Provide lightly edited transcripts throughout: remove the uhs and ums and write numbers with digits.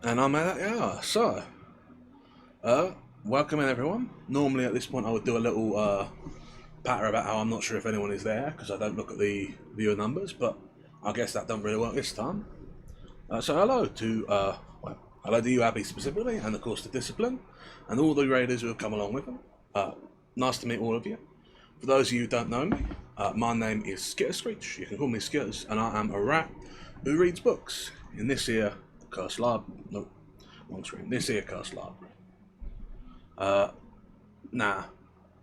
And I'm at that hour. So, welcome in everyone. Normally at this point I would do a little patter about how I'm not sure if anyone is there because I don't look at the viewer numbers, but I guess that don't really work this time. So hello to hello to you, Abby, specifically, and of course the Discipline, and all the raiders who have come along with them. Nice to meet all of you. For those of you who don't know me, my name is SkitterSkreetch. You can call me Skitters, and I am a rat who reads books in this here cursed library. No, wrong screen. This here cursed library. Now,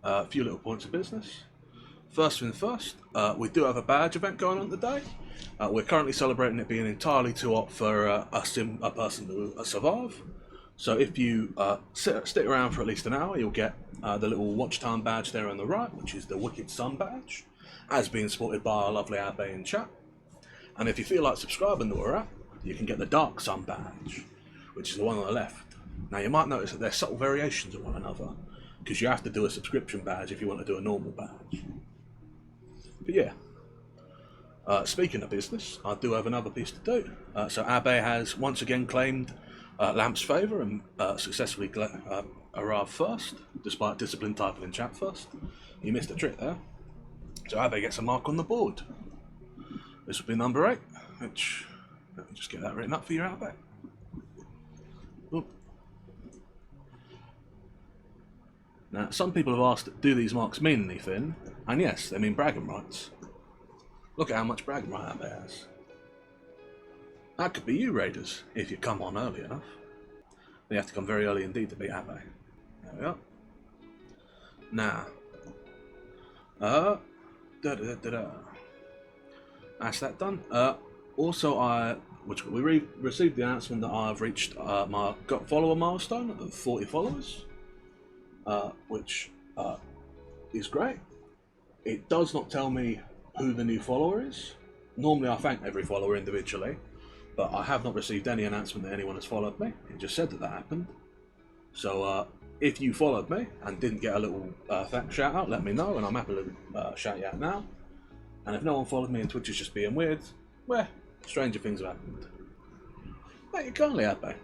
a few little points of business. First thing first, we do have a badge event going on today. We're currently celebrating it being entirely too hot for a person to survive. So if you stick around for at least an hour, you'll get the little watch time badge there on the right, which is the Wicked Sun badge, as being sported by our lovely Abbe in chat. And if you feel like subscribing to her app, you can get the Dark Sun badge, which is the one on the left. Now you might notice that there's subtle variations of one another, because you have to do a subscription badge if you want to do a normal badge. But yeah, speaking of business, I do have another piece to do. So Abbe has once again claimed Lamp's favour and successfully arrived first, despite Discipline typing in chat first. You missed a trick there. So Abbe gets a mark on the board. This will be number 8, which, let me just get that written up for you, Abbe. Oop. Now, some people have asked, do these marks mean anything? And yes, they mean bragging rights. Look at how much bragging right Abbe has. That could be you, Raiders, if you come on early enough. You have to come very early indeed to beat Abbe. There we are. Now, that's that done. Also, we received the announcement that I've reached my follower milestone of 40 followers, which is great. It does not tell me who the new follower is. Normally I thank every follower individually, but I have not received any announcement that anyone has followed me. It just said that happened. So if you followed me and didn't get a little thanks shout out, let me know, and I'm happy to shout you out now. And if no one followed me and Twitch is just being weird, well, stranger things have happened. Thank you kindly, Abbe.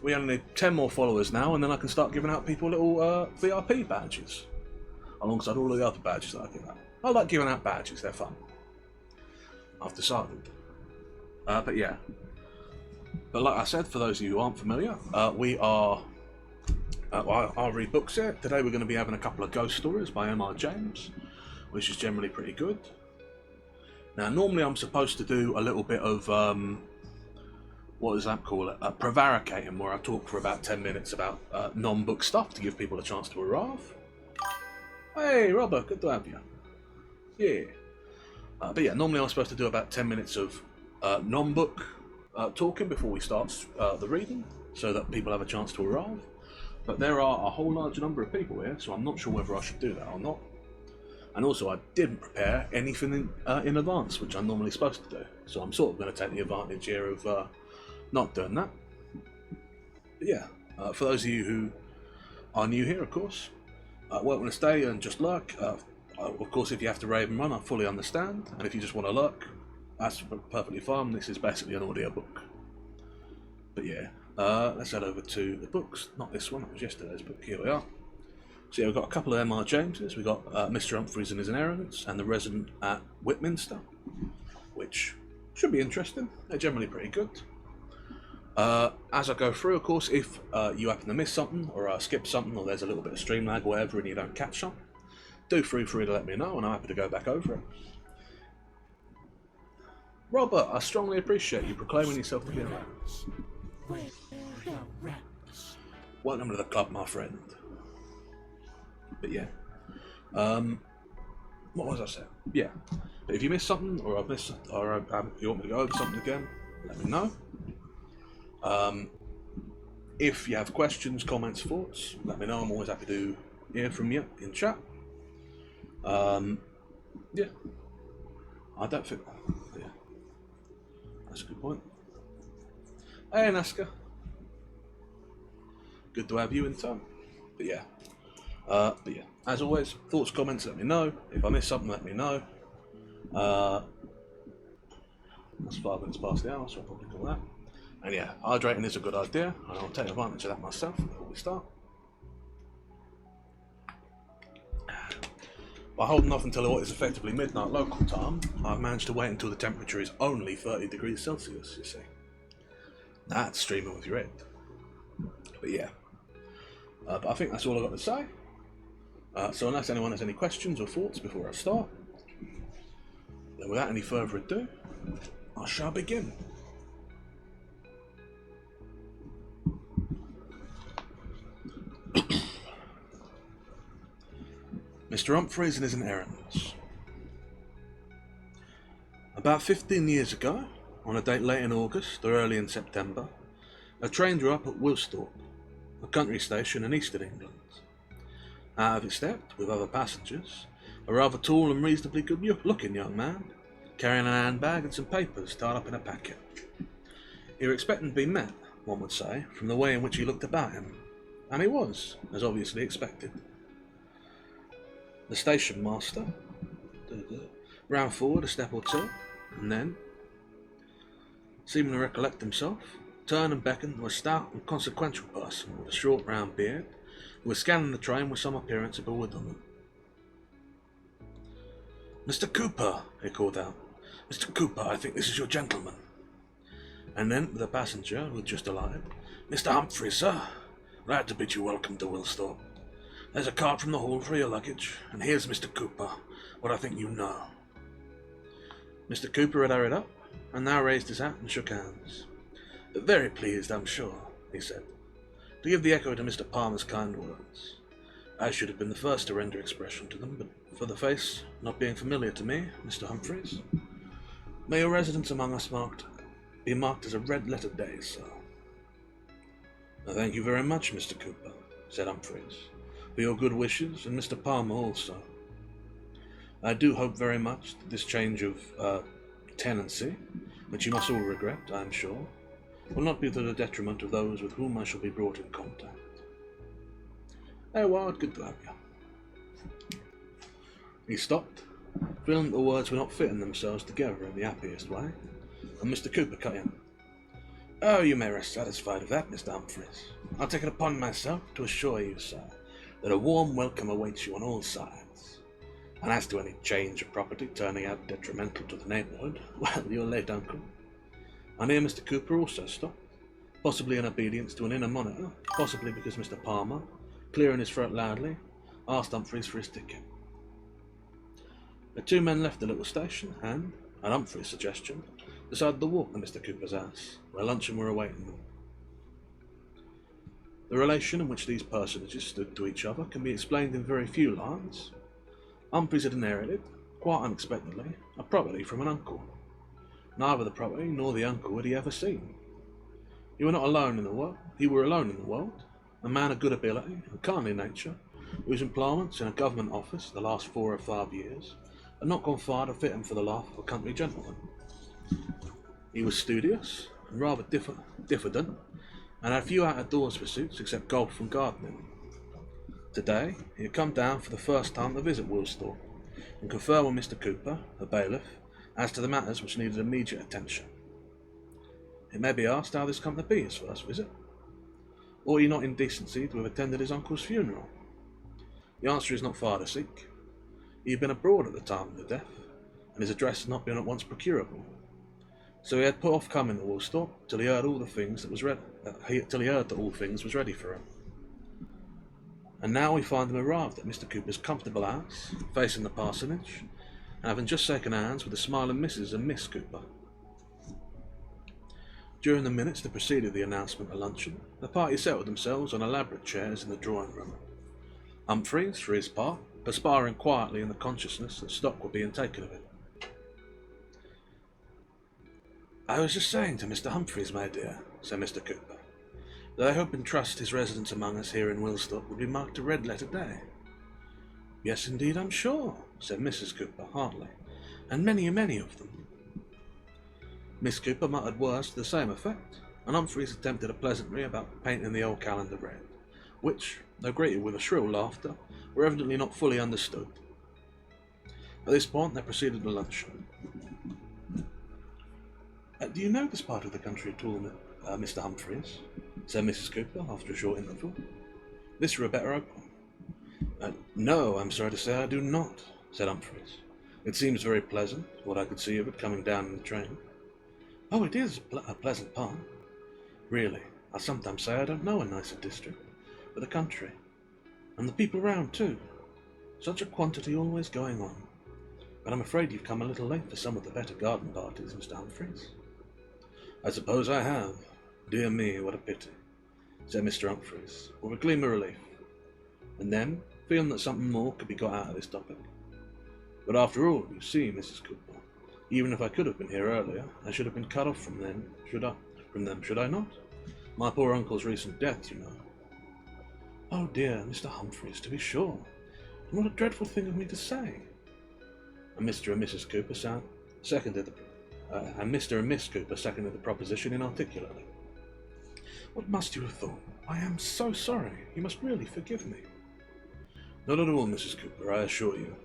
We only need 10 more followers now, and then I can start giving out people little VIP badges, alongside all of the other badges that I give out. I like giving out badges, they're fun. I've decided. But yeah. But like I said, for those of you who aren't familiar, we are... I'll read books here. Today we're going to be having a couple of ghost stories by M.R. James, which is generally pretty good. Now, normally I'm supposed to do a little bit of, what does that call it? Prevaricating, where I talk for about 10 minutes about non-book stuff to give people a chance to arrive. Hey, Robert, good to have you. Yeah. But yeah, normally I'm supposed to do about 10 minutes of non-book talking before we start the reading, so that people have a chance to arrive. But there are a whole large number of people here, so I'm not sure whether I should do that or not. And also, I didn't prepare anything in advance, which I'm normally supposed to do. So I'm sort of going to take the advantage here of not doing that. But yeah, for those of you who are new here, of course, welcome to stay and just lurk. Of course, if you have to rave and run, I fully understand. And if you just want to lurk, that's perfectly fine. This is basically an audiobook. But yeah, let's head over to the books. Not this one, it was yesterday's book. Here we are. So yeah, we've got a couple of M.R. Jameses. We've got Mr Humphries and His Inheritance, and The Resident at Whitminster, which should be interesting. They're generally pretty good. As I go through, of course, if you happen to miss something, or skip something, or there's a little bit of stream lag or whatever, and you don't catch something, do feel free to let me know, and I'm happy to go back over it. Robert, I strongly appreciate you proclaiming yourself to be a rat. Welcome to the club, my friend. But yeah, what was I saying? Yeah, but if you missed something, or I've missed, or you want me to go over something again, let me know. If you have questions, comments, thoughts, let me know. I'm always happy to hear from you in chat. Yeah, I don't think. Yeah, that's a good point. Hey, Naska. Good to have you in turn. But yeah. As always, thoughts, comments, let me know. If I miss something, let me know. That's 5 minutes past the hour, so I'll probably call that. And yeah, hydrating is a good idea, and I'll take advantage of that myself before we start. By holding off until what is effectively midnight local time, I've managed to wait until the temperature is only 30 degrees Celsius, you see. That's streaming with your head. But yeah. But I think that's all I've got to say. So unless anyone has any questions or thoughts before I start, then without any further ado, I shall begin. Mr Humphries and his errands. About 15 years ago, on a date late in August or early in September, a train drew up at Wilsthorpe, a country station in eastern England. Out of it stepped, with other passengers, a rather tall and reasonably good-looking young man, carrying a handbag and some papers tied up in a packet. You were expecting to be met, one would say, from the way in which he looked about him, and he was, as obviously expected. The station master ran forward a step or two, and then, seeming to recollect himself, turned and beckoned to a stout and consequential person with a short round beard, who was scanning the train with some appearance of bewilderment. "Mr. Cooper," he called out. "Mr. Cooper, I think this is your gentleman." And then, with a passenger who had just alighted, "Mr. Humphries, sir. Glad to bid you welcome to Wilsthorpe. There's a card from the hall for your luggage, and here's Mr. Cooper, what I think you know." Mr. Cooper had hurried up, and now raised his hat and shook hands. "Very pleased, I'm sure," he said, "to give the echo to Mr. Palmer's kind words. I should have been the first to render expression to them, but for the face not being familiar to me, Mr. Humphries, may your residence among us be marked as a red-letter day, sir." "Thank you very much, Mr. Cooper," said Humphries, "for your good wishes, and Mr. Palmer also. I do hope very much that this change of tenancy, which you must all regret, I am sure, will not be to the detriment of those with whom I shall be brought in contact. Hey, Ward, good to have you." He stopped, feeling that the words were not fitting themselves together in the happiest way, and Mr. Cooper cut in. "Oh, you may rest satisfied of that, Mr. Humphries. I'll take it upon myself to assure you, sir, that a warm welcome awaits you on all sides. And as to any change of property turning out detrimental to the neighbourhood, well, your late uncle—" And here Mr. Cooper also stopped, possibly in obedience to an inner monitor, possibly because Mr. Palmer, clearing his throat loudly, asked Humphries for his ticket. The two men left the little station and, at Humphries' suggestion, decided to walk to Mr. Cooper's house, where luncheon were awaiting them. The relation in which these personages stood to each other can be explained in very few lines. Humphries had inherited, quite unexpectedly, a property from an uncle. Neither the property nor the uncle had he ever seen. He were alone in the world, a man of good ability and kindly nature, whose employments in a government office the last 4 or 5 years had not gone far to fit him for the life of a country gentleman. He was studious and rather diffident, and had few out-of-doors pursuits except golf and gardening. Today he had come down for the first time to visit Wilsthorpe, and confer with Mr. Cooper, the bailiff, as to the matters which needed immediate attention. It may be asked how this come to be his first visit. Ought he not in decency to have attended his uncle's funeral? The answer is not far to seek. He had been abroad at the time of the death, and his address had not been at once procurable. So he had put off coming to Woolsthorpe till he heard that all things was ready for him. And now we find him arrived at Mr. Cooper's comfortable house, facing the parsonage, and having just shaken hands with the smiling Mrs. and Miss Cooper. During the minutes that preceded the announcement of luncheon, the party settled themselves on elaborate chairs in the drawing-room. Humphries, for his part, perspiring quietly in the consciousness that stock were being taken of it. "I was just saying to Mr. Humphries, my dear," said Mr. Cooper, "that I hope and trust his residence among us here in Wilsthorpe will be marked a red-letter day." "Yes, indeed, I'm sure," said Mrs. Cooper heartily, "and many of them." Miss Cooper muttered words to the same effect, and Humphries attempted a pleasantry about painting the old calendar red, which, though greeted with a shrill laughter, were evidently not fully understood. At this point they proceeded to luncheon. "Do you know this part of the country at all, Mr Humphries," said Mrs. Cooper after a short interval. "This Rebecca open?" "No, I'm sorry to say I do not," said Humphries. "It seems very pleasant, what I could see of it coming down in the train." "Oh, it is a pleasant part. Really, I sometimes say I don't know a nicer district for the country. And the people round, too. Such a quantity always going on. But I'm afraid you've come a little late for some of the better garden parties, Mr. Humphries." "I suppose I have. Dear me, what a pity," said Mr. Humphries, with a gleam of relief, and then, feeling that something more could be got out of this topic. "But after all, you see, Mrs. Cooper, even if I could have been here earlier, I should have been cut off from them, should I not? My poor uncle's recent death, you know." "Oh dear, Mr. Humphries, to be sure. And what a dreadful thing of me to say." And Mr. and Mrs. Cooper seconded Miss Cooper seconded the proposition inarticulately. "What must you have thought? I am so sorry. You must really forgive me." "Not at all, Mrs. Cooper, I assure you.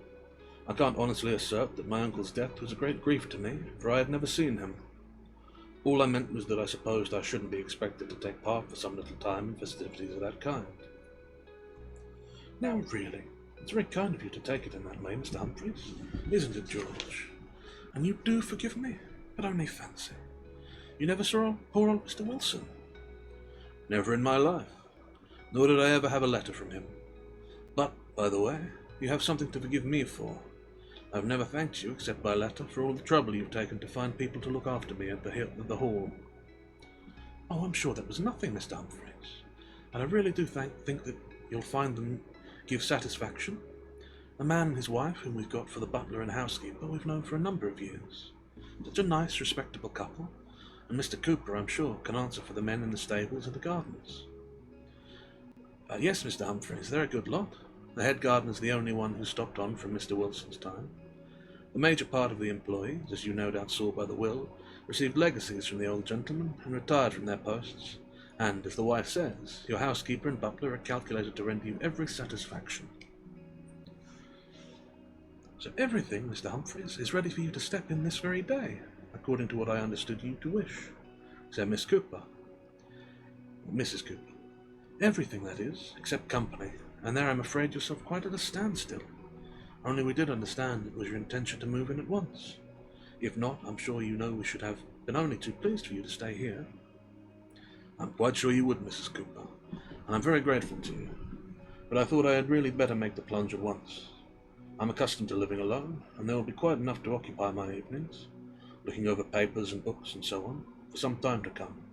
I can't honestly assert that my uncle's death was a great grief to me, for I had never seen him. All I meant was that I supposed I shouldn't be expected to take part for some little time in festivities of that kind." "Now really, it's very kind of you to take it in that way, Mr. Humphries, isn't it, George? And you do forgive me? But only fancy, you never saw poor old Mr. Wilson?" "Never in my life. Nor did I ever have a letter from him. But, by the way, you have something to forgive me for. I've never thanked you, except by letter, for all the trouble you've taken to find people to look after me at the Hall." "Oh, I'm sure that was nothing, Mr. Humphries. And I really do think that you'll find them give satisfaction. The man and his wife, whom we've got for the butler and housekeeper, we've known for a number of years. Such a nice, respectable couple. And Mr. Cooper, I'm sure, can answer for the men in the stables and the gardens." "Yes, Mr. Humphries, they're a good lot. The head gardener's the only one who stopped on from Mr. Wilson's time. The major part of the employees, as you no doubt saw by the will, received legacies from the old gentleman and retired from their posts, and, as the wife says, your housekeeper and butler are calculated to render you every satisfaction." "So everything, Mr. Humphries, is ready for you to step in this very day, according to what I understood you to wish," said Mrs. Cooper. "Everything, that is, except company, and there I'm afraid yourself quite at a standstill. Only we did understand it was your intention to move in at once. If not, I'm sure you know we should have been only too pleased for you to stay here." "I'm quite sure you would, Mrs. Cooper, and I'm very grateful to you. But I thought I had really better make the plunge at once. I'm accustomed to living alone, and there will be quite enough to occupy my evenings, looking over papers and books and so on, for some time to come.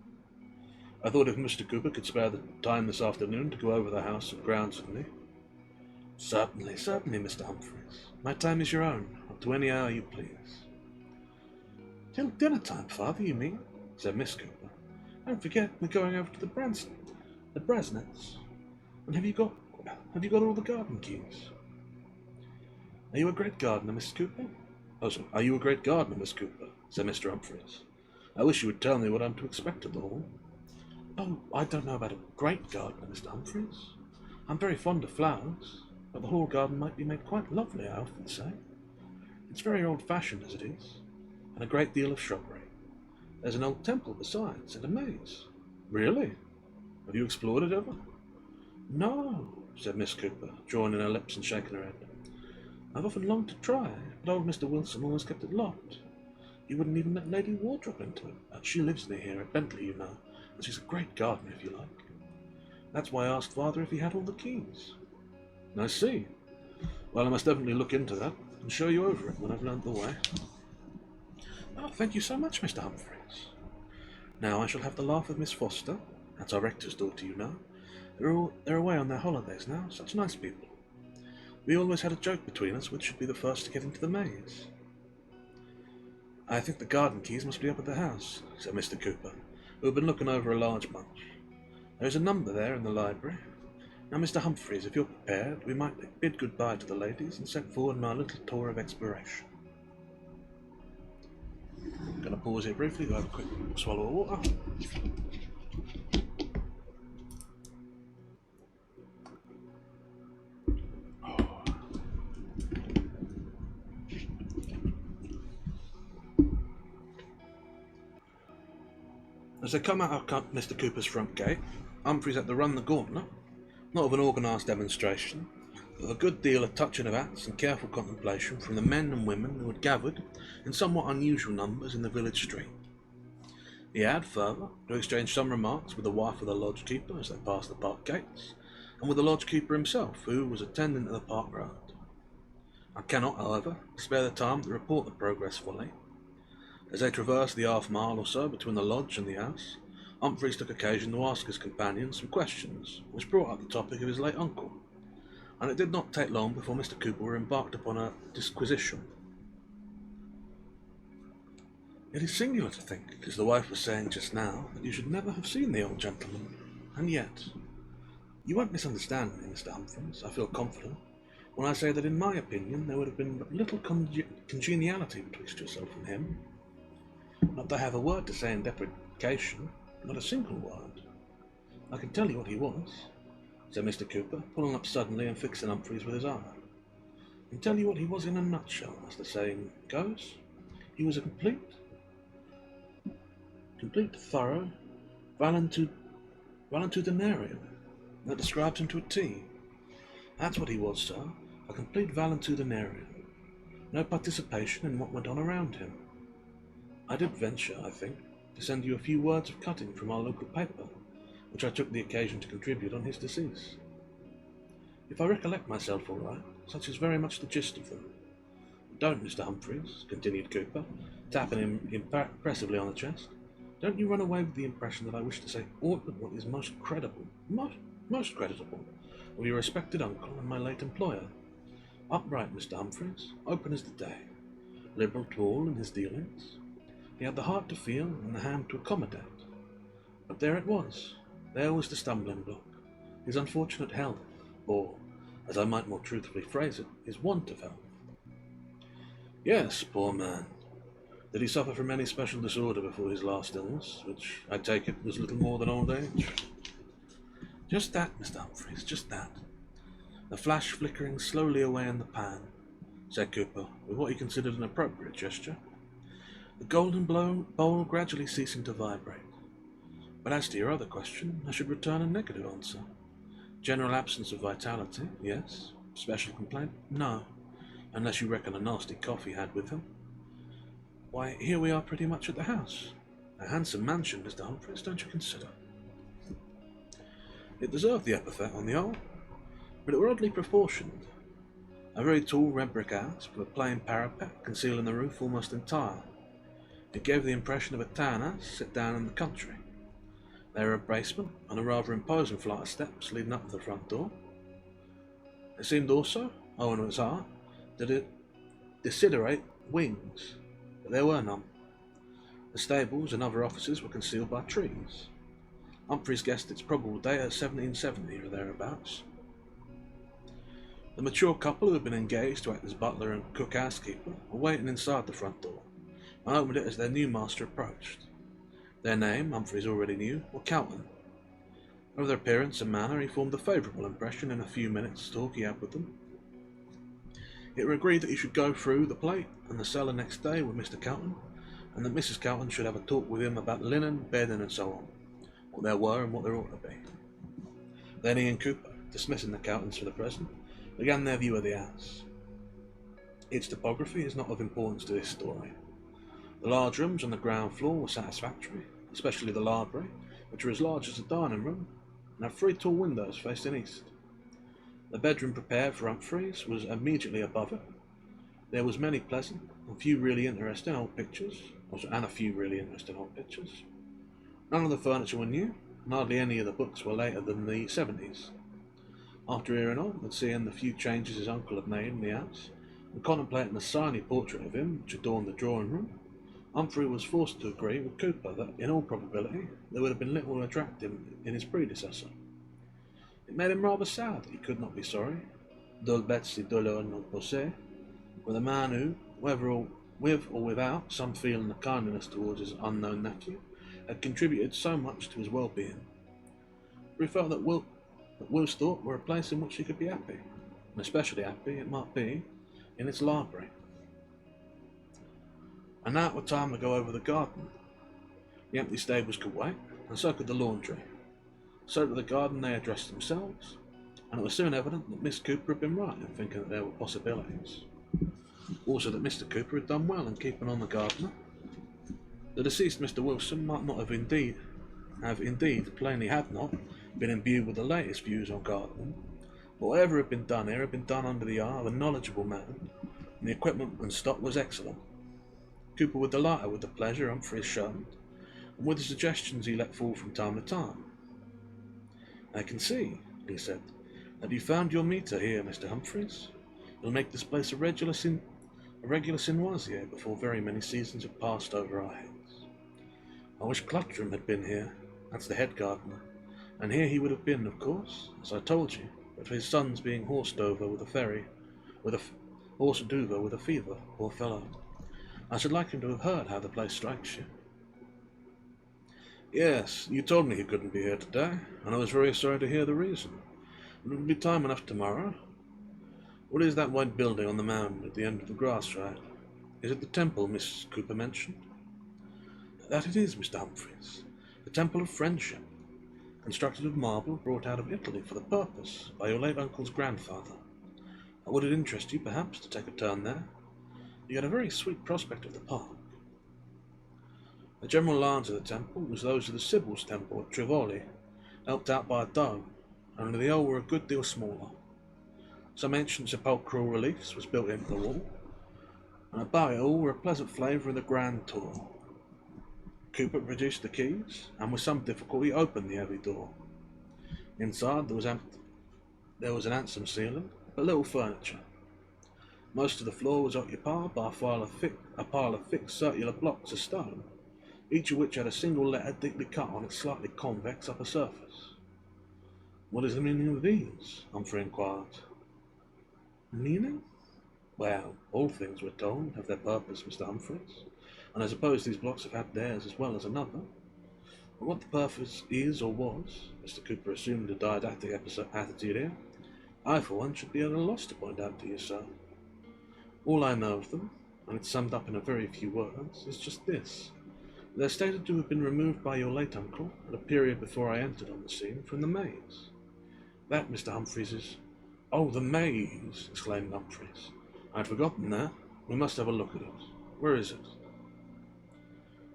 I thought if Mr. Cooper could spare the time this afternoon to go over the house and grounds with me." Certainly, Mr. Humphries. My time is your own, up to any hour you please." "Till dinner time, father, you mean?" said Miss Cooper. "Don't forget, we're going over to the Brasnets. And have you got all the garden keys?" "Are you a great gardener, Miss Cooper?" "Are you a great gardener, Miss Cooper?" said Mr. Humphries. "I wish you would tell me what I'm to expect at the Hall." "Oh, I don't know about a great gardener, Mr. Humphries. I'm very fond of flowers, but the Hall garden might be made quite lovely, I often say. It's very old-fashioned as it is, and a great deal of shrubbery. There's an old temple besides, and a maze." "Really? Have you explored it ever?" "No," said Miss Cooper, drawing in her lips and shaking her head. "I've often longed to try, but old Mr. Wilson always kept it locked. He wouldn't even let Lady Wardrop into it. She lives near here at Bentley, you know, and she's a great gardener, if you like. That's why I asked father if he had all the keys." "I see. Well, I must definitely look into that and show you over it when I've learned the way." "Oh, thank you so much, Mr. Humphries. Now I shall have the laugh of Miss Foster. That's our rector's daughter, you know. They're away on their holidays now, such nice people. We always had a joke between us which should be the first to get into the maze." "I think the garden keys must be up at the house," said Mr. Cooper, who had been looking over a large bunch. "There is a number there in the library. Now, Mr. Humphries, if you're prepared, we might bid good-bye to the ladies and set forward on our little tour of exploration." I'm going to pause here briefly to have a quick swallow of water. As they come out of Mr. Cooper's front gate, Humphries had to run the gauntlet, not of an organised demonstration, but of a good deal of touching of hats and careful contemplation from the men and women who had gathered in somewhat unusual numbers in the village street. He had, further, to exchange some remarks with the wife of the lodge keeper as they passed the park gates, and with the lodge keeper himself, who was attending to the park road. I cannot, however, spare the time to report the progress fully. As they traversed the half-mile or so between the lodge and the house, Humphries took occasion to ask his companion some questions which brought up the topic of his late uncle, and it did not take long before Mr. Cooper were embarked upon a disquisition. "It is singular to think, as the wife was saying just now, that you should never have seen the old gentleman, and yet... You won't misunderstand me, Mr. Humphries, I feel confident, when I say that in my opinion there would have been but little congeniality betwixt yourself and him. Not that I have a word to say in deprecation, not a single word. I can tell you what he was," said Mr. Cooper, pulling up suddenly and fixing Humphries with his eye. "I can tell you what he was in a nutshell, as the saying goes. He was a complete, thorough valetudinarian. That describes him to a T. That's what he was, sir, a complete valetudinarian. No participation in what went on around him. I did venture, I think, to send you a few words of cutting from our local paper, which I took the occasion to contribute on his decease. If I recollect myself all right, such is very much the gist of them. Don't, Mr. Humphries," continued Cooper, tapping him impressively on the chest, "don't you run away with the impression that I wish to say aught but what is most creditable of your respected uncle and my late employer. Upright, Mr. Humphries, open as the day, liberal to all in his dealings. He had the heart to feel and the hand to accommodate. But there it was. There was the stumbling block. His unfortunate health, or, as I might more truthfully phrase it, his want of health." "Yes, poor man. Did he suffer from any special disorder before his last illness, which I take it was little more than old age?" "Just that, Mr. Humphries, just that. The flash flickering slowly away in the pan," said Cooper, with what he considered an appropriate gesture. "The golden bowl gradually ceasing to vibrate. But as to your other question, I should return a negative answer. General absence of vitality, yes. Special complaint, no, unless you reckon a nasty cough he had with him. Why, here we are pretty much at the house. A handsome mansion, Mr. Humphries, don't you consider?" It deserved the epithet on the whole, but it were oddly proportioned. A very tall red brick house with a plain parapet concealing the roof almost entire. It gave the impression of a town house set down in the country. There were a basement and a rather imposing flight of steps leading up to the front door. It seemed also, owing to its art, that it desiderate wings, but there were none. The stables and other offices were concealed by trees. Humphries guessed its probable date at 1770 or thereabouts. The mature couple who had been engaged to act as butler and cook housekeeper were waiting inside the front door, and opened it as their new master approached. Their name, Humphries already knew, were Calton. Of their appearance and manner he formed a favourable impression in a few minutes' talk he had with them. It were agreed that he should go through the plate and the cellar next day with Mr. Calton, and that Mrs. Calton should have a talk with him about linen, bedding, and so on, what there were and what there ought to be. Then he and Cooper, dismissing the Caltons for the present, began their view of the house. Its topography is not of importance to this story. The large rooms on the ground floor were satisfactory, especially the library, which were as large as the dining room, and had 3 tall windows facing east. The bedroom prepared for Humphries was immediately above it. There was many pleasant and a few really interesting old pictures. None of the furniture were new, and hardly any of the books were later than the 70s. After hearing of and seeing the few changes his uncle had made in the house, and contemplating the shiny portrait of him which adorned the drawing room, Humphrey was forced to agree with Cooper that, in all probability, there would have been little to attract him in his predecessor. It made him rather sad that he could not be sorry, dole bête si douleur non possède, with a man who, whether with or without some feeling of kindliness towards his unknown nephew, had contributed so much to his well-being. For he felt that Woolsthorpe were a place in which he could be happy, and especially happy, it might be, in its library. And now it was time to go over the garden. The empty stables could wait, and so could the laundry. So to the garden they addressed themselves, and it was soon evident that Miss Cooper had been right in thinking that there were possibilities. Also that Mr. Cooper had done well in keeping on the gardener. The deceased Mr. Wilson might not have indeed plainly had not, been imbued with the latest views on gardening, but whatever had been done here had been done under the eye of a knowledgeable man, and the equipment and stock was excellent. Cooper was delighted with the pleasure Humphries showed, and with the suggestions he let fall from time to time. "I can see," he said, "that you found your meter here, Mr. Humphries. You'll make this place a regular Sinoisier before very many seasons have passed over our heads. I wish Cluttram had been here, that's the head gardener, and here he would have been, of course, as I told you, but for his son's being horsed over with a fever, poor fellow. I should like him to have heard how the place strikes you." "Yes, you told me he couldn't be here today, and I was very sorry to hear the reason. It will be time enough tomorrow. What is that white building on the mound at the end of the grass ride? Is it the temple Miss Cooper mentioned?" "That it is, Mr. Humphries. The Temple of Friendship, constructed of marble brought out of Italy for the purpose by your late uncle's grandfather. Would it interest you, perhaps, to take a turn there? You get a very sweet prospect of the park." The general lines of the temple was those of the Sibyl's temple at Trivoli, helped out by a dome, only the old were a good deal smaller. Some ancient sepulchral reliefs was built into the wall, and about it all were a pleasant flavour of the grand tour. Cooper produced the keys, and with some difficulty opened the heavy door. Inside there was an handsome ceiling, but little furniture. Most of the floor was occupied by a pile of thick circular blocks of stone, each of which had a single letter deeply cut on its slightly convex upper surface. "What is the meaning of these?" Humphrey inquired. "Meaning? Well, all things, we're told, have their purpose, Mr. Humphries, and I suppose these blocks have had theirs as well as another. But what the purpose is or was," Mr. Cooper assumed a didactic attitude here, "I for one should be at a loss to point out to you, sir. All I know of them, and it's summed up in a very few words, is just this. They're stated to have been removed by your late uncle, at a period before I entered on the scene, from the maze. That, Mr. Humphries, is—" "Oh, the maze!" exclaimed Humphries. "I'd forgotten that. We must have a look at it. Where is it?"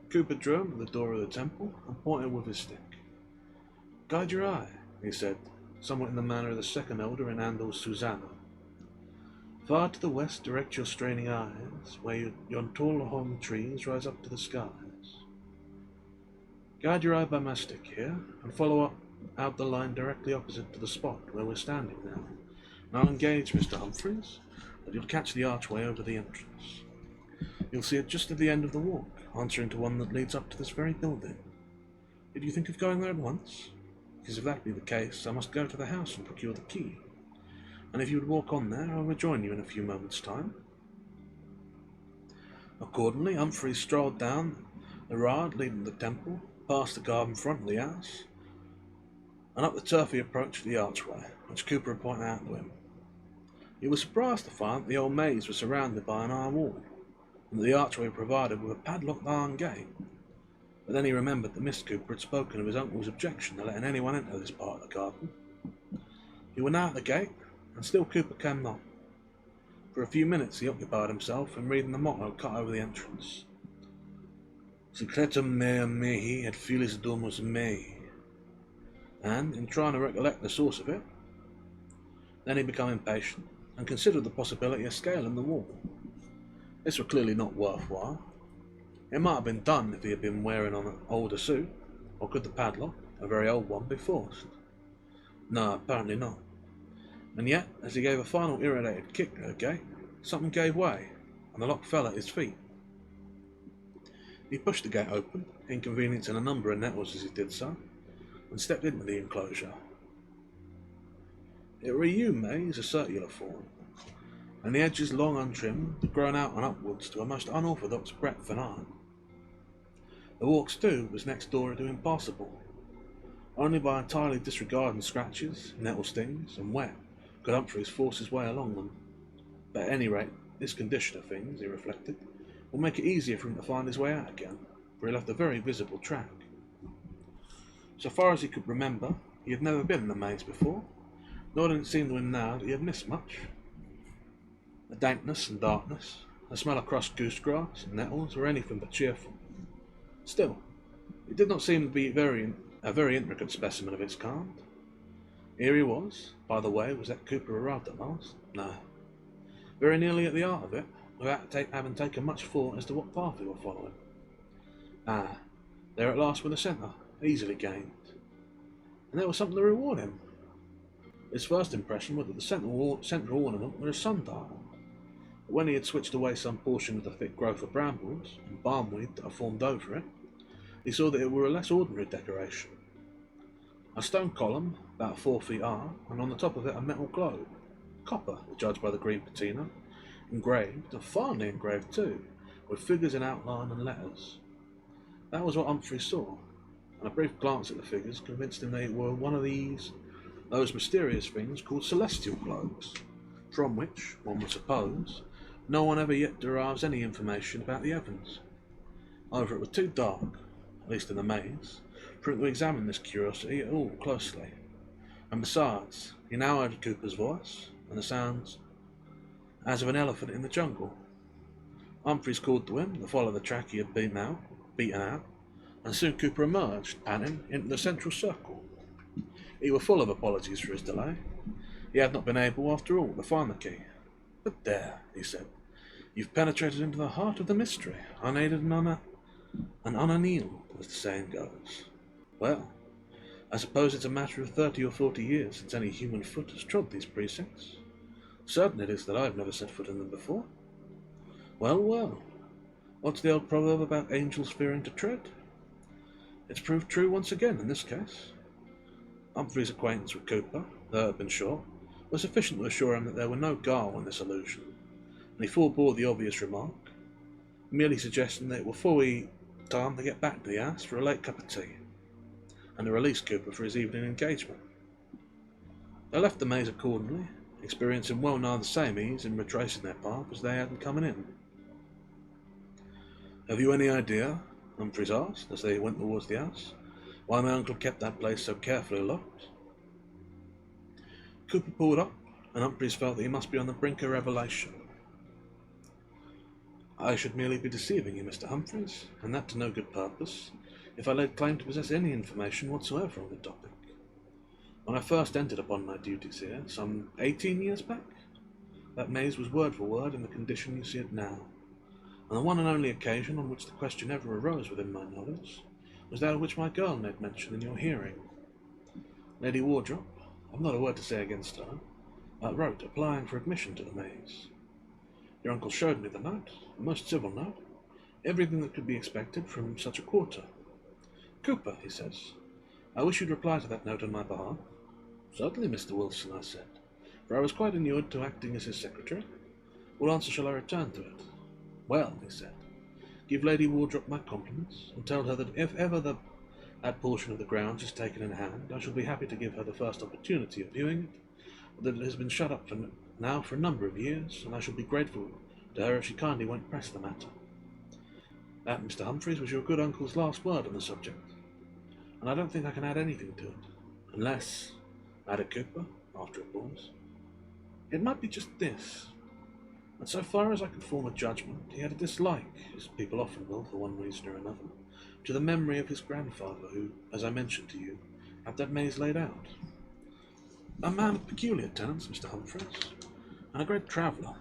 Cooper drew him to the door of the temple and pointed with his stick. "Guide your eye," he said, somewhat in the manner of the second elder in Handel's Susanna. "Far to the west direct your straining eyes, where yon tall holm trees rise up to the skies. Guide your eye by my stick here, and follow out the line directly opposite to the spot where we're standing now. And I'll engage, Mr. Humphries, that you'll catch the archway over the entrance. You'll see it just at the end of the walk, answering to one that leads up to this very building. Did you think of going there at once? Because if that be the case, I must go to the house and procure the key. And if you would walk on there, I'll rejoin you in a few moments' time." Accordingly, Humphries strolled down the road leading to the temple, past the garden front of the house, and up the turfy approach to the archway, which Cooper had pointed out to him. He was surprised to find that the old maze was surrounded by an iron wall, and that the archway provided with a padlocked iron gate. But then he remembered that Mr. Cooper had spoken of his uncle's objection to letting anyone enter this part of the garden. He went out at the gate, and still Cooper came not. For a few minutes he occupied himself in reading the motto cut over the entrance: "Secretum mea mihi et filis domus mei," and in trying to recollect the source of it. Then he became impatient, and considered the possibility of scaling the wall. This was clearly not worthwhile. It might have been done if he had been wearing on an older suit, or could the padlock, a very old one, be forced? No, apparently not. And yet, as he gave a final irritated kick at the gate, something gave way, and the lock fell at his feet. He pushed the gate open, inconveniencing a number of nettles as he did so, and stepped into the enclosure. It were a yew maze of circular form, and the edges long untrimmed, grown out and upwards to a most unorthodox breadth and height. The walks, too, was next door to impassable. Only by entirely disregarding scratches, nettle stings, and wet could Humphries force his way along them. But at any rate, this condition of things, he reflected, will make it easier for him to find his way out again, where he left a very visible track. So far as he could remember, he had never been in the maze before, nor did it seem to him now that he had missed much. The dankness and darkness, the smell of crushed goosegrass and nettles were anything but cheerful. Still, it did not seem to be a very intricate specimen of its kind. Here he was. By the way, was that Cooper arrived at last? No. Very nearly at the heart of it, without having taken much thought as to what path we were following. Ah, there at last was the centre, easily gained. And there was something to reward him. His first impression was that the central ornament was a sundial. But when he had switched away some portion of the thick growth of brambles and barmweed that had formed over it, he saw that it were a less ordinary decoration. A stone column, about 4 feet high, and on the top of it a metal globe, copper, judged by the green patina, engraved, and finely engraved too, with figures in outline and letters. That was what Humphries saw, and a brief glance at the figures convinced him they were one of those mysterious things called celestial globes, from which, one would suppose, no one ever yet derives any information about the heavens. However, it was too dark, at least in the maze, for him to examine this curiosity at all closely, and besides, he now heard Cooper's voice, and the sounds as of an elephant in the jungle. Humphries called to him to follow the track he had beaten out, and soon Cooper emerged, panting, into the central circle. He was full of apologies for his delay. He had not been able, after all, to find the key. But there, he said, you've penetrated into the heart of the mystery, unaided and unannealed, as the saying goes. Well, I suppose it's a matter of 30 or 40 years since any human foot has trod these precincts. Certain it is that I have never set foot in them before. Well, well, what's the old proverb about angels fearing to tread? It's proved true once again in this case. Humphries' acquaintance with Cooper, though it had been short, was sufficient to assure him that there were no guile in this illusion, and he forebore the obvious remark, merely suggesting that it were fully time to get back to the house for a late cup of tea, and to release Cooper for his evening engagement. They left the maze accordingly, experiencing well nigh the same ease in retracing their path as they had in coming in. Have you any idea, Humphries asked, as they went towards the house, why my uncle kept that place so carefully locked? Cooper pulled up, and Humphries felt that he must be on the brink of revelation. I should merely be deceiving you, Mr. Humphries, and that to no good purpose, if I laid claim to possess any information whatsoever on the topic. When I first entered upon my duties here, some 18 years back, that maze was word for word in the condition you see it now, and the one and only occasion on which the question ever arose within my knowledge was that of which my girl made mention in your hearing. Lady Wardrop, I've not a word to say against her, wrote applying for admission to the maze. Your uncle showed me the note, a most civil note, everything that could be expected from such a quarter. Cooper, he says, I wish you'd reply to that note on my behalf. Certainly, Mr. Wilson, I said, for I was quite inured to acting as his secretary. What answer shall I return to it? Well, he said, give Lady Wardrop my compliments, and tell her that if ever that portion of the grounds is taken in hand, I shall be happy to give her the first opportunity of viewing it, but that it has been shut up for a number of years, and I shall be grateful to her if she kindly won't press the matter. That, Mr. Humphries, was your good uncle's last word on the subject, and I don't think I can add anything to it, unless, added Cooper, after a pause, it might be just this, that so far as I could form a judgment, he had a dislike, as people often will for one reason or another, to the memory of his grandfather who, as I mentioned to you, had that maze laid out. A man of peculiar tenets, Mr. Humphries, and a great traveller.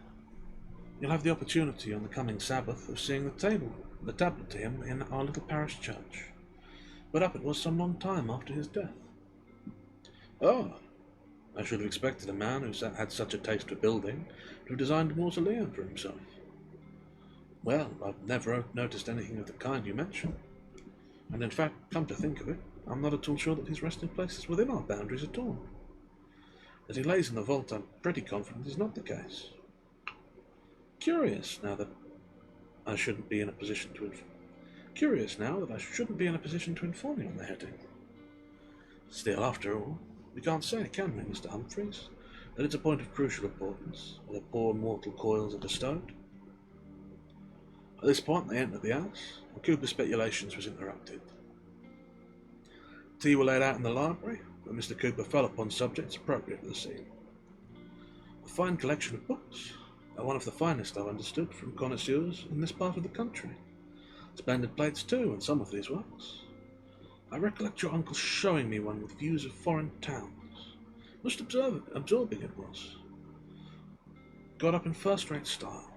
You'll have the opportunity on the coming Sabbath of seeing the tablet to him in our little parish church. But up it was some long time after his death. Oh, I should have expected a man who had such a taste for building to have designed a mausoleum for himself. Well, I've never noticed anything of the kind you mention, and in fact, come to think of it, I'm not at all sure that his resting place is within our boundaries at all. That he lays in the vault, I'm pretty confident is not the case. Curious now that I shouldn't be in a position to inform you on the heading. Still, after all, we can't say, can we, Mr. Humphries, that it's a point of crucial importance, where the poor mortal coils are bestowed? At this point they entered the house, and Cooper's speculations was interrupted. Tea were laid out in the library, and Mr. Cooper fell upon subjects appropriate to the scene. A fine collection of books, one of the finest I've understood from connoisseurs in this part of the country. Splendid plates too, in some of these works. I recollect your uncle showing me one with views of foreign towns. Most absorbing it was. Got up in first-rate style.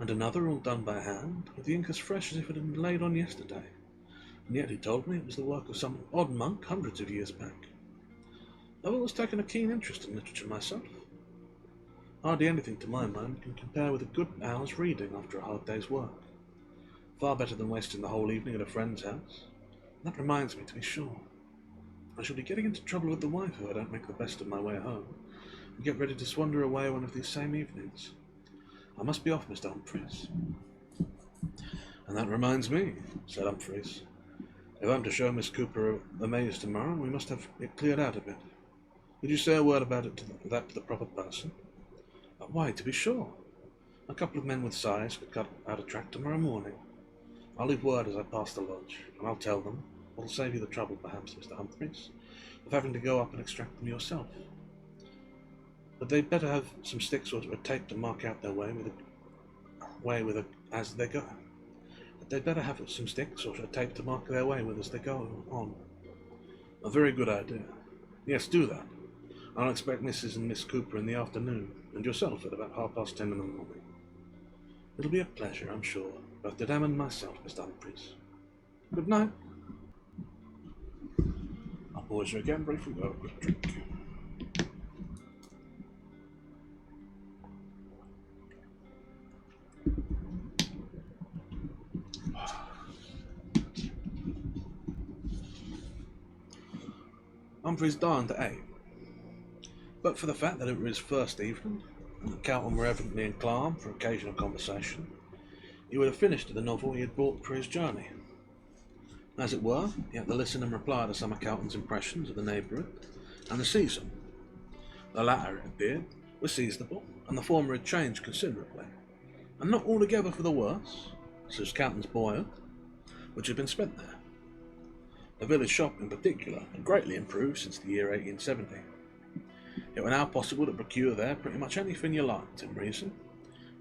And another all done by hand, with the ink as fresh as if it had been laid on yesterday. And yet he told me it was the work of some odd monk hundreds of years back. I've always taken a keen interest in literature myself. Hardly anything to my mind can compare with a good hour's reading after a hard day's work. Far better than wasting the whole evening at a friend's house. That reminds me, to be sure, I shall be getting into trouble with the wife if I don't make the best of my way home, and get ready to swander away one of these same evenings. I must be off, Mr. Humphries. And that reminds me, said Humphries. If I'm to show Miss Cooper the maze tomorrow, we must have it cleared out a bit. Did you say a word about it to the proper person? Why, to be sure. A couple of men with size could cut out a track tomorrow morning. I'll leave word as I pass the lodge, and I'll tell them. It'll save you the trouble, perhaps, Mr. Humphries, of having to go up and extract them yourself. But they'd better have some sticks or a tape to mark out their way as they go. But they'd better have some sticks or a tape to mark their way with as they go on. A very good idea. Yes, do that. I'll expect Mrs. and Miss Cooper in the afternoon, and yourself at about 10:30 in the morning. It'll be a pleasure, I'm sure, both to them and myself, Mr. Humphries. Good night. I'll pause you again briefly for a quick drink. Humphries dined at 8. But for the fact that it was his first evening, and the Count were evidently inclined for occasional conversation, he would have finished the novel he had brought for his journey. As it were, he had to listen and reply to some accountant's impressions of the neighbourhood and the season. The latter, it appeared, was seasonable, and the former had changed considerably, and not altogether for the worse, such as Count's boyhood, which had been spent there. The village shop, in particular, had greatly improved since the year 1870. It was now possible to procure there pretty much anything you liked, in reason,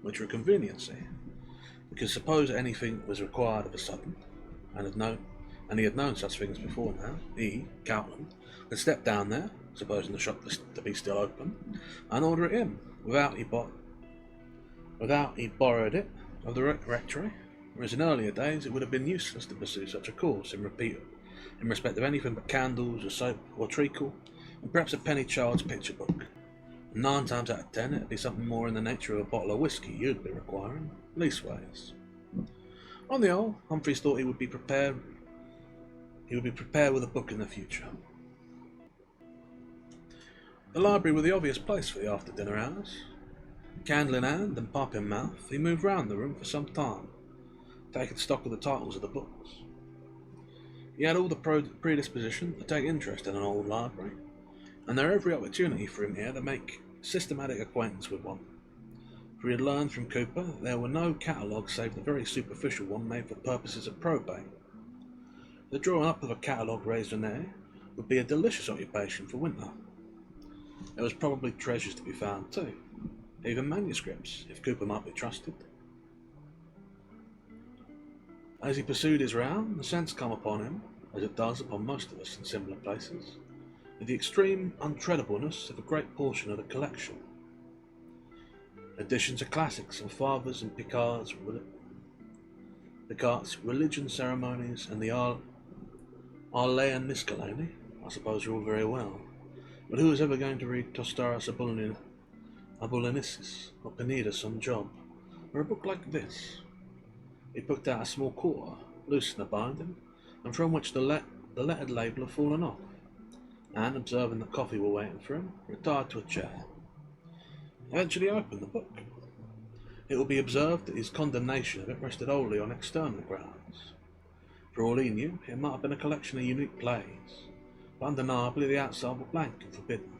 which were a conveniency, because suppose anything was required of a sudden, and he had known such things before now, he, Cowton, could step down there, supposing the shop to be still open, and order it in, without he borrowed it of the rectory, whereas in earlier days it would have been useless to pursue such a course in respect of anything but candles or soap or treacle, and perhaps a penny child's picture book. And 9 times out of 10 it'd be something more in the nature of a bottle of whiskey you'd be requiring, leastways. On the whole, Humphries thought he would be prepared with a book in the future. The library was the obvious place for the after-dinner hours. Candle in hand and pipe in mouth, he moved round the room for some time, taking stock of the titles of the books. He had all the predisposition to take interest in an old library, and there was every opportunity for him here to make systematic acquaintance with one, for he had learned from Cooper that there were no catalogues save the very superficial one made for purposes of probate. The drawing up of a catalogue raisonné would be a delicious occupation for winter. There was probably treasures to be found too, even manuscripts, if Cooper might be trusted. As he pursued his round, the sense come upon him, as it does upon most of us in similar places, with the extreme untreadableness of a great portion of the collection. Editions of classics and Fathers and Picard's religion ceremonies and the Arlean miscellany, I suppose, are all very well, but who is ever going to read Tostaras Abulinissus or Penedus on Job, or a book like this? He picked out a small quarter, loose in the binding, and from which the lettered label had fallen off, and, observing that coffee were waiting for him, retired to a chair. Eventually opened the book. It will be observed that his condemnation of it rested wholly on external grounds. For all he knew, it might have been a collection of unique plays, but undeniably the outside were blank and forbidden.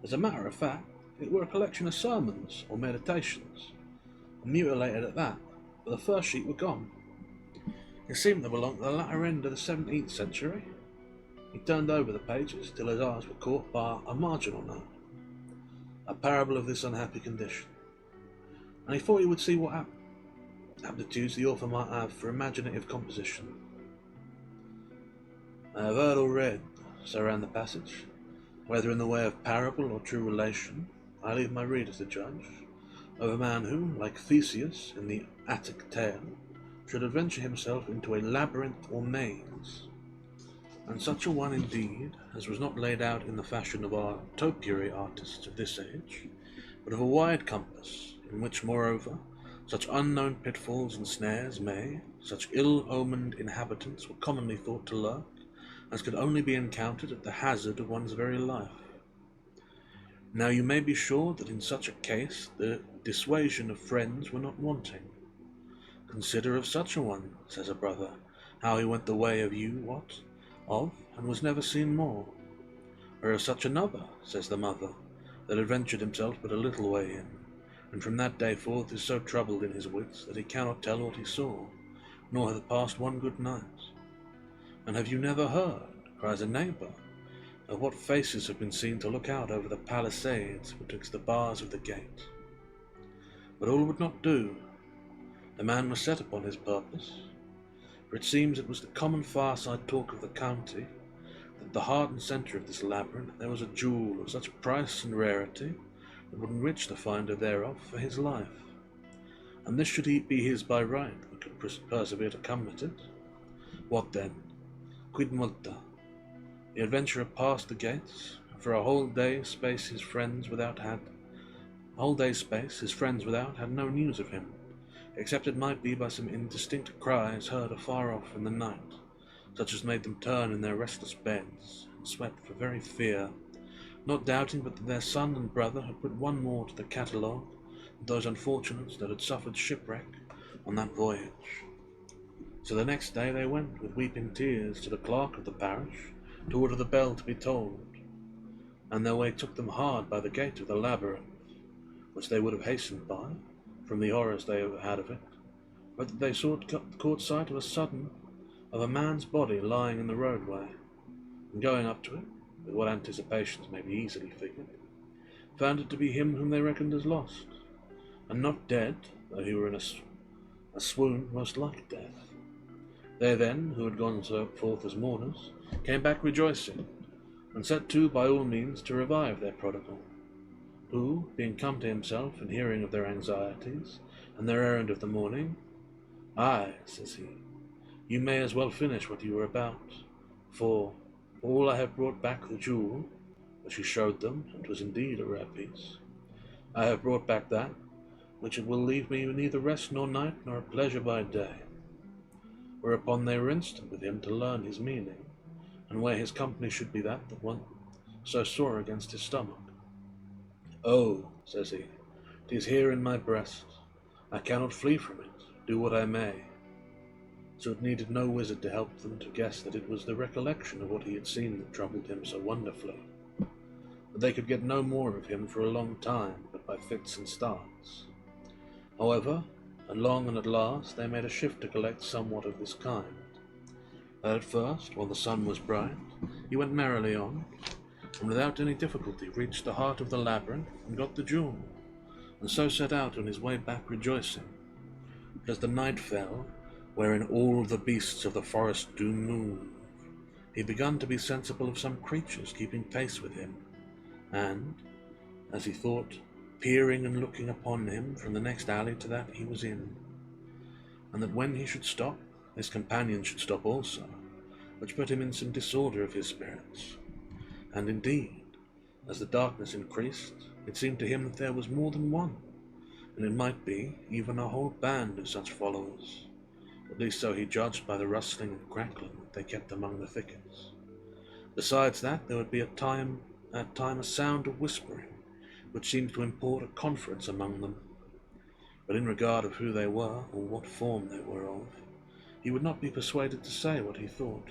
As a matter of fact, it were a collection of sermons or meditations, and mutilated at that, but the first sheet were gone. It seemed to belong to the latter end of the 17th century. He turned over the pages till his eyes were caught by a marginal note, a parable of this unhappy condition, and he thought he would see what aptitudes the author might have for imaginative composition. I have heard or read, so ran the passage, whether in the way of parable or true relation, I leave my reader to judge, of a man who, like Theseus in the Attic tale, should adventure himself into a labyrinth or maze, and such a one indeed as was not laid out in the fashion of our topiary artists of this age, but of a wide compass, in which, moreover, such unknown pitfalls and snares may, such ill-omened inhabitants were commonly thought to lurk, as could only be encountered at the hazard of one's very life. Now you may be sure that in such a case the dissuasion of friends were not wanting. Consider of such a one, says a brother, how he went the way of you what of, and was never seen more. Or of such another, says the mother, that adventured himself but a little way in, and from that day forth is so troubled in his wits that he cannot tell what he saw, nor hath passed one good night. And have you never heard, cries a neighbour, of what faces have been seen to look out over the palisades betwixt the bars of the gate? But all would not do. The man was set upon his purpose, for it seems it was the common fireside talk of the county that at the heart and centre of this labyrinth there was a jewel of such price and rarity that would enrich the finder thereof for his life. And this should he be his by right that could persevere to come at it. What then? Quid multa? The adventurer passed the gates, and for a whole day's space his friends without had no news of him, except it might be by some indistinct cries heard afar off in the night, such as made them turn in their restless beds, and sweat for very fear, not doubting but that their son and brother had put one more to the catalogue of those unfortunates that had suffered shipwreck on that voyage. So the next day they went with weeping tears to the clerk of the parish to order the bell to be tolled, and their way took them hard by the gate of the labyrinth, which they would have hastened by, from the horrors they had of it, but that they caught sight of a man's body lying in the roadway, and going up to it, with what anticipations may be easily figured, found it to be him whom they reckoned as lost, and not dead, though he were in a swoon most like death. They then, who had gone so forth as mourners, came back rejoicing, and set to by all means to revive their prodigal, who, being come to himself and hearing of their anxieties and their errand of the morning, "Aye," says he, "you may as well finish what you were about, for all I have brought back the jewel," which he showed them, and 'twas indeed a rare piece. "I have brought back that, which it will leave me neither rest nor night, nor pleasure by day." Whereupon they were instant with him to learn his meaning, and where his company should be that one so sore against his stomach. "Oh," says he, "'tis here in my breast. I cannot flee from it, do what I may." So it needed no wizard to help them to guess that it was the recollection of what he had seen that troubled him so wonderfully. But they could get no more of him for a long time, but by fits and starts. However, at long and at last they made a shift to collect somewhat of this kind. That at first, while the sun was bright, he went merrily on, and without any difficulty reached the heart of the labyrinth and got the jewel, and so set out on his way back rejoicing. But as the night fell, wherein all the beasts of the forest do move, he began to be sensible of some creatures keeping pace with him, and, as he thought, peering and looking upon him from the next alley to that he was in, and that when he should stop, his companion should stop also, which put him in some disorder of his spirits. And indeed, as the darkness increased, it seemed to him that there was more than one, and it might be even a whole band of such followers, at least so he judged by the rustling and crackling that they kept among the thickets. Besides that, there would be at time a sound of whispering, which seemed to import a conference among them. But in regard of who they were, or what form they were of, he would not be persuaded to say what he thought.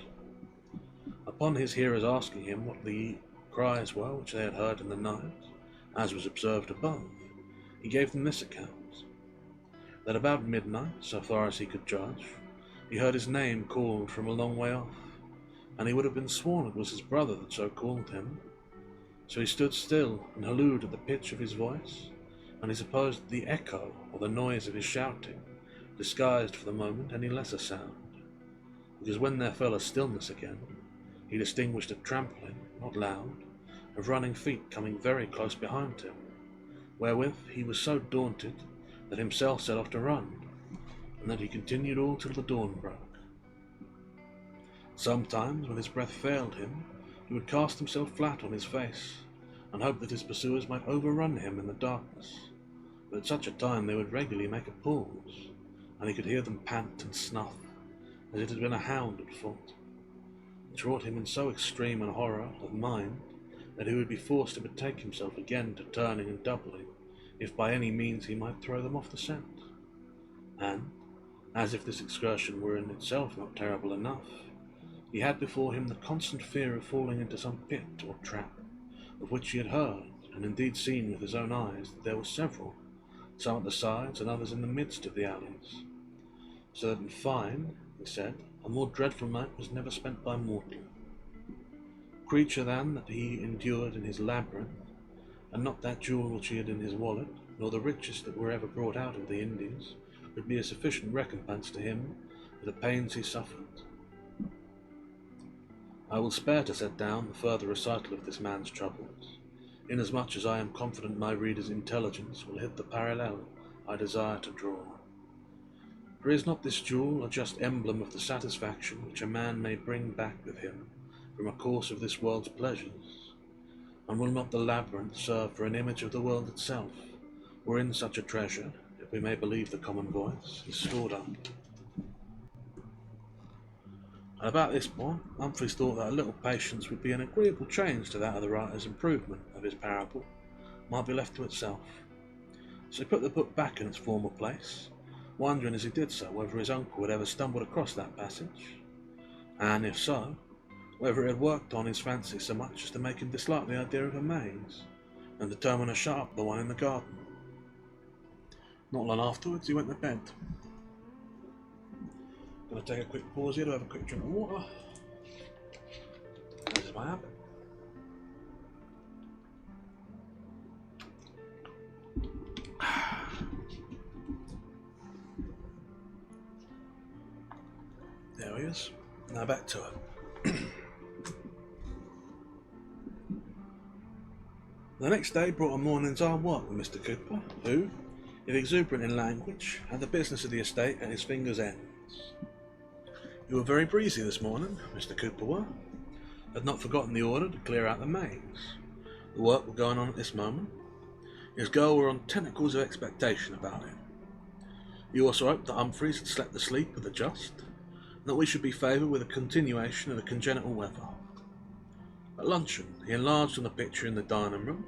Upon his hearers asking him what the cries were which they had heard in the night, as was observed above, he gave them this account. that about midnight, so far as he could judge, he heard his name called from a long way off, and he would have been sworn it was his brother that so called him. So he stood still and hallooed at the pitch of his voice, and he supposed the echo or the noise of his shouting disguised for the moment any lesser sound, because when there fell a stillness again, he distinguished a trampling, not loud, of running feet coming very close behind him, wherewith he was so daunted that himself set off to run, and that he continued all till the dawn broke. Sometimes, when his breath failed him, he would cast himself flat on his face, and hope that his pursuers might overrun him in the darkness, but at such a time they would regularly make a pause, and he could hear them pant and snuff, as it had been a hound at fault, which wrought him in so extreme an horror of mind that he would be forced to betake himself again to turning and doubling, if by any means he might throw them off the scent. And, as if this excursion were in itself not terrible enough, he had before him the constant fear of falling into some pit or trap, of which he had heard, and indeed seen with his own eyes, that there were several, some at the sides and others in the midst of the alleys, so that in fine, he said, a more dreadful night was never spent by mortal. Creature than that he endured in his labyrinth, and not that jewel which he had in his wallet, nor the richest that were ever brought out of the Indies, would be a sufficient recompense to him for the pains he suffered. I will spare to set down the further recital of this man's troubles, inasmuch as I am confident my reader's intelligence will hit the parallel I desire to draw. For is not this jewel a just emblem of the satisfaction which a man may bring back with him from a course of this world's pleasures? And will not the labyrinth serve for an image of the world itself, wherein such a treasure, if we may believe the common voice, is stored up? And about this point, Humphries thought that a little patience would be an agreeable change to that of the writer's improvement of his parable might be left to itself. So he put the book back in its former place, wondering as he did so whether his uncle had ever stumbled across that passage, and if so, whether it had worked on his fancy so much as to make him dislike the idea of a maze, and determine to shut up the one in the garden. Not long afterwards he went to bed. Going to take a quick pause here to have a quick drink of water. This is my habit. There he is. Now back to it. The next day brought a morning's hard work with Mr. Cooper, who, if exuberant in language, had the business of the estate at his fingers' ends. You were very breezy this morning, Mr. Cooper were. Had not forgotten the order to clear out the maze. The work were going on at this moment. His girl were on tentacles of expectation about it. You also hoped that Humphries had slept the sleep of the just, and that we should be favoured with a continuation of the congenital weather. At luncheon, he enlarged on the picture in the dining room,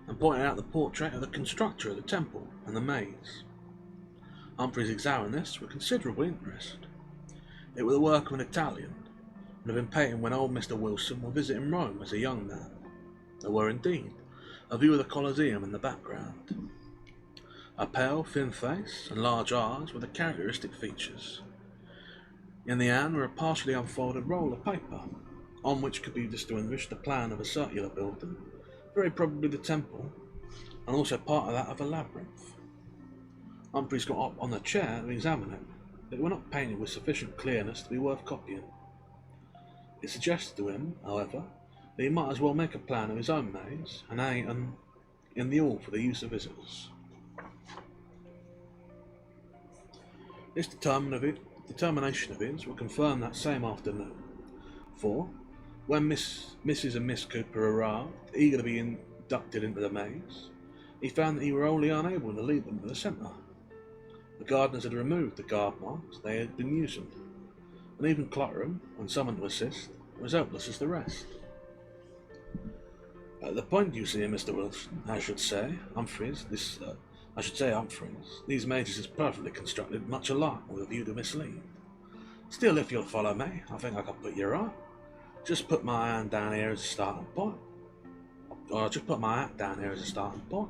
and pointed out the portrait of the constructor of the temple and the maze. Humphries examined this with considerable interest. It was the work of an Italian, and had been painted when old Mr Wilson was visiting Rome as a young man. There were indeed a view of the Colosseum in the background. A pale, thin face and large eyes were the characteristic features. In the hand were a partially unfolded roll of paper, on which could be distinguished the plan of a circular building, very probably the temple, and also part of that of a labyrinth. Humphries got up on the chair to examine it. They were not painted with sufficient clearness to be worth copying. It suggested to him, however, that he might as well make a plan of his own maze and hang in the hall for the use of visitors. This determination of his was confirmed that same afternoon, for when Mrs. and Miss Cooper arrived, eager to be inducted into the maze, he found that he were wholly unable to lead them to the centre. The gardeners had removed the guard marks they had been using, and even Clutterham, when summoned to assist, was helpless as the rest. At the point you see, Mr. Wilson, I should say Humphries, these mazes is perfectly constructed, much alike with a view to mislead. Still, if you'll follow me, I think I can put you right. Just put my hand down here as a starting point. Or just put my hat down here as a starting point.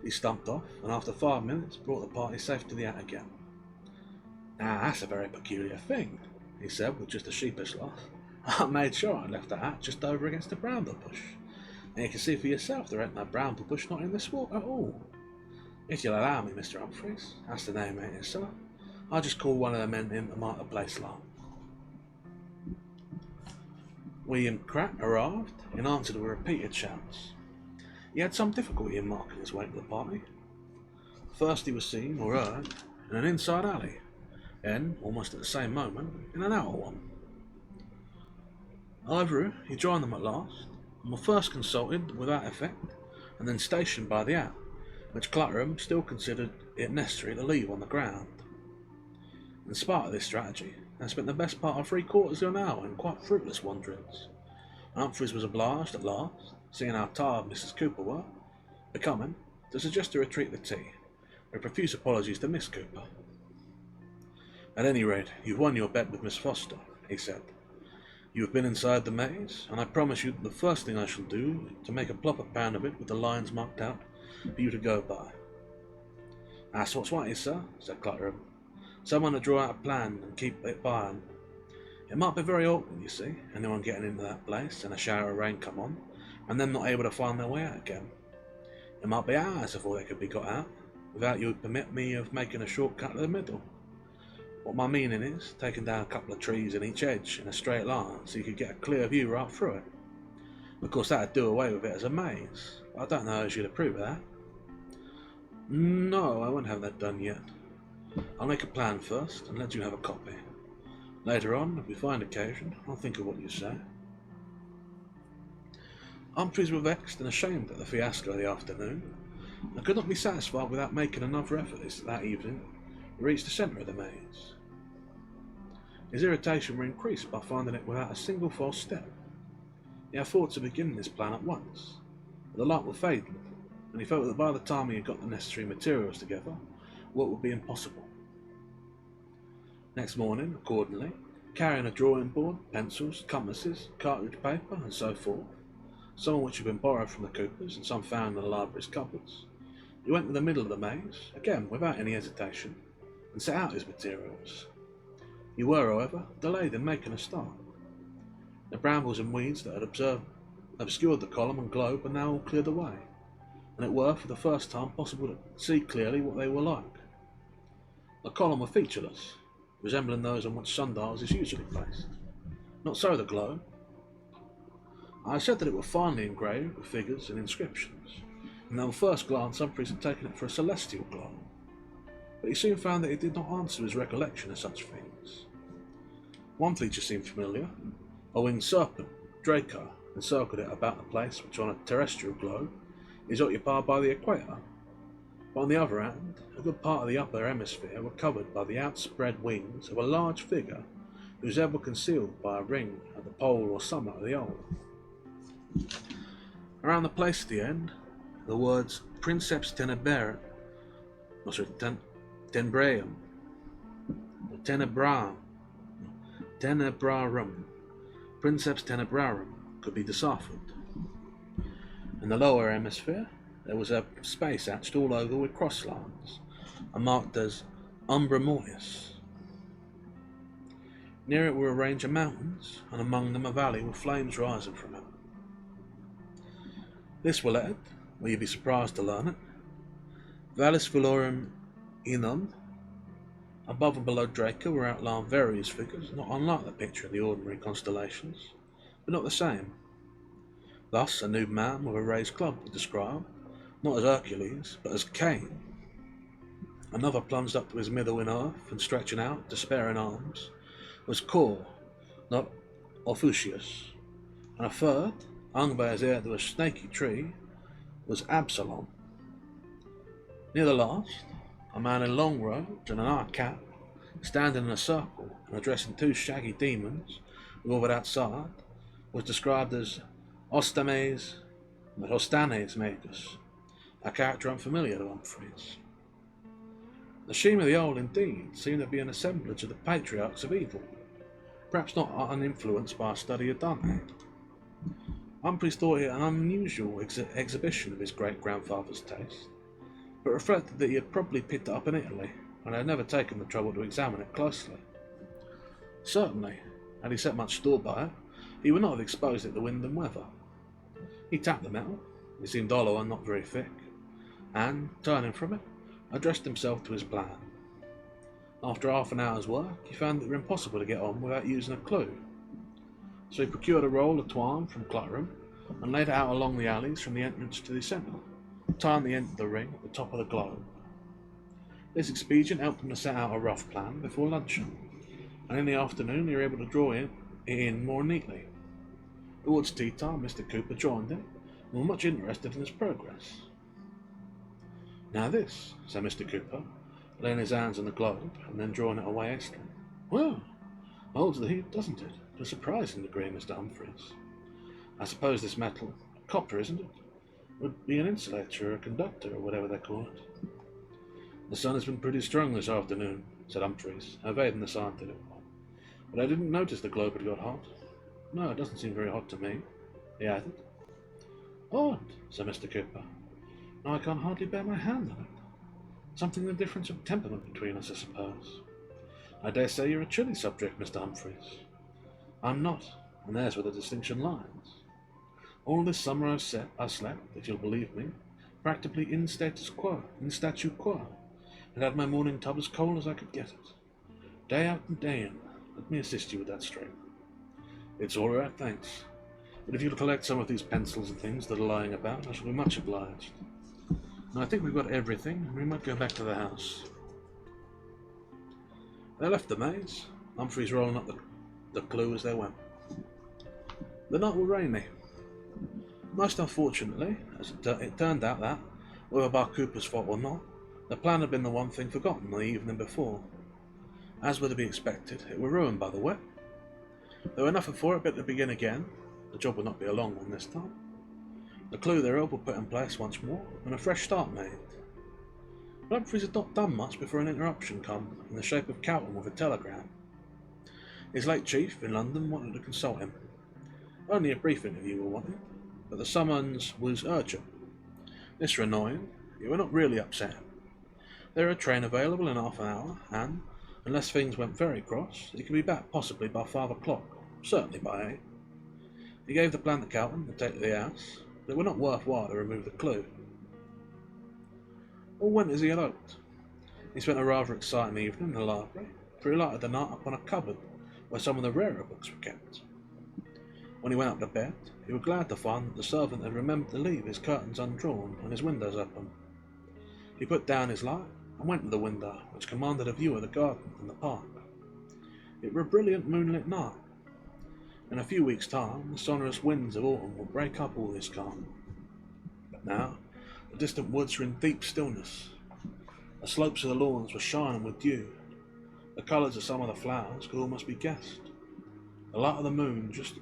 He stumped off, and after 5 minutes brought the party safe to the hut again. "Now that's a very peculiar thing," he said with just a sheepish laugh. "I made sure I left the hut just over against the bramble bush, and you can see for yourself there ain't no bramble bush not in this walk at all. If you'll allow me, Mr Humphries, that's the name, ain't it, sir? I'll just call one of the men in to mark the place like." William Crack arrived in answer to repeated shouts. He had some difficulty in marking his way to the party. First he was seen, or heard, in an inside alley, then, almost at the same moment, in an outer one. However, he joined them at last, and was first consulted without effect, and then stationed by the app, which Clutterham still considered it necessary to leave on the ground. In spite of this strategy, they spent the best part of 3/4 of an hour in quite fruitless wanderings, and Humphries was obliged at last, seeing how tired Mrs Cooper were, becoming, to suggest a retreat to tea, with profuse apologies to Miss Cooper. "At any rate, you've won your bet with Miss Foster," he said. "You have been inside the maze, and I promise you that the first thing I shall do is to make a proper pound of it with the lines marked out for you to go by." "That's what's wanted, sir," said Clutterham. "Someone to draw out a plan and keep it by 'em. It might be very awkward, you see, anyone getting into that place and a shower of rain come on, and them not able to find their way out again. It might be hours before they could be got out, without you would permit me of making a short cut to the middle. What my meaning is, taking down a couple of trees in each edge in a straight line so you could get a clear view right through it. Of course that'd do away with it as a maze, but I don't know as you'd approve of that." "No, I won't have that done yet. I'll make a plan first and let you have a copy. Later on, if we find occasion, I'll think of what you say." Humphries was vexed and ashamed at the fiasco of the afternoon, and could not be satisfied without making another effort that evening to reach the centre of the maze. His irritation was increased by finding it without a single false step. He had thoughts of beginning his plan at once, but the light was fading, and he felt that by the time he had got the necessary materials together, work would be impossible. Next morning, accordingly, carrying a drawing board, pencils, compasses, cartridge paper, and so forth, some of which had been borrowed from the Coopers and some found in the library's cupboards, he went to the middle of the maze, again without any hesitation, and set out his materials. He were, however, delayed in making a start. The brambles and weeds that had obscured the column and globe were now all cleared away, and it were for the first time possible to see clearly what they were like. The column were featureless, resembling those on which sundials is usually placed. Not so the globe. I said that it was finely engraved with figures and inscriptions, and at first glance Humphries had taken it for a celestial globe, but he soon found that it did not answer his recollection of such things. One feature seemed familiar: a winged serpent, Draco, encircled it about the place which on a terrestrial globe is occupied by the equator, but on the other hand, a good part of the upper hemisphere were covered by the outspread wings of a large figure whose head were concealed by a ring at the pole or summit of the orb. Around the place at the end, the words Princeps Tenebrarum, Tenebrarum, Tenebrarum, Princeps Tenebrarum could be deciphered. In the lower hemisphere, there was a space hatched all over with cross lines, and marked as Umbra Mortis. Near it were a range of mountains, and among them a valley with flames rising from it. This were lettered, will you be surprised to learn it, Vallis Velorum Enum. Above and below Draco were outlined various figures, not unlike the picture of the ordinary constellations, but not the same. Thus, a nude man with a raised club was described, not as Hercules, but as Cain. Another plunged up to his middle in earth, and stretching out despairing arms, was Cor, not Ophusius, and a third, hung by his hair to a snaky tree, was Absalom. Near the last, a man in long robes and an high cap, standing in a circle and addressing two shaggy demons who outside, was described as Ostanes Magus, a character unfamiliar to Humphries. The scheme of the old indeed seemed to be an assemblage of the patriarchs of evil, perhaps not uninfluenced by a study of Dante. Humphries thought it an unusual exhibition of his great-grandfather's taste, but reflected that he had probably picked it up in Italy, and had never taken the trouble to examine it closely. Certainly, had he set much store by it, he would not have exposed it to wind and weather. He tapped the metal. It seemed hollow and not very thick, and, turning from it, addressed himself to his plan. After half an hour's work, he found it impossible to get on without using a clue. So he procured a roll of twine from Clutterham and laid it out along the alleys from the entrance to the centre, tying the end of the ring at the top of the globe. This expedient helped him to set out a rough plan before luncheon, and in the afternoon they were able to draw it in more neatly. Towards tea time, Mr. Cooper joined him and was much interested in his progress. "Now this," said Mr. Cooper, laying his hands on the globe and then drawing it away hastily. "Well, holds the heat, doesn't it? To a surprising degree, Mr. Humphries. I suppose this metal, copper, isn't it, would be an insulator or a conductor or whatever they call it." "The sun has been pretty strong this afternoon," said Humphries, evading the scientific one, "but I didn't notice the globe had got hot. No, it doesn't seem very hot to me," he added. "Odd," said Mr. Cooper. "Now I can't hardly bear my hand on it. Something in the difference of temperament between us, I suppose. I dare say you're a chilly subject, Mr. Humphries. I'm not, and there's where the distinction lies. All this summer I've slept, if you'll believe me, practically in statu quo, and had my morning tub as cold as I could get it. Day out and day in. Let me assist you with that string." "It's all right, thanks. But if you'll collect some of these pencils and things that are lying about, I shall be much obliged. Now, I think we've got everything, and we might go back to the house." They left the maze, Humphries rolling up the clue as they went. The night was rainy. Most unfortunately, as it turned out that, whether by Cooper's fault or not, the plan had been the one thing forgotten the evening before. As were to be expected, it were ruined by the wet. There were nothing for it but to begin again. The job would not be a long one this time. The clue thereof were put in place once more, and a fresh start made. But Humphries had not done much before an interruption came, in the shape of Cowton with a telegram. His late chief, in London, wanted to consult him. Only a brief interview were wanted, but the summons was urgent. This were annoying, it were not really upsetting. There were a train available in half an hour, and, unless things went very cross, he could be back possibly by 5 o'clock, certainly by 8. He gave the plan to Cowton to take to the house, but it were not worthwhile to remove the clue. All went as he had hoped. He spent a rather exciting evening in the library, for he lighted the night up on a cupboard where some of the rarer books were kept. When he went up to bed, he was glad to find that the servant had remembered to leave his curtains undrawn and his windows open. He put down his light and went to the window, which commanded a view of the garden and the park. It were a brilliant moonlit night. In a few weeks' time, the sonorous winds of autumn will break up all this calm. But now, the distant woods were in deep stillness. The slopes of the lawns were shining with dew. The colours of some of the flowers could almost be guessed. The light of the moon just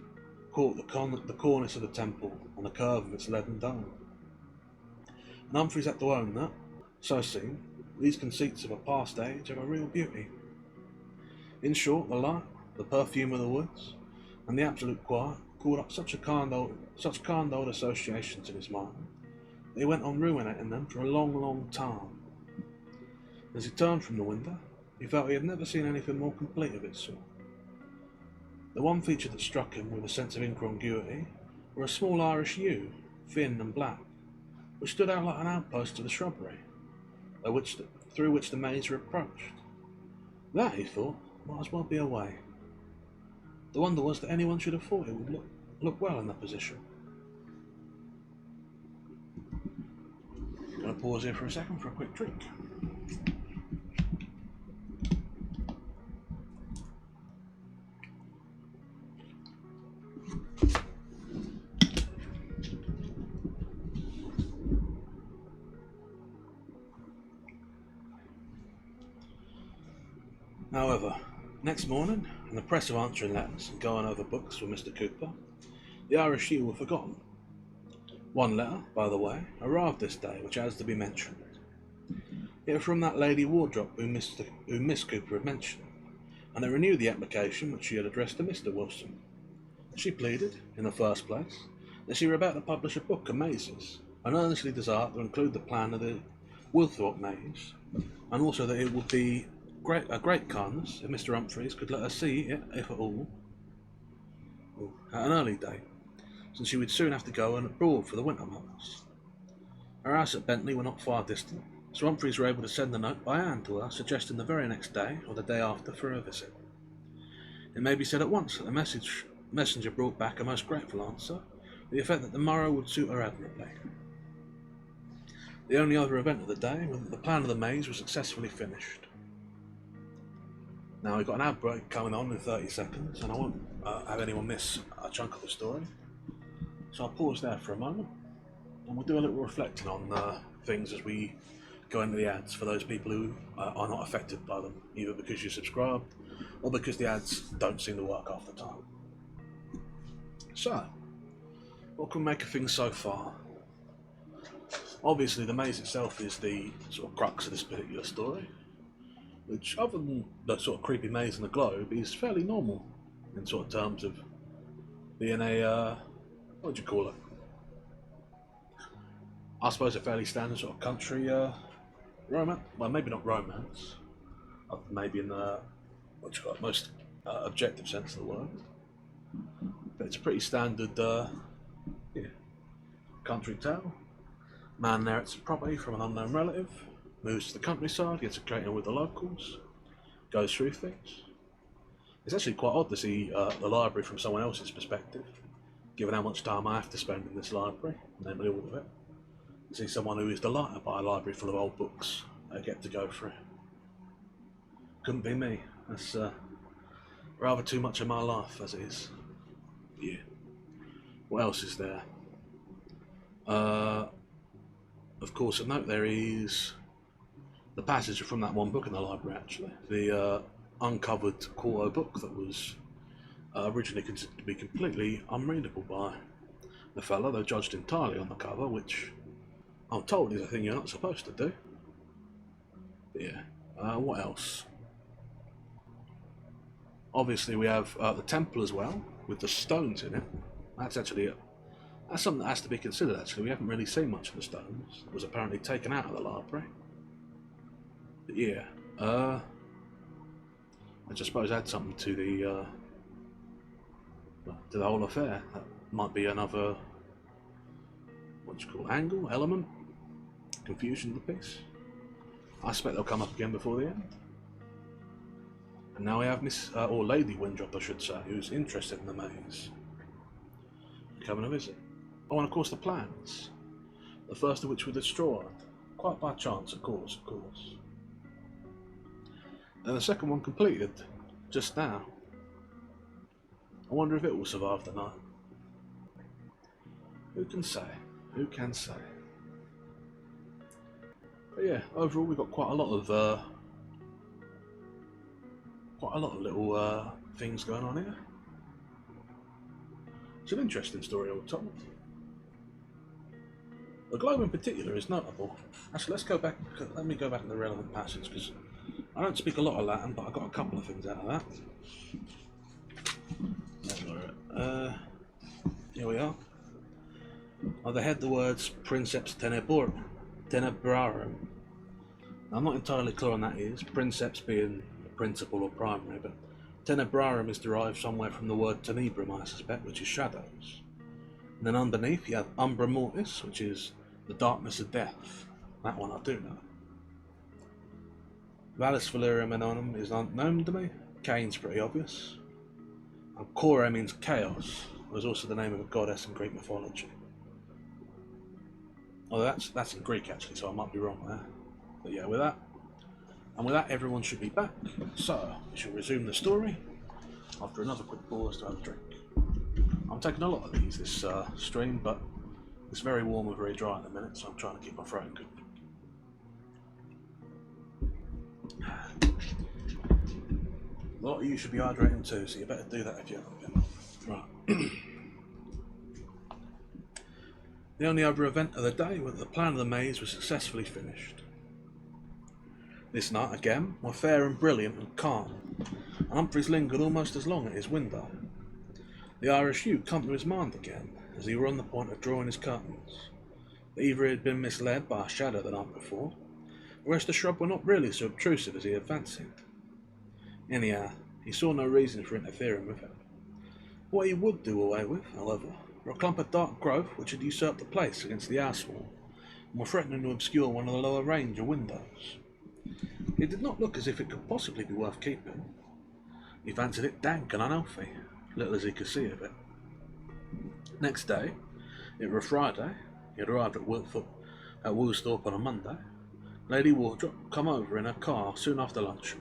caught the cornice of the temple and the curve of its leaden dome. And Humphries had to own that, so seen, these conceits of a past age have a real beauty. In short, the light, the perfume of the woods, and the absolute quiet called up such kind old associations in his mind that he went on ruminating them for a long, long time. As he turned from the window, he felt he had never seen anything more complete of its sort. The one feature that struck him with a sense of incongruity were a small Irish yew, thin and black, which stood out like an outpost of the shrubbery, through which the maze were approached. That, he thought, might as well be a way. The wonder was that anyone should have thought it would look well in that position. I'm going to pause here for a second for a quick drink. However, next morning, in the press of answering letters and going over books with Mr. Cooper, the Irish yew were forgotten. One letter, by the way, arrived this day which has to be mentioned. It was from that Lady Wardrop whom Miss Cooper had mentioned, and it renewed the application which she had addressed to Mr. Wilson. She pleaded, in the first place, that she were about to publish a book of mazes, and earnestly desired to include the plan of the Wilthorpe maze, and also that it would be a great kindness if Mr Humphries could let her see it, if at all, at an early date, since she would soon have to go and abroad for the winter months. Her house at Bentley were not far distant, so Humphries were able to send a note by hand to her, suggesting the very next day or the day after for a visit. It may be said at once that the messenger brought back a most grateful answer, to the effect that the morrow would suit her admirably. The only other event of the day was that the plan of the maze was successfully finished. Now we've got an ad break coming on in 30 seconds, and I won't have anyone miss a chunk of the story. So I'll pause there for a moment, and we'll do a little reflecting on things as we go into the ads for those people who are not affected by them, either because you're subscribed or because the ads don't seem to work half the time. So, what can we make of things so far? Obviously the maze itself is the sort of crux of this particular story, which, other than the sort of creepy maze in the globe, is fairly normal in sort of terms of being a, what do you call it? I suppose a fairly standard sort of country romance. Well, maybe not romance, maybe in the most objective sense of the word. But it's a pretty standard country tale. Man inherits property from an unknown relative, moves to the countryside, gets acquainted with the locals, goes through things. It's actually quite odd to see the library from someone else's perspective, given how much time I have to spend in this library, namely all of it. To see someone who is delighted by a library full of old books I get to go through. Couldn't be me. That's rather too much of my life as it is. Yeah. What else is there? Of course, a note there is the passage from that one book in the library, actually. The uncovered quarto book that was originally considered to be completely unreadable by the fellow, though judged entirely on the cover, which I'm told is a thing you're not supposed to do. But yeah, what else? Obviously we have the temple as well, with the stones in it. That's actually that's something that has to be considered, actually. We haven't really seen much of the stones. It was apparently taken out of the library. But yeah, I just suppose add something to the whole affair. That might be another, what do you call it, angle, element, confusion of the piece. I expect they'll come up again before the end. And now we have Miss, or Lady Windrop, I should say, who's interested in the maze, coming to visit. Oh, and of course the plans, the first of which were destroyed, quite by chance, of course. And the second one completed, just now. I wonder if it will survive the night. Who can say? Who can say? But yeah, overall we've got quite a lot of little things going on here. It's an interesting story all told. The globe in particular is notable. Actually, let me go back to the relevant passage, because I don't speak a lot of Latin, but I got a couple of things out of that. Here we are. At the head the words Princeps Tenebrarum. Now, I'm not entirely clear on that is, Princeps being principal or primary, but Tenebrarum is derived somewhere from the word tenebrum, I suspect, which is shadows. And then underneath you have Umbra Mortis, which is the darkness of death. That one I do know. Vallis Valerium Anonum is unknown to me. Cain's pretty obvious. And Kore means chaos. It was also the name of a goddess in Greek mythology. Oh, that's in Greek actually, so I might be wrong there. But yeah, with that everyone should be back. So we shall resume the story after another quick pause to have a drink. I'm taking a lot of these this stream, but it's very warm and very dry at the minute, so I'm trying to keep my throat good. A lot of you should be hydrating too, so you better do that if you haven't been. Right. The only other event of the day was that the plan of the maze was successfully finished. This night again were fair and brilliant and calm, and Humphries lingered almost as long at his window. The Irish hue come to his mind again, as he were on the point of drawing his curtains. Either he had been misled by a shadow the night before, whereas the shrub were not really so obtrusive as he had fancied. Anyhow, he saw no reason for interfering with it. What he would do away with, however, were a clump of dark growth which had usurped the place against the house wall, and were threatening to obscure one of the lower range of windows. It did not look as if it could possibly be worth keeping. He fancied it dank and unhealthy, little as he could see of it. Next day, it were Friday, he had arrived at Woolsthorpe on a Monday. Lady Wardrop come over in her car soon after luncheon.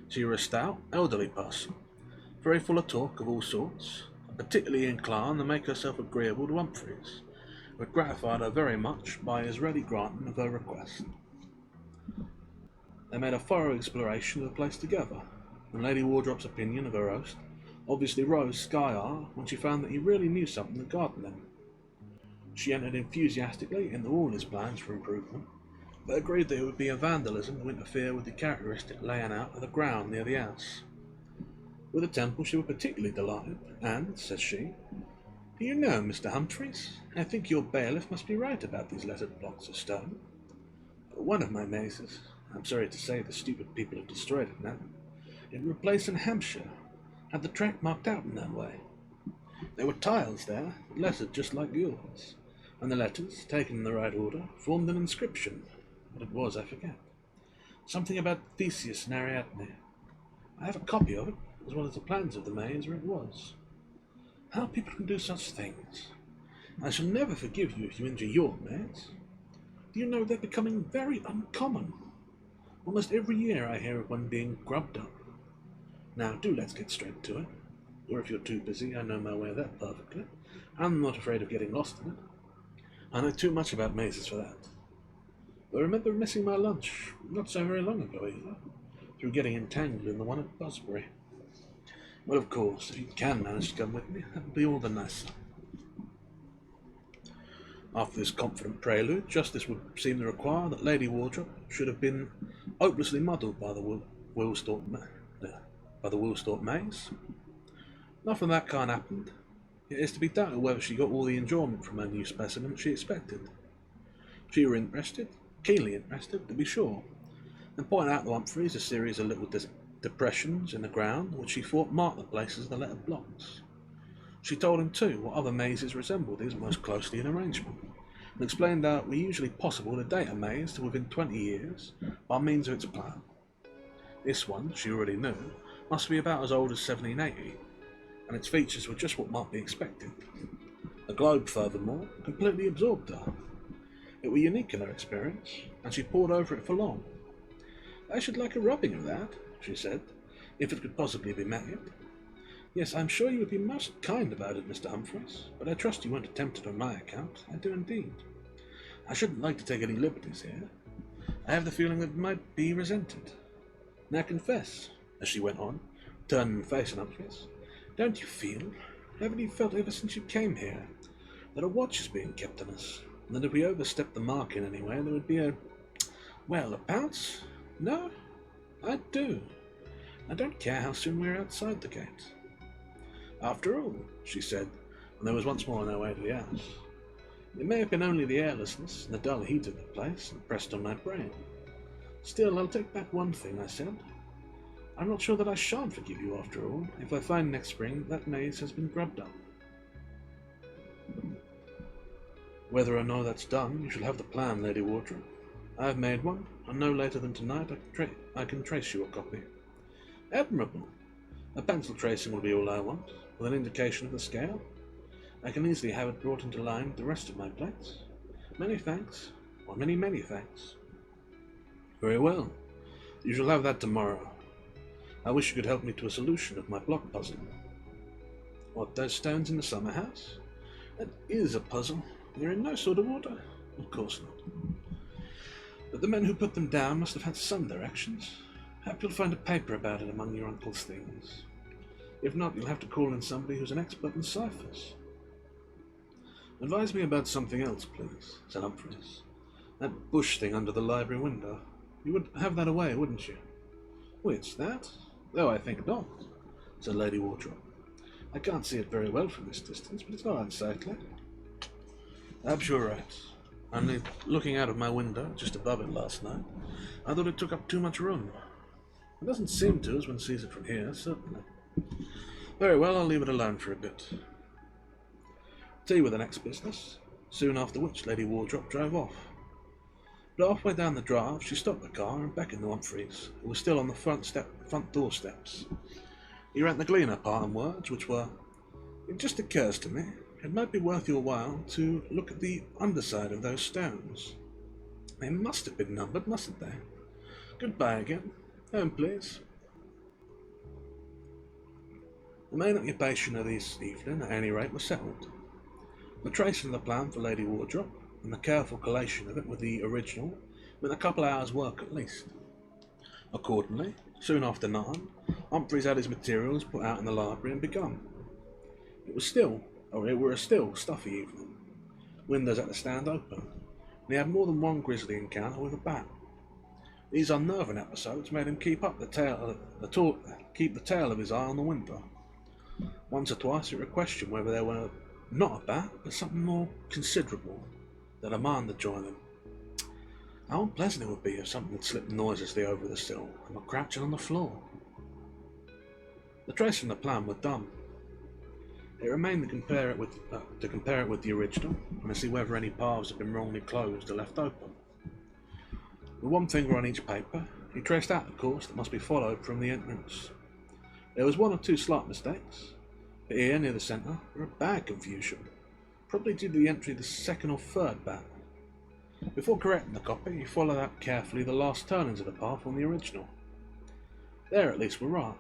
She were a stout, elderly person, very full of talk of all sorts, and particularly inclined to make herself agreeable to Humphries, who had gratified her very much by his ready granting of her request. They made a thorough exploration of the place together, and Lady Wardrop's opinion of her host obviously rose sky-high when she found that he really knew something of gardening. She entered enthusiastically into all his plans for improvement, but agreed that it would be a vandalism to interfere with the characteristic laying out of the ground near the house. With the temple she was particularly delighted, and, says she, "Do you know, Mr Humphries, I think your bailiff must be right about these lettered blocks of stone. One of my mazes, I'm sorry to say the stupid people have destroyed it now, it were a place in Hampshire, had the track marked out in that way. There were tiles there, lettered just like yours, and the letters, taken in the right order, formed an inscription. What it was, I forget. Something about Theseus and Ariadne. I have a copy of it, as well as the plans of the maze where it was. How people can do such things. I shall never forgive you if you injure your maze. Do you know they're becoming very uncommon? Almost every year I hear of one being grubbed up. Now do let's get straight to it. Or if you're too busy, I know my way there perfectly. I'm not afraid of getting lost in it. I know too much about mazes for that. But I remember missing my lunch not so very long ago either, through getting entangled in the one at Busbury. Well, of course, if you can manage to come with me, that would be all the nicer." After this confident prelude, justice would seem to require that Lady Wardrop should have been hopelessly muddled by the Woolsthorpe maze. Nothing of that kind happened. It is to be doubted whether she got all the enjoyment from her new specimen she expected. She were interested, keenly interested, to be sure, and pointed out to Humphries a series of little depressions in the ground which she thought marked the places of the lettered blocks. She told him, too, what other mazes resembled these most closely in arrangement, and explained how it were usually possible to date a maze to within 20 years by means of its plan. This one, she already knew, must be about as old as 1780, and its features were just what might be expected. The globe, furthermore, completely absorbed her. It were unique in her experience, and she pored over it for long. "I should like a rubbing of that," she said, "if it could possibly be made. Yes, I'm sure you would be most kind about it, Mr Humphries, but I trust you won't attempt it on my account. I do indeed. I shouldn't like to take any liberties here. I have the feeling that it might be resented. Now confess," as she went on, turning and facing Humphries, "don't you feel, haven't you felt ever since you came here, that a watch is being kept on us, and that if we overstep the mark in any way, there would be a pounce? No? I do. I don't care how soon we're outside the gate. After all," she said, when they was once more on their way to the house, "it may have been only the airlessness and the dull heat of the place that pressed on my brain. Still, I'll take back one thing I said. I'm not sure that I shan't forgive you after all, if I find next spring that maze has been grubbed up. Whether or no that's done, you shall have the plan, Lady Wardrop. I have made one, and no later than tonight I can trace you a copy." "Admirable. A pencil tracing will be all I want, with an indication of the scale. I can easily have it brought into line with the rest of my plates. Many thanks, or many, many thanks." "Very well. You shall have that tomorrow. I wish you could help me to a solution of my block puzzle." "What, those stones in the summer house? That is a puzzle. They're in no sort of order." "Of course not. But the men who put them down must have had some directions. Perhaps you'll find a paper about it among your uncle's things. If not, you'll have to call in somebody who's an expert in ciphers." "Advise me about something else, please," said Humphries. "That bush thing under the library window. You would have that away, wouldn't you?" "Which, that? Oh, I think not," said Lady Wardrop. "I can't see it very well from this distance, but it's not unsightly." "Perhaps you're right. only looking out of my window just above it last night, I thought it took up too much room. It doesn't seem to as one sees it from here, certainly. Very well, I'll leave it alone for a bit. Tea were the next business, soon after which Lady Wardrop drove off. But halfway down the drive, she stopped the car and beckoned to Humphries, who was still on the front door steps. He ran the gleaner parting words, which were, "It just occurs to me, it might be worth your while to look at the underside of those stones. They must have been numbered, mustn't they? Goodbye again. Home, please." The main occupation of this evening, at any rate, was settled. The tracing of the plan for Lady Wardrop, and the careful collation of it with the original, meant a couple of hours' work at least. Accordingly, soon after 9, Humphries had his materials put out in the library and begun. It were a still, stuffy evening. Windows at the stand open, and he had more than one grisly encounter with a bat. These unnerving episodes made him keep the tail of his eye on the window. Once or twice it was a question whether there were not a bat, but something more considerable, that a man to join him. How unpleasant it would be if something had slipped noiselessly over the sill and were crouching on the floor. The tracing of the plan were done. It remained to compare it with the original, and to see whether any paths had been wrongly closed or left open. With one finger on each paper, he traced out the course that must be followed from the entrance. There was one or two slight mistakes, but here, near the centre, were a bad confusion, probably due to the entry of the second or third bat. Before correcting the copy, he followed out carefully the last turnings of the path on the original. There at least were right.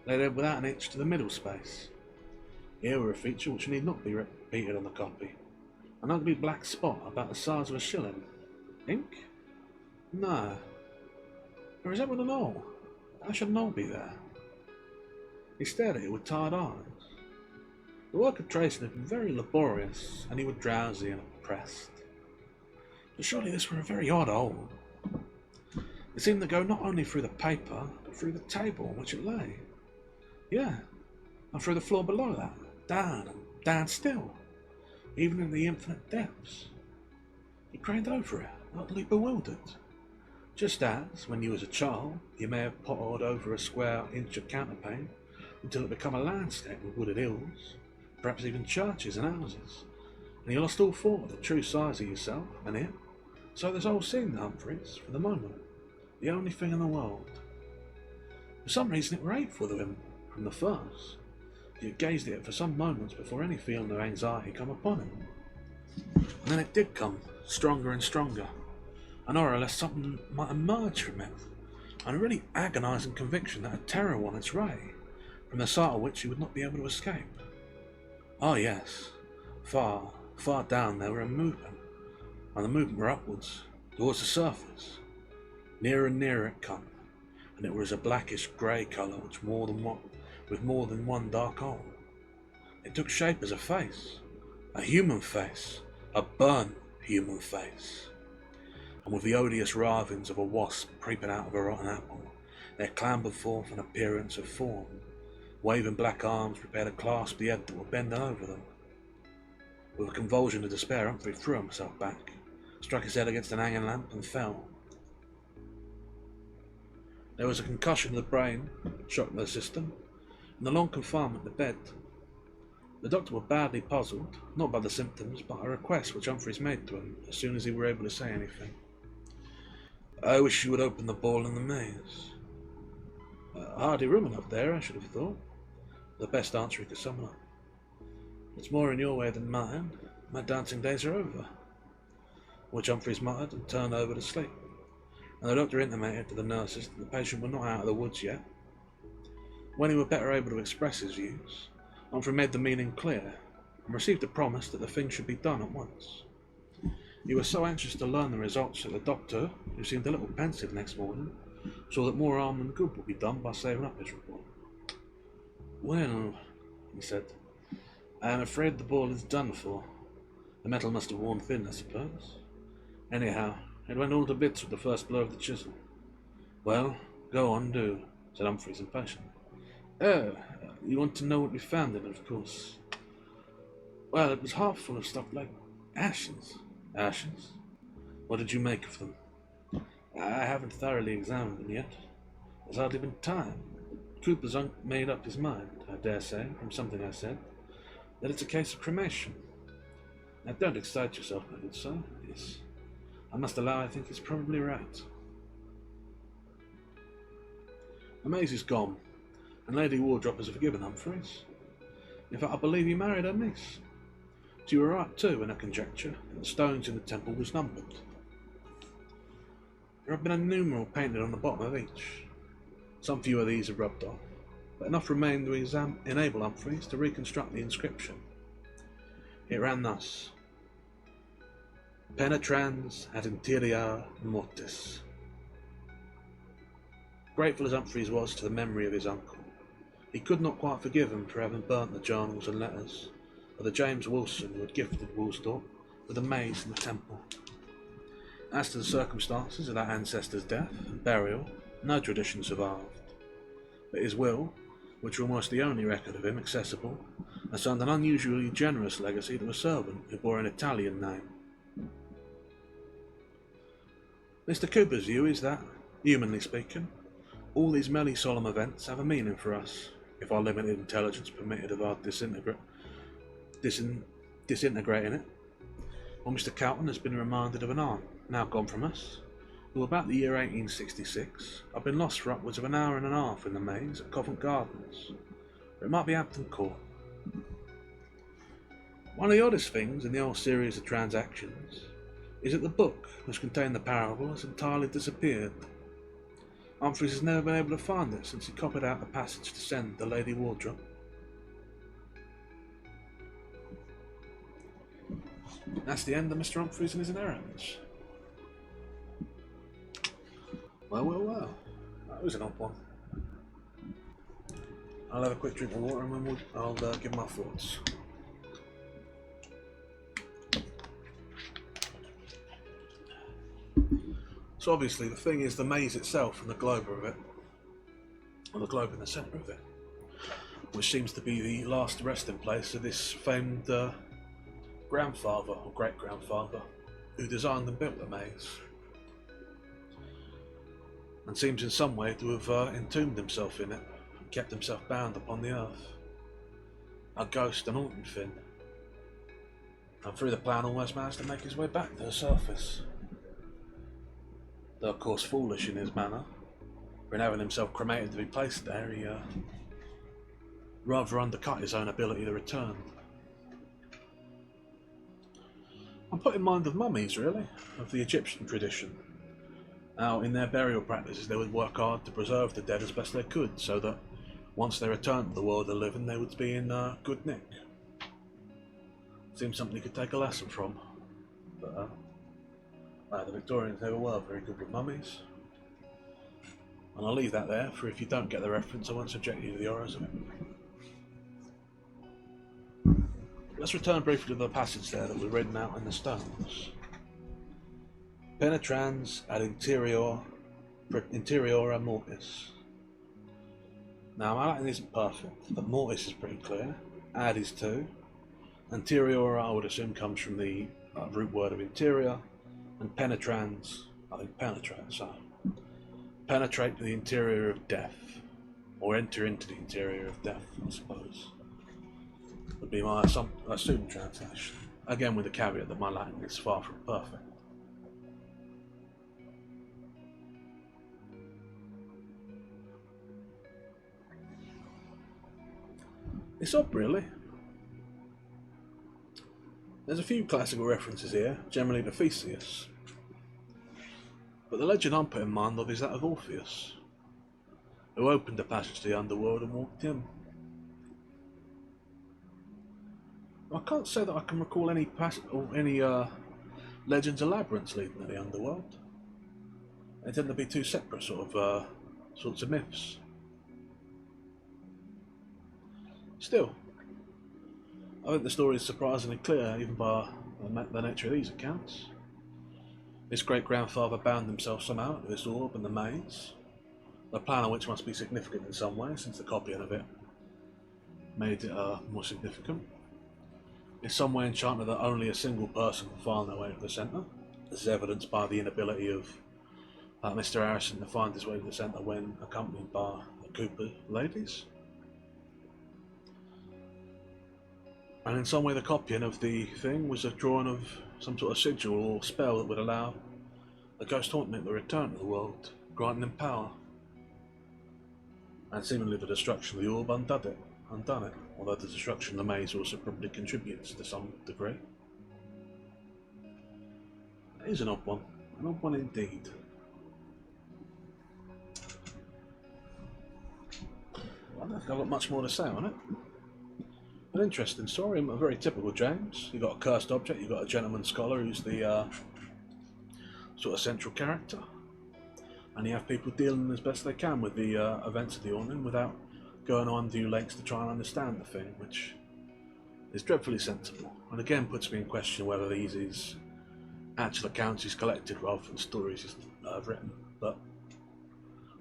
They led without an itch to the middle space. Here were a feature which need not be repeated on the copy. An ugly black spot about the size of a shilling. Ink? No. Or is that with an O? How should an O be there? He stared at it with tired eyes. The work of tracing had been very laborious, and he was drowsy and oppressed. But surely this were a very odd hole. It seemed to go not only through the paper, but through the table on which it lay. Yeah, and through the floor below that, down and down still, even in the infinite depths. He craned over it, utterly bewildered. Just as, when you was a child, you may have pottered over a square inch of counterpane until it became a landscape with wooded hills, perhaps even churches and houses, and you lost all thought of the true size of yourself and it. So this whole scene to Humphries, for the moment, the only thing in the world. For some reason it were hateful to him from the first. He had gazed at it for some moments before any feeling of anxiety come upon him. And then it did come, stronger and stronger, an horror lest something might emerge from it, and a really agonising conviction that a terror won its ray, from the sight of which he would not be able to escape. Oh yes, far, far down there were a movement, and the movement were upwards, towards the surface. Nearer and nearer it come, and it was a blackish grey colour with more than one dark hole. It took shape as a face, a human face, a burnt human face. And with the odious writhings of a wasp creeping out of a rotten apple, there clambered forth an appearance of form, waving black arms prepared to clasp the head that were bending over them. With a convulsion of despair, Humphrey threw himself back, struck his head against an hanging lamp, and fell. There was a concussion of the brain, shock to the system, and the long confinement to bed. The doctor was badly puzzled, not by the symptoms, but a request which Humphries made to him as soon as he were able to say anything. "I wish you would open the ball in the maze." Hardly room enough there, I should have thought. The best answer he could summon up. "It's more in your way than mine. My dancing days are over." Which Humphries muttered and turned over to sleep, and the doctor intimated to the nurses that the patient were not out of the woods yet. When he were better able to express his views, Humphrey made the meaning clear, and received a promise that the thing should be done at once. He was so anxious to learn the results that the doctor, who seemed a little pensive next morning, saw that more harm than good would be done by saving up his report. "Well," he said, "I am afraid the ball is done for. The metal must have worn thin, I suppose. Anyhow, it went all to bits with the first blow of the chisel." "Well, go on, do," said Humphries impatiently. "Oh, you want to know what we found in it, of course. Well, it was half full of stuff like ashes, Ashes? What did you make of them? I haven't thoroughly examined them yet. There's hardly been time. Cooper's made up his mind, I dare say, from something I said, that it's a case of cremation. Now don't excite yourself, my good sir. Yes, I must allow I think he's probably right. The Maisie's gone, and Lady Wardrop has forgiven Humphries. In fact, I believe he married her niece. She were right, too, in her conjecture that the stones in the temple was numbered. There have been a numeral painted on the bottom of each. Some few of these are rubbed off, but enough remain to enable Humphries to reconstruct the inscription. It ran thus: Penetrans ad interior mortis. Grateful as Humphries was to the memory of his uncle, he could not quite forgive him for having burnt the journals and letters of the James Wilson who had gifted Woolsthorpe with a maze in the temple. As to the circumstances of that ancestor's death and burial, no tradition survived, but his will, which was almost the only record of him accessible, assigned an unusually generous legacy to a servant who bore an Italian name. Mr. Cooper's view is that, humanly speaking, all these merely solemn events have a meaning for us, if our limited intelligence permitted of our disintegrating it. Well, Mr. Calton has been reminded of an aunt, now gone from us, who about the year 1866 had been lost for upwards of an hour and a half in the maze at Covent Gardens, or it might be Hampton Court. One of the oddest things in the whole series of transactions is that the book which contained the parable has entirely disappeared. Humphries has never been able to find it since he copied out the passage to send to Lady Wardrop. That's the end of Mr. Humphries and his inheritance. Well. That was an odd one. I'll have a quick drink of water and then I'll give my thoughts. So obviously the thing is the maze itself and the globe of it, or the globe in the centre of it, which seems to be the last resting place of this famed grandfather or great-grandfather who designed and built the maze, and seems in some way to have entombed himself in it and kept himself bound upon the earth, a ghost and haunting thing, and through the plan almost managed to make his way back to the surface. Though of course foolish in his manner, for in having himself cremated to be placed there, he rather undercut his own ability to return. I'm put in mind of mummies, really, of the Egyptian tradition. How in their burial practices they would work hard to preserve the dead as best they could, so that once they returned to the world of the living they would be in good nick. Seems something you could take a lesson from, but the Victorians never were very good with mummies. And I'll leave that there, for if you don't get the reference I won't subject you to the horrors of it. Let's return briefly to the passage there that we've written out in the stones. Penetrans ad interiora mortis. Now my Latin isn't perfect, but mortis is pretty clear. Ad is too. Interiora I would assume comes from the root word of interior, and penetrans, I think penetrate, so penetrate the interior of death, or enter into the interior of death, I suppose, would be my assumed translation. Again with the caveat that my Latin is far from perfect. It's odd, really. There's a few classical references here, generally to Theseus, but the legend I'm put in mind of is that of Orpheus, who opened the passage to the underworld and walked in. I can't say that I can recall any legends or labyrinths leading to the underworld. They tend to be two separate sorts of myths. Still, I think the story is surprisingly clear, even by the nature of these accounts. This great-grandfather bound himself somehow to this orb and the maze, the plan of which must be significant in some way, since the copying of it made it more significant. is somewhere enchanted that only a single person can find their way to the centre. This is evidenced by the inability of Mr Harrison to find his way to the centre when accompanied by the Cooper ladies. And in some way the copying of the thing was a drawing of some sort of sigil or spell that would allow the ghost hauntment to return to the world, granting him power. And seemingly the destruction of the orb undone it, although the destruction of the maze also probably contributes to some degree. It is an odd one indeed. I don't think I've got much more to say on it. An interesting story, a very typical James. You've got a cursed object, you've got a gentleman scholar who's the sort of central character, and you have people dealing as best they can with the events of the Ornan without going on undue lengths to try and understand the thing, which is dreadfully sensible, and again puts me in question whether these is actual accounts he's collected rather than stories he's written. But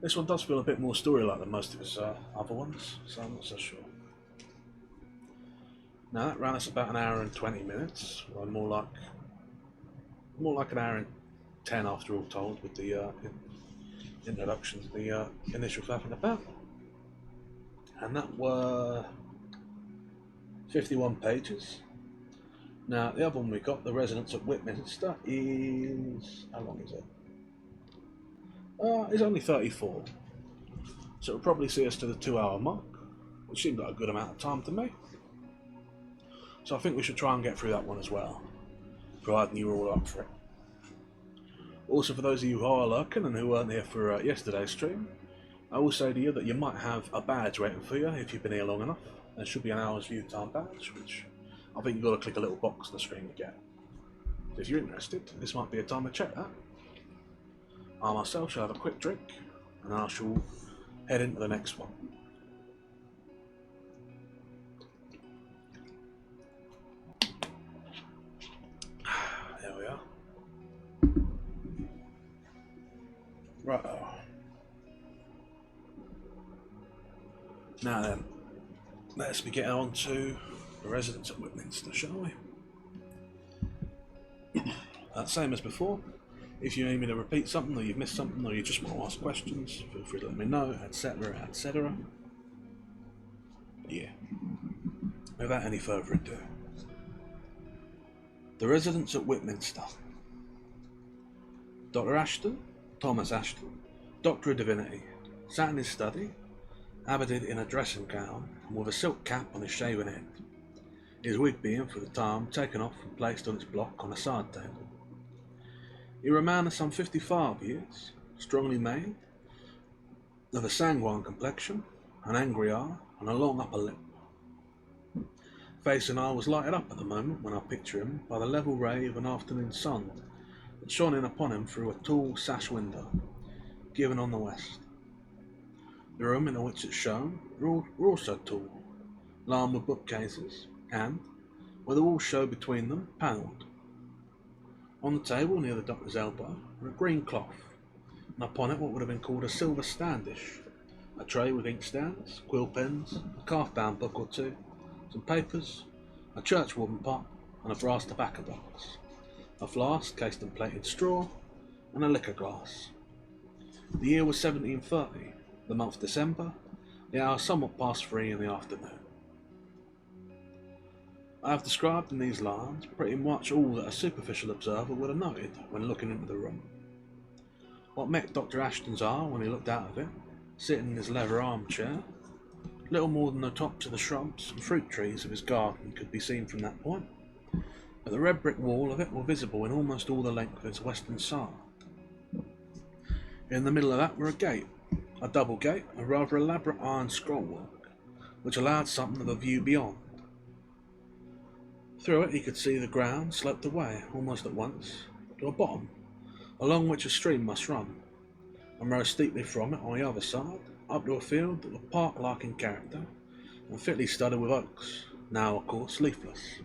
this one does feel a bit more story-like than most of his other ones, so I'm not so sure. Now that ran us about an hour and 20 minutes, or more like an hour and 10 after all told, with the introduction to the initial faffing about. And that were 51 pages. Now the other one we got, The Residence at Whitminster, is... how long is it? It's only 34. So it'll probably see us to the 2-hour mark, which seemed like a good amount of time to me. So I think we should try and get through that one as well, providing you were all up for it. Also, for those of you who are lurking and who weren't here for yesterday's stream, I will say to you that you might have a badge waiting for you if you've been here long enough. There should be an hour's view time badge, which I think you've got to click a little box on the screen to get. So if you're interested, this might be a time to check that. I myself shall have a quick drink, and I shall head into the next one. Right-o. Now then, let's be getting on to The Residence at Whitminster, shall we? Same as before, if you need me to repeat something, or you've missed something, or you just want to ask questions, feel free to let me know, etc, etc. Yeah. Without any further ado. The Residence at Whitminster. Dr. Ashton, Thomas Ashton, Doctor of Divinity, sat in his study, habited in a dressing gown and with a silk cap on his shaven head, his wig being for the time taken off and placed on its block on a side table. He was a man of some 55 years, strongly made, of a sanguine complexion, an angry eye, and a long upper lip. Face and eye was lighted up at the moment, when I picture him, by the level ray of an afternoon sun that shone in upon him through a tall sash window, given on the west. The room into which it shone were also tall, lined with bookcases, and, where the walls showed between them, panelled. On the table near the doctor's elbow were a green cloth, and upon it what would have been called a silver standish, a tray with inkstands, quill pens, a calf-bound book or two, some papers, a churchwarden pot, and a brass tobacco box, a flask cased in plated straw, and a liquor glass. The year was 1730, the month December, the hour somewhat past 3 in the afternoon. I have described in these lines pretty much all that a superficial observer would have noted when looking into the room. What met Dr. Ashton's eye when he looked out of it, sitting in his leather armchair, little more than the tops of the shrubs and fruit trees of his garden could be seen from that point, but the red brick wall of it were visible in almost all the length of its western side. In the middle of that were a gate, a double gate of rather elaborate iron scrollwork, which allowed something of a view beyond. Through it he could see the ground sloped away, almost at once, to a bottom, along which a stream must run, and rose steeply from it on the other side, up to a field that was park-like in character, and fitly studded with oaks, now of course leafless.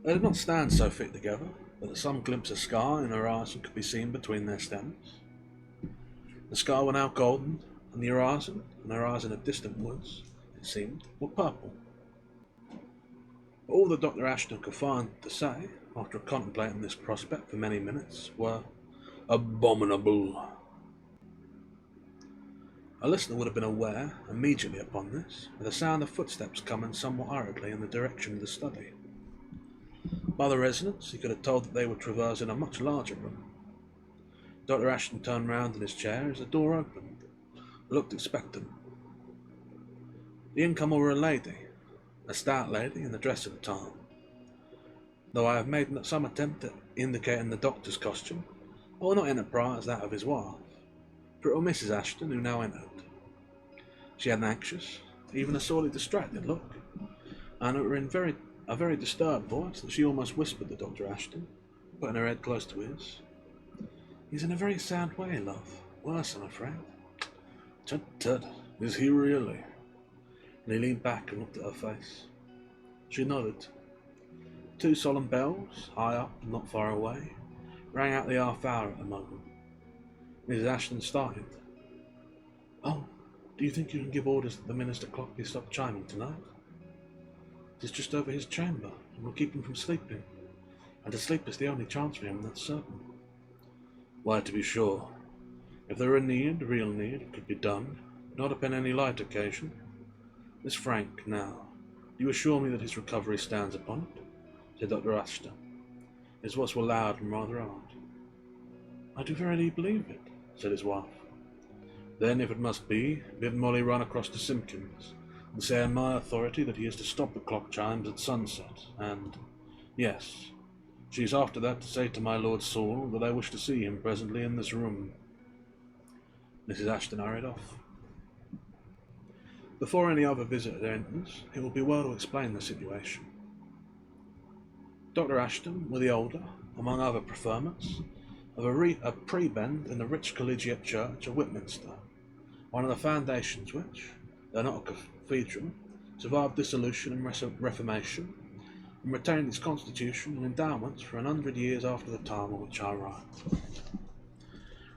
They did not stand so thick together, but that some glimpse of sky and horizon could be seen between their stems. The sky were now golden, and the horizon of distant woods, it seemed, were purple. All that Dr. Ashton could find to say, after contemplating this prospect for many minutes, were abominable. A listener would have been aware, immediately upon this, of the sound of footsteps coming somewhat hurriedly in the direction of the study. By the resonance, he could have told that they were traversing a much larger room. Dr. Ashton turned round in his chair as the door opened, and looked expectant. The incomer were a lady, a stout lady in the dress of the time. Though I have made some attempt at indicating the doctor's costume, I will not enterprise that of his wife, for it was Mrs. Ashton who now entered. She had an anxious, even a sorely distracted look, and it were in a very disturbed voice that she almost whispered to Dr. Ashton, putting her head close to his. "He's in a very sad way, love. Worse, I'm afraid." "Tut, tut, is he really?" And he leaned back and looked at her face. She nodded. Two solemn bells, high up and not far away, rang out the half hour at the moment. Mrs. Ashton started. "Oh, do you think you can give orders that the minister clock be stopped chiming tonight? It is just over his chamber, and will keep him from sleeping, and to sleep is the only chance for him, that's certain." "Why, to be sure, if there were real need, it could be done, not upon any light occasion. Miss Frank, now, do you assure me that his recovery stands upon it?" said Dr. Ashton. His voice was loud and rather hard. "I do verily believe it," said his wife. "Then, if it must be, bid Molly run across to Simpkins, and say on my authority that he is to stop the clock chimes at sunset, and, yes, she is after that to say to my Lord Saul that I wish to see him presently in this room." Mrs. Ashton hurried off. Before any other visitor enters, it will be well to explain the situation. Dr. Ashton were the older, among other preferments, of a prebend in the rich collegiate church of Whitminster, one of the foundations which, though not a cathedral, survived dissolution and reformation, and retained its constitution and endowments for 100 years after the time on which I write.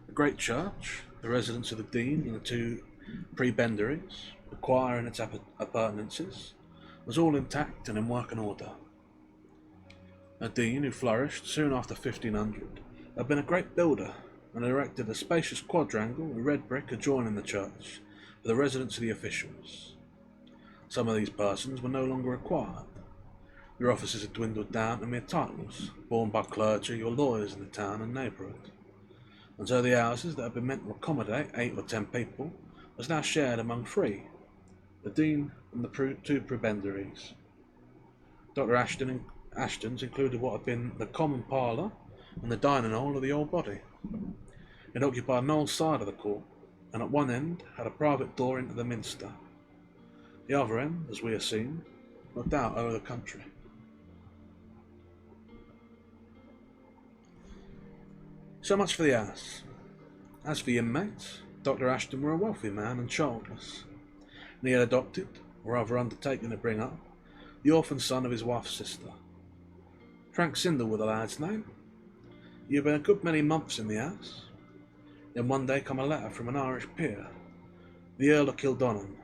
The great church, the residence of the dean and the two prebendaries, the choir and its appurtenances, was all intact and in working order. A dean who flourished soon after 1500 had been a great builder and erected a spacious quadrangle with red brick adjoining the church for the residence of the officials. Some of these persons were no longer required. Their offices had dwindled down to mere titles, borne by clergy or lawyers in the town and neighbourhood, and so the houses that had been meant to accommodate 8 or 10 people was now shared among 3, the dean and the 2 prebendaries. Dr. Ashton's included what had been the common parlour and the dining hall of the old body. It occupied an old side of the court, and at one end had a private door into the minster. The other end, as we have seen, looked out over the country. So much for the house. As for the inmates, Dr. Ashton were a wealthy man and childless, and he had adopted, or rather undertaken to bring up, the orphan son of his wife's sister. Frank Sindel was the lad's name. He had been a good many months in the house. Then one day come a letter from an Irish peer, the Earl of Kildonan,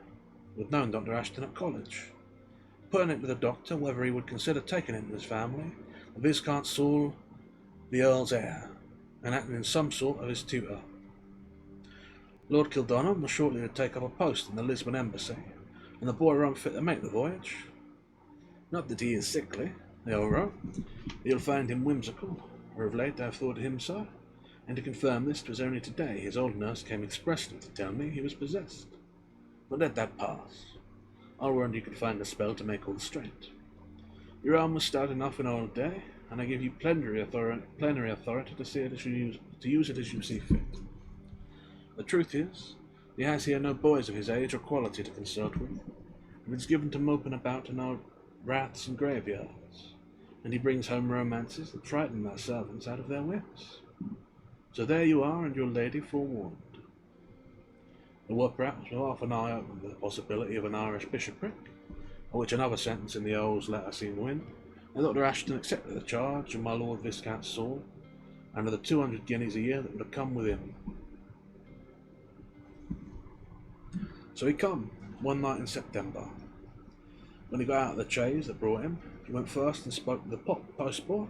who had known Dr. Ashton at college, putting it to the doctor whether he would consider taking into his family the Viscount Saul, the Earl's heir, and acting in some sort of his tutor. Lord Kildonan was shortly to take up a post in the Lisbon embassy, and the boy were unfit to make the voyage. Not that he is sickly, they all wrote. He'll find him whimsical, or of late I have thought him so, and to confirm this, 'twas only today his old nurse came expressly to tell me he was possessed. But let that pass. I'll warrant you could find a spell to make all straight. Your arm was stout enough in old day, and I give you plenary authority to use it as you see fit. The truth is, he has here no boys of his age or quality to consult with, and is given to moping about in our raths and graveyards, and he brings home romances that frighten my servants out of their wits. So there you are, and your lady forewarned. There were perhaps half an eye open to the possibility of an Irish bishopric, at which another sentence in the Earl's letter seemed to win, and Dr. Ashton accepted the charge of my Lord Viscount Saul, and of the 200 guineas a year that would have come with him. So he come, one night in September. When he got out of the chaise that brought him, he went first and spoke to the postboy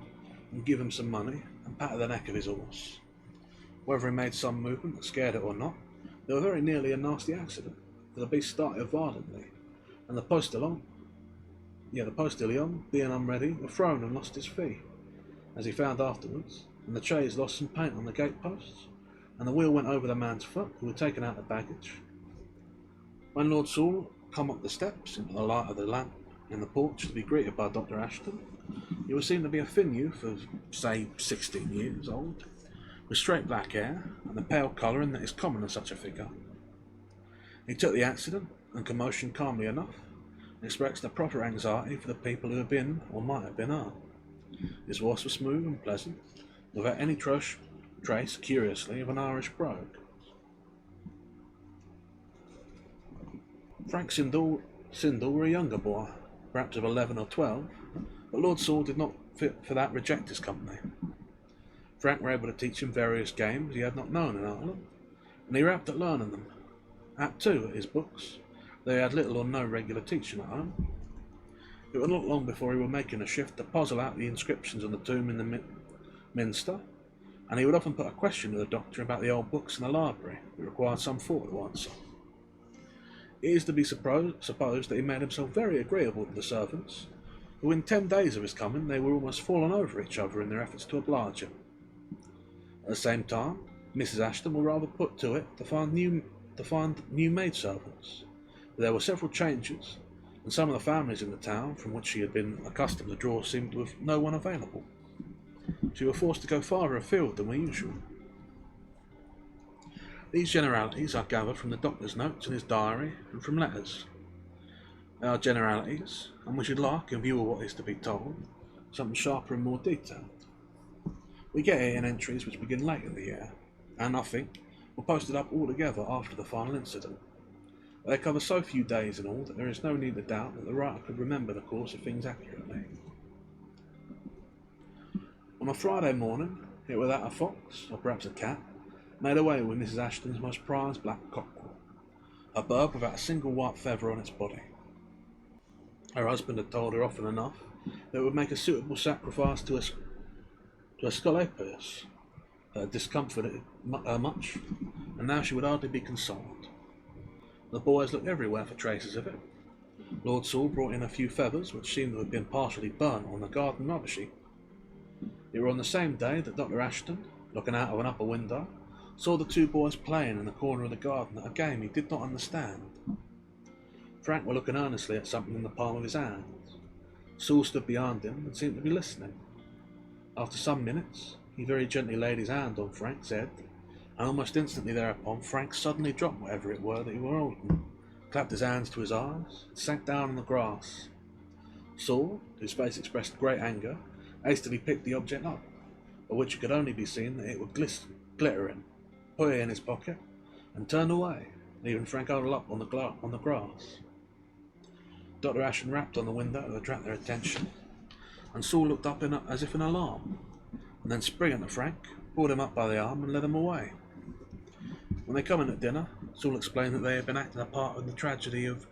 and gave him some money and patted the neck of his horse. Whether he made some movement that scared it or not, there was very nearly a nasty accident, for the beast started violently, and the postilion, being unready, was thrown and lost his fee, as he found afterwards, and the chaise lost some paint on the gateposts, and the wheel went over the man's foot, who had taken out the baggage. When Lord Saul come up the steps into the light of the lamp in the porch to be greeted by Dr. Ashton, he was seen to be a thin youth of, say, 16 years old, with straight black hair and the pale colouring that is common in such a figure. He took the accident and commotion calmly enough, and expressed a proper anxiety for the people who had been or might have been hurt. His voice was smooth and pleasant, without any trace, curiously, of an Irish brogue. Frank Sindall were a younger boy, perhaps of 11 or 12, but Lord Saul did not fit for that rejectors' company. Frank were able to teach him various games he had not known in Ireland, and he were apt at learning them. Apt too at his books, though he had little or no regular teaching at home. It was not long before he was making a shift to puzzle out the inscriptions on the tomb in the Minster, and he would often put a question to the doctor about the old books in the library that required some thought to answer. It is to be supposed that he made himself very agreeable to the servants, who in 10 days of his coming they were almost fallen over each other in their efforts to oblige him. At the same time, Mrs. Ashton was rather put to it to find new maidservants. There were several changes, and some of the families in the town from which she had been accustomed to draw seemed to have no one available. She was forced to go farther afield than were usual. These generalities are gathered from the doctor's notes in his diary and from letters. They are generalities, and we should like, in view of what is to be told, something sharper and more detailed. We get here in entries which begin late in the year, and I think were posted up altogether after the final incident. But they cover so few days in all that there is no need to doubt that the writer could remember the course of things accurately. On a Friday morning, it was that a fox, or perhaps a cat, made away with Mrs. Ashton's most prized black cockerel, a bird without a single white feather on its body. Her husband had told her often enough that it would make a suitable sacrifice to a Scolopus that had discomforted her much, and now she would hardly be consoled. The boys looked everywhere for traces of it. Lord Saul brought in a few feathers which seemed to have been partially burnt on the garden rubbish heap. It was on the same day that Dr. Ashton, looking out of an upper window, saw the two boys playing in the corner of the garden at a game he did not understand. Frank was looking earnestly at something in the palm of his hand. Saul stood behind him and seemed to be listening. After some minutes, he very gently laid his hand on Frank's head, and almost instantly thereupon Frank suddenly dropped whatever it were that he were holding, clapped his hands to his eyes, and sank down on the grass. Saul, whose face expressed great anger, hastily picked the object up, of which it could only be seen that it was glittering, put it in his pocket, and turned away, leaving Frank huddled up on the grass. Dr. Ashton rapped on the window to attract their attention, and Saul looked up as if in alarm, and then springing at Frank, pulled him up by the arm and led him away. When they come in at dinner, Saul explained that they had been acting a part in the tragedy of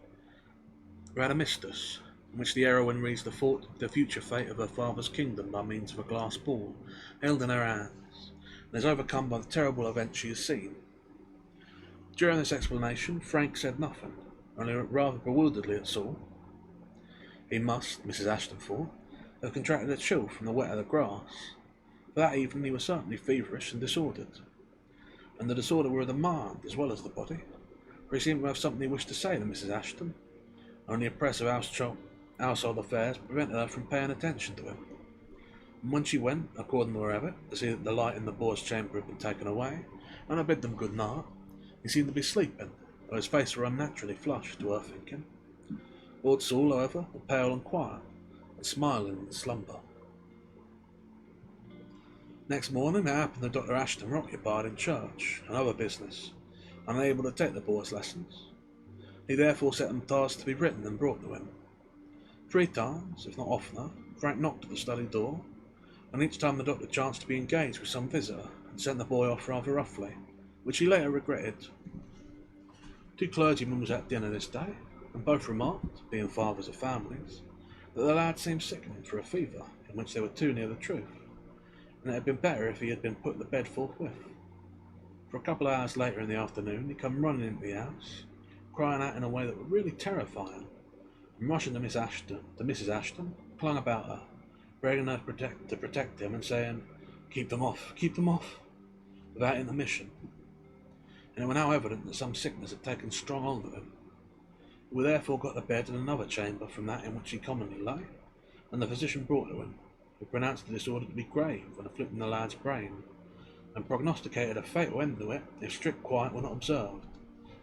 Radamistus, in which the heroine reads the future fate of her father's kingdom by means of a glass ball held in her hands, and is overcome by the terrible event she has seen. During this explanation, Frank said nothing, only looked rather bewilderedly at Saul. He must, Mrs. Ashton thought, have contracted a chill from the wet of the grass, for that evening he was certainly feverish and disordered, and the disorder were of the mind as well as the body, for he seemed to have something he wished to say to Mrs. Ashton, only a press of household affairs prevented her from paying attention to him. And when she went, according to her habit, to see that the light in the boys' chamber had been taken away, and to bid them good night, he seemed to be sleeping, though his face were unnaturally flushed to her thinking. Lord Saul, however, was pale and quiet, and smiling in slumber. Next morning it happened that Dr. Ashton were occupied in church and other business, unable to take the boys' lessons. He therefore set them tasks to be written and brought to him. 3 times, if not oftener, Frank knocked at the study door, and each time the doctor chanced to be engaged with some visitor and sent the boy off rather roughly, which he later regretted. 2 clergymen was at dinner this day, and both remarked, being fathers of families, that the lad seemed sickening for a fever, in which they were too near the truth, and it had been better if he had been put to bed forthwith. For a couple of hours later in the afternoon, he come running into the house, crying out in a way that was really terrifying, and rushing to Mrs. Ashton, clung about her, begging her to protect him and saying, keep them off, without intermission. And it was now evident that some sickness had taken strong hold of him. We therefore got to bed in another chamber from that in which he commonly lay, and the physician brought to him, who pronounced the disorder to be grave and afflicting the lad's brain, and prognosticated a fatal end to it if strict quiet were not observed,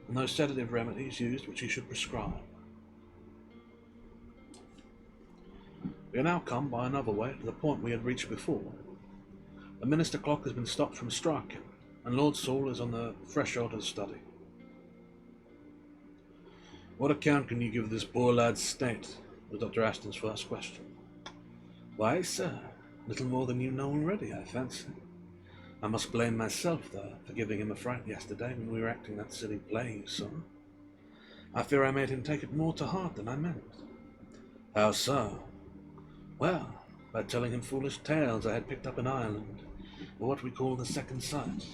and those sedative remedies used which he should prescribe. We are now come by another way to the point we had reached before. The minister clock has been stopped from striking, and Lord Saul is on the threshold of the study. What account can you give of this poor lad's state? Was Dr. Ashton's first question. Why, sir, little more than you know already, I fancy. I must blame myself, though, for giving him a fright yesterday when we were acting that silly play you saw. I fear I made him take it more to heart than I meant. How so? Well, by telling him foolish tales I had picked up in Ireland, or what we call the second sight.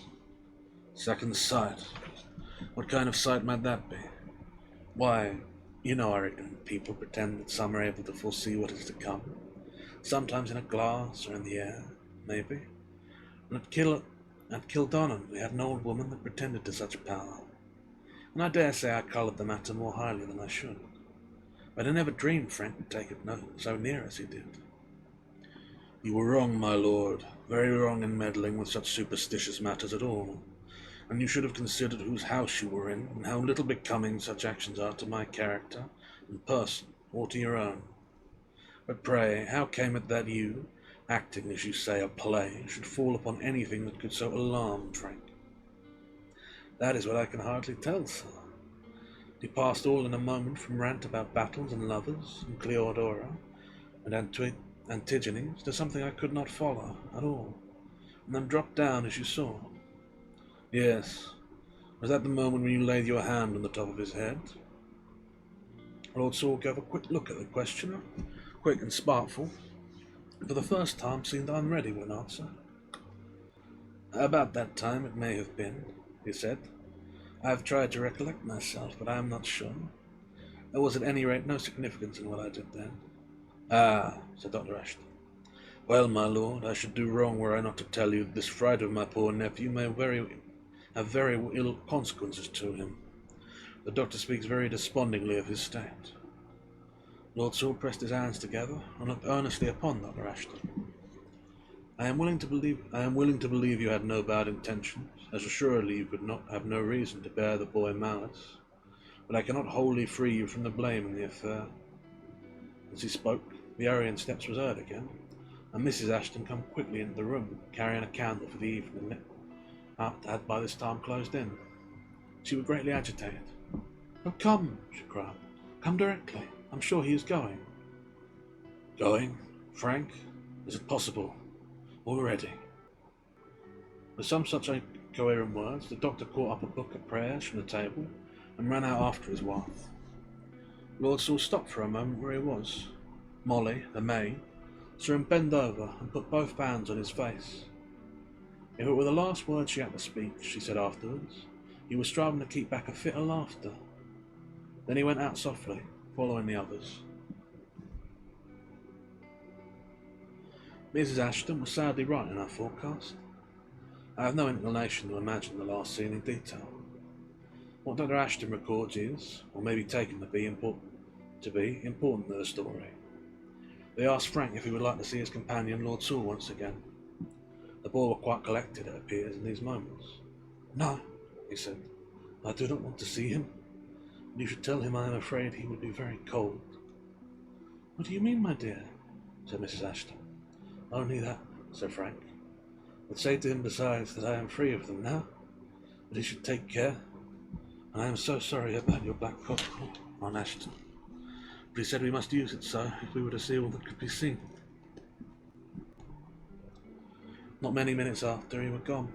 Second sight? What kind of sight might that be? Why, you know, I reckon people pretend that some are able to foresee what is to come, sometimes in a glass or in the air, maybe. And at Kildonan we had an old woman that pretended to such power, and I dare say I coloured the matter more highly than I should. But I never dreamed Frank would take it so near as he did. You were wrong, my lord, very wrong in meddling with such superstitious matters at all, and you should have considered whose house you were in, and how little becoming such actions are to my character and person, or to your own. But pray, how came it that you, acting, as you say, a play, should fall upon anything that could so alarm Frank? That is what I can hardly tell, sir. He passed all in a moment from rant about battles and lovers, and Cleodora, and Antigenes, to something I could not follow at all, and then dropped down as you saw. Yes. Was that the moment when you laid your hand on the top of his head? Lord Saul gave a quick look at the questioner, quick and sparkful, and for the first time seemed unready with an answer. About that time it may have been, he said. I have tried to recollect myself, but I am not sure. There was at any rate no significance in what I did then. Ah, said Dr. Ashton. Well, my lord, I should do wrong were I not to tell you that this fright of my poor nephew may have very ill consequences to him. The doctor speaks very despondingly of his state. Lord Saul pressed his hands together and looked earnestly upon Dr. Ashton. I am willing to believe you had no bad intentions, as assuredly you could not have no reason to bear the boy malice, but I cannot wholly free you from the blame in the affair. As he spoke, the hurrying steps was heard again, and Mrs. Ashton came quickly into the room, carrying a candle for the evening that had by this time closed in. She was greatly agitated. Oh, come, she cried. Come directly. I'm sure he is going. Going? Frank? Is it possible? Already? With some such incoherent words, the doctor caught up a book of prayers from the table and ran out after his wife. Lord Saul stopped for a moment where he was. Molly, the maid, saw him bend over and put both hands on his face. If it were the last words she had to speak, she said afterwards, he was striving to keep back a fit of laughter. Then he went out softly, following the others. Mrs. Ashton was sadly right in her forecast. I have no inclination to imagine the last scene in detail. What Dr. Ashton records is, or may be taken to be important to the story. They asked Frank if he would like to see his companion Lord Saul once again. The boy was quite collected, it appears, in these moments. No, he said, I do not want to see him. And you should tell him I am afraid he would be very cold. What do you mean, my dear? Said Mrs. Ashton. Only that, said Frank. But say to him besides that I am free of them now, that he should take care. And I am so sorry about your black coat on Ashton. But he said we must use it so if we were to see all that could be seen. Not many minutes after, he were gone.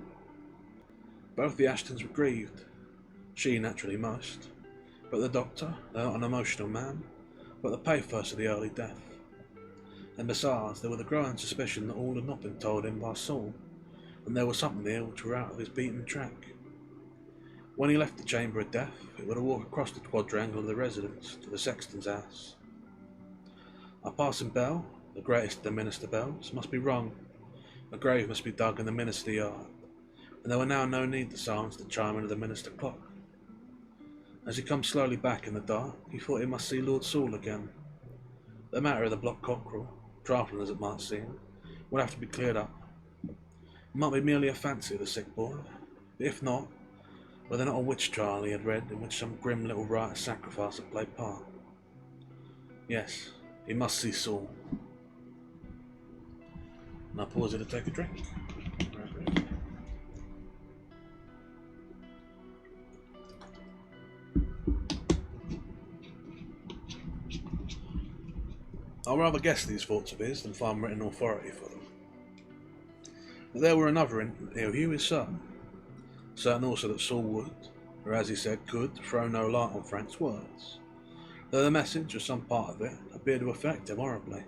Both the Ashtons were grieved. She naturally most. But the doctor, though not an emotional man, got the pathos of the early death. And besides, there was the growing suspicion that all had not been told him by Saul, and there was something there which were out of his beaten track. When he left the chamber of death, it was to walk across the quadrangle of the residence to the sexton's house. A passing bell, the greatest of the minster bells, must be rung. A grave must be dug in the minster yard, and there were now no need to silence the chiming of the minster clock. As he come slowly back in the dark, he thought he must see Lord Saul again. The matter of the block cockerel, trifling as it might seem, would have to be cleared up. It might be merely a fancy of the sick boy, but if not, were there not a witch trial he had read in which some grim little rite of sacrifice had played part? Yes, he must see Saul. And I pause it to take a drink. I'll rather guess these thoughts of his than find written authority for them. But there were another interview is certain. Certain also that Saul would, or as he said could, throw no light on Frank's words, though the message, or some part of it, appeared to affect him horribly.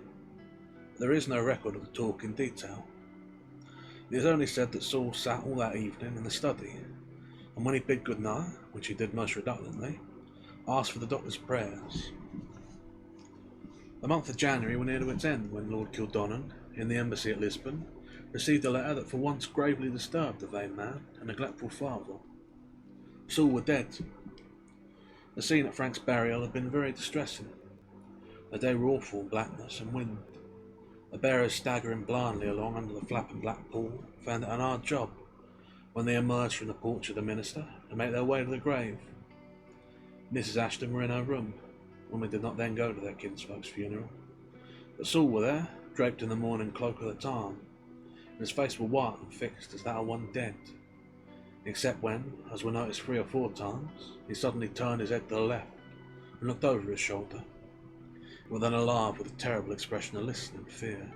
There is no record of the talk in detail. It is only said that Saul sat all that evening in the study, and when he bid good night, which he did most reluctantly, asked for the doctor's prayers. The month of January was near to its end when Lord Kildonan, in the embassy at Lisbon, received a letter that for once gravely disturbed the vain man and neglectful father. Saul were dead. The scene at Frank's burial had been very distressing. The day were awful in blackness and wind. The bearers staggering blindly along under the flapping black pall found it an hard job when they emerged from the porch of the minister and made their way to the grave. Mrs. Ashton were in her room, when we did not then go to their kinsfolk's funeral. But Saul were there, draped in the mourning cloak of the time, and his face was white and fixed as that of one dead, except when, as we noticed 3 or 4 times, he suddenly turned his head to the left and looked over his shoulder, but then alive with a terrible expression of listening fear.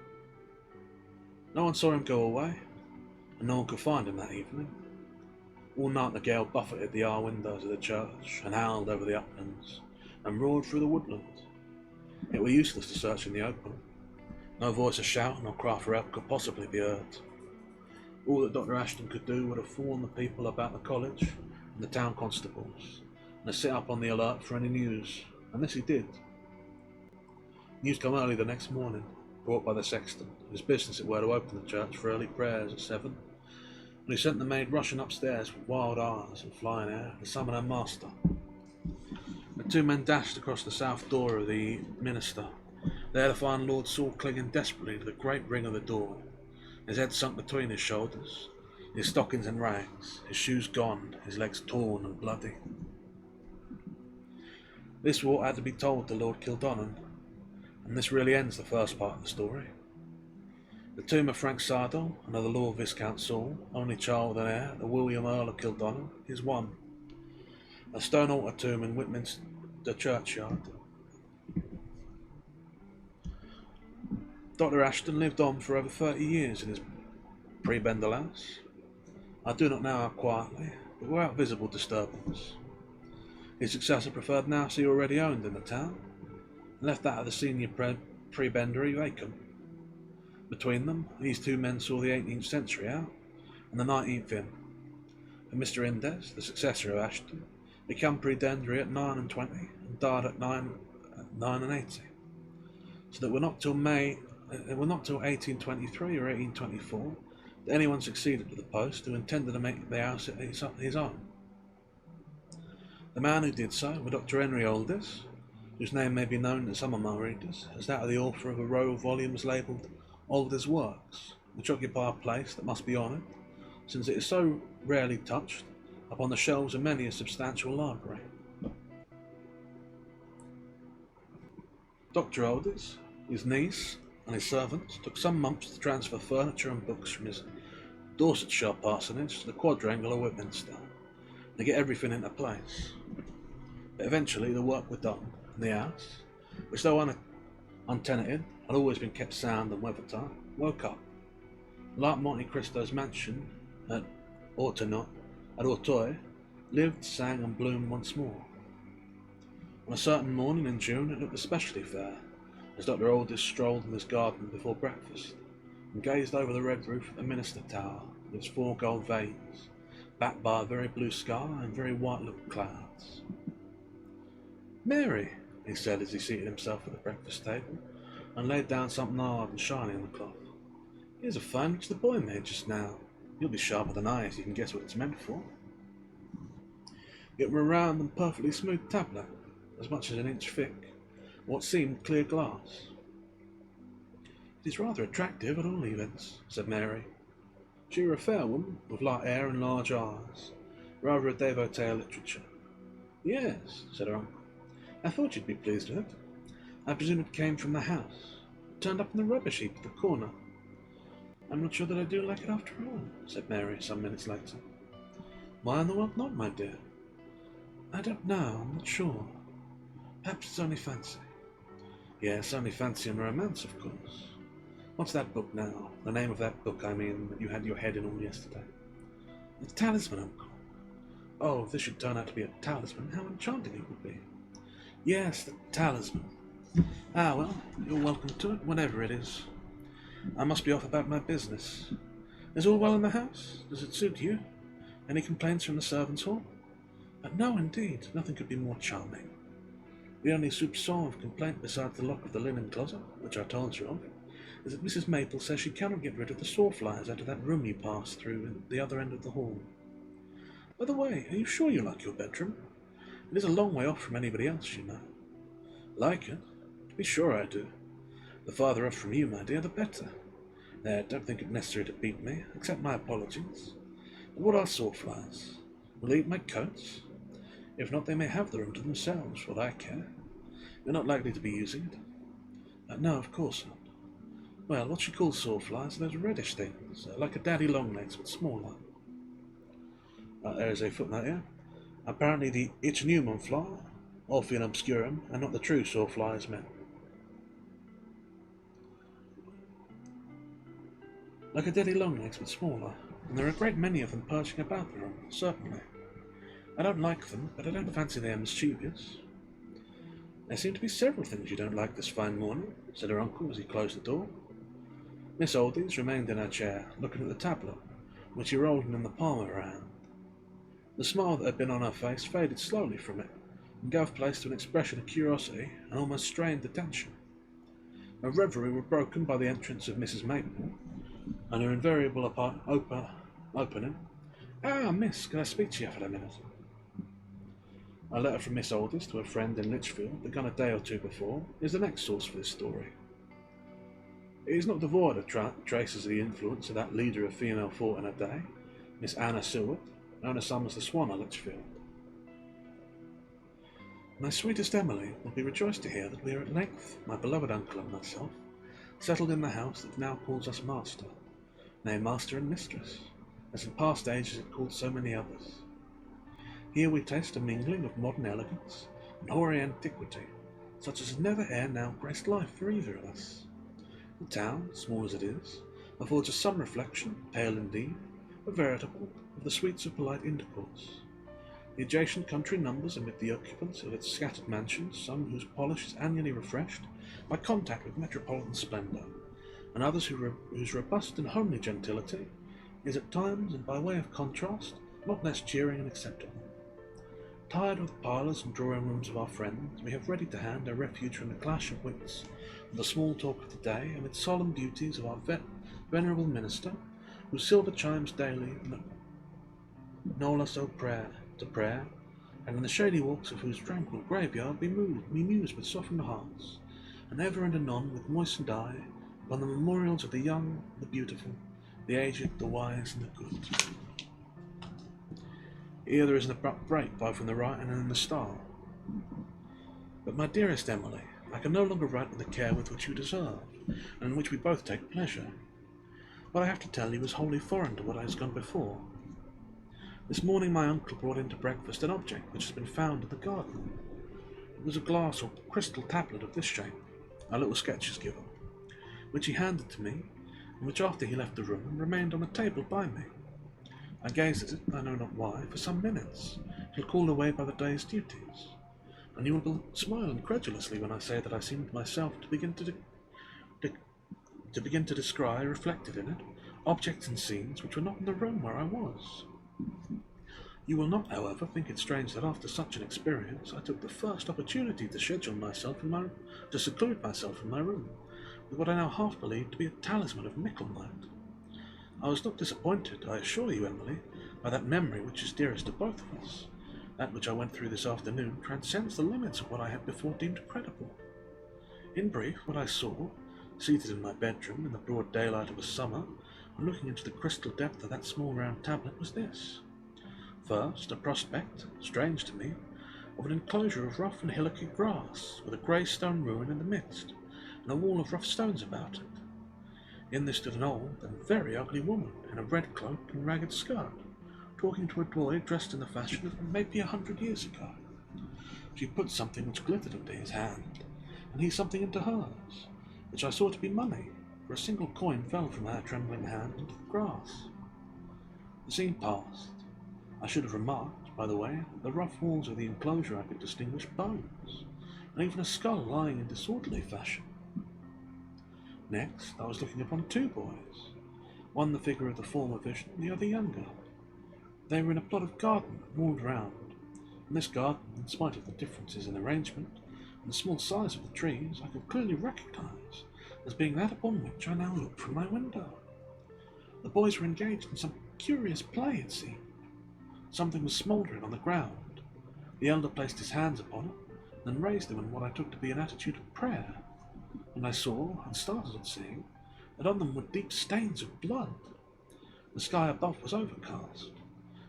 No one saw him go away, and no one could find him that evening. All night the gale buffeted the R windows of the church, and howled over the uplands, and roared through the woodland. It were useless to search in the open. No voice of shout nor cry for help could possibly be heard. All that Dr. Ashton could do was to warn the people about the college and the town constables, and to sit up on the alert for any news, and this he did. News come early the next morning, brought by the sexton, whose business it were to open the church for early prayers at 7, and he sent the maid rushing upstairs with wild eyes and flying hair to summon her master. The 2 men dashed across the south door of the minster, there to find Lord Saul clinging desperately to the great ring of the door, his head sunk between his shoulders, his stockings in rags, his shoes gone, his legs torn and bloody. This war had to be told to Lord Kildonan, and this really ends the first part of the story. The tomb of Frank Sardal and of the Lord Viscount Saul, only child and heir to William Earl of Kildonan, is one. A stone altar tomb in Whitminster churchyard. Dr. Ashton lived on for over 30 years in his prebendal house. I do not know how quietly, but without visible disturbance. His successor preferred the house he already owned in the town, and left that of the senior prebendary vacant. Between them, these 2 men saw the 18th century out, and the 19th in, and Mr. Indes, the successor of Ashton, became prebendary at 9 and 20 and died at 9 and 80. So that it were not till 1823 or 1824 that anyone succeeded to the post who intended to make the house his own. The man who did so was Dr. Henry Aldis, whose name may be known to some of my readers as that of the author of a row of volumes labelled Aldis Works, which occupy a place that must be honoured, since it is so rarely touched upon the shelves of many a substantial library. Dr. Aldis, his niece, and his servants took some months to transfer furniture and books from his Dorsetshire parsonage to the quadrangle of Whitminster, to get everything into place. But eventually the work was done, and the house, which though untenanted had always been kept sound and weathertight, woke up. Like Monte Cristo's mansion at Auteuil, lived, sang and bloomed once more. On a certain morning in June it looked especially fair, as Dr. Aldous strolled in his garden before breakfast, and gazed over the red roof of the Minster Tower with its 4 gold vanes, backed by a very blue sky and very white-looking clouds. "Mary," he said as he seated himself at the breakfast table, and laid down something hard and shiny on the cloth. "Here's a find which the boy made just now. You'll be sharper than I, as you can guess what it's meant for." It were a round and perfectly smooth tablet, as much as an inch thick, what seemed clear glass. "It is rather attractive, at all events," said Mary. She were a fair woman, with light hair and large eyes, rather a devotee of literature. "Yes," said her uncle. "I thought you'd be pleased with it. I presume it came from the house. It turned up in the rubbish heap at the corner." "I'm not sure that I do like it after all," said Mary some minutes later. "Why in the world not, my dear?" "I don't know, I'm not sure. Perhaps it's only fancy." "Yes, only fancy and romance, of course. What's that book now? The name of that book, I mean, that you had your head in all yesterday?" "The Talisman, uncle." "Oh, if this should turn out to be a talisman, how enchanting it would be." "Yes, the Talisman. Ah, well, you're welcome to it, whatever it is. I must be off about my business. Is all well in the house? Does it suit you? Any complaints from the servants' hall?" "No, indeed, nothing could be more charming. The only soupçon of complaint besides the lock of the linen closet, which I told you of, is that Mrs. Maple says she cannot get rid of the sawflies out of that room you passed through at the other end of the hall. By the way, are you sure you like your bedroom? It is a long way off from anybody else, you know." "Like it? To be sure I do. The farther off from you, my dear, the better. There, don't think it necessary to beat me. Accept my apologies. But what are sawflies? Will they eat my coats? If not, they may have the room to themselves, for what I care. You're not likely to be using it." "No, of course not." "Well, what she calls sawflies are those reddish things, like a daddy longlegs, but smaller." There is a footnote here. Apparently the ichneumon fly, Orpheum obscurum, and not the true sawfly is meant. "Like a daddy longlegs, but smaller, and there are a great many of them perching about the room, certainly. I don't like them, but I don't fancy they are mischievous." "There seem to be several things you don't like this fine morning," said her uncle as he closed the door. Miss Aldis remained in her chair, looking at the tablet, which he rolled in the palm of her hand. The smile that had been on her face faded slowly from it, and gave place to an expression of curiosity and almost strained attention. Her reverie was broken by the entrance of Mrs. Maple, and her invariable opening. "Ah, miss, can I speak to you for a minute?" A letter from Miss Aldis to a friend in Lichfield, begun a day or two before, is the next source for this story. It is not devoid of traces of the influence of that leader of female thought in her day, Miss Anna Seward, known as some as the Swan of Lichfield. "My sweetest Emily will be rejoiced to hear that we are at length, my beloved uncle and myself, settled in the house that now calls us master, nay, master and mistress, as in past ages it called so many others. Here we taste a mingling of modern elegance and hoary antiquity, such as has never ere now graced life for either of us. The town, small as it is, affords us some reflection, pale indeed, but veritable, of the sweets of polite intercourse. The adjacent country numbers amid the occupants of its scattered mansions some whose polish is annually refreshed by contact with metropolitan splendour, and others whose robust and homely gentility is at times, and by way of contrast, not less cheering and acceptable. Tired of the parlours and drawing-rooms of our friends, we have ready to hand a refuge from the clash of wits, of the small talk of the day, amid solemn duties of our venerable minister, whose silver chimes daily knoll us to prayer, and in the shady walks of whose tranquil graveyard we muse with softened hearts, and ever and anon with moistened eye, upon the memorials of the young, the beautiful, the aged, the wise, and the good." Here there is an abrupt break both in the right and in the style. "But my dearest Emily, I can no longer write with the care with which you deserve, and in which we both take pleasure. What I have to tell you is wholly foreign to what has gone before. This morning my uncle brought in to breakfast an object which has been found in the garden. It was a glass or crystal tablet of this shape, a little sketch is given, which he handed to me, and which after he left the room remained on the table by me. I gazed at it, I know not why, for some minutes, till called away by the day's duties, and you will smile incredulously when I say that I seemed myself to begin to descry, reflected in it, objects and scenes which were not in the room where I was. You will not, however, think it strange that after such an experience I took the first opportunity to seclude myself in my room, with what I now half believe to be a talisman of Michaelmight. I was not disappointed, I assure you, Emily, by that memory which is dearest to both of us. That which I went through this afternoon transcends the limits of what I had before deemed credible. In brief, what I saw, seated in my bedroom in the broad daylight of a summer, and looking into the crystal depth of that small round tablet, was this. First, a prospect, strange to me, of an enclosure of rough and hillocky grass, with a grey stone ruin in the midst, and a wall of rough stones about it. In this stood an old and very ugly woman, in a red cloak and ragged skirt, talking to a boy dressed in the fashion of maybe 100 years ago. She put something which glittered into his hand, and he something into hers, which I saw to be money, for a single coin fell from her trembling hand into the grass. The scene passed. I should have remarked, by the way, that the rough walls of the enclosure I could distinguish bones, and even a skull lying in disorderly fashion. Next, I was looking upon two boys, one the figure of the former vision, the other younger. They were in a plot of garden, walled round, and this garden, in spite of the differences in arrangement and the small size of the trees, I could clearly recognise as being that upon which I now looked from my window. The boys were engaged in some curious play, it seemed. Something was smouldering on the ground. The elder placed his hands upon it, then raised them in what I took to be an attitude of prayer, and I saw, and started at seeing, that on them were deep stains of blood. The sky above was overcast.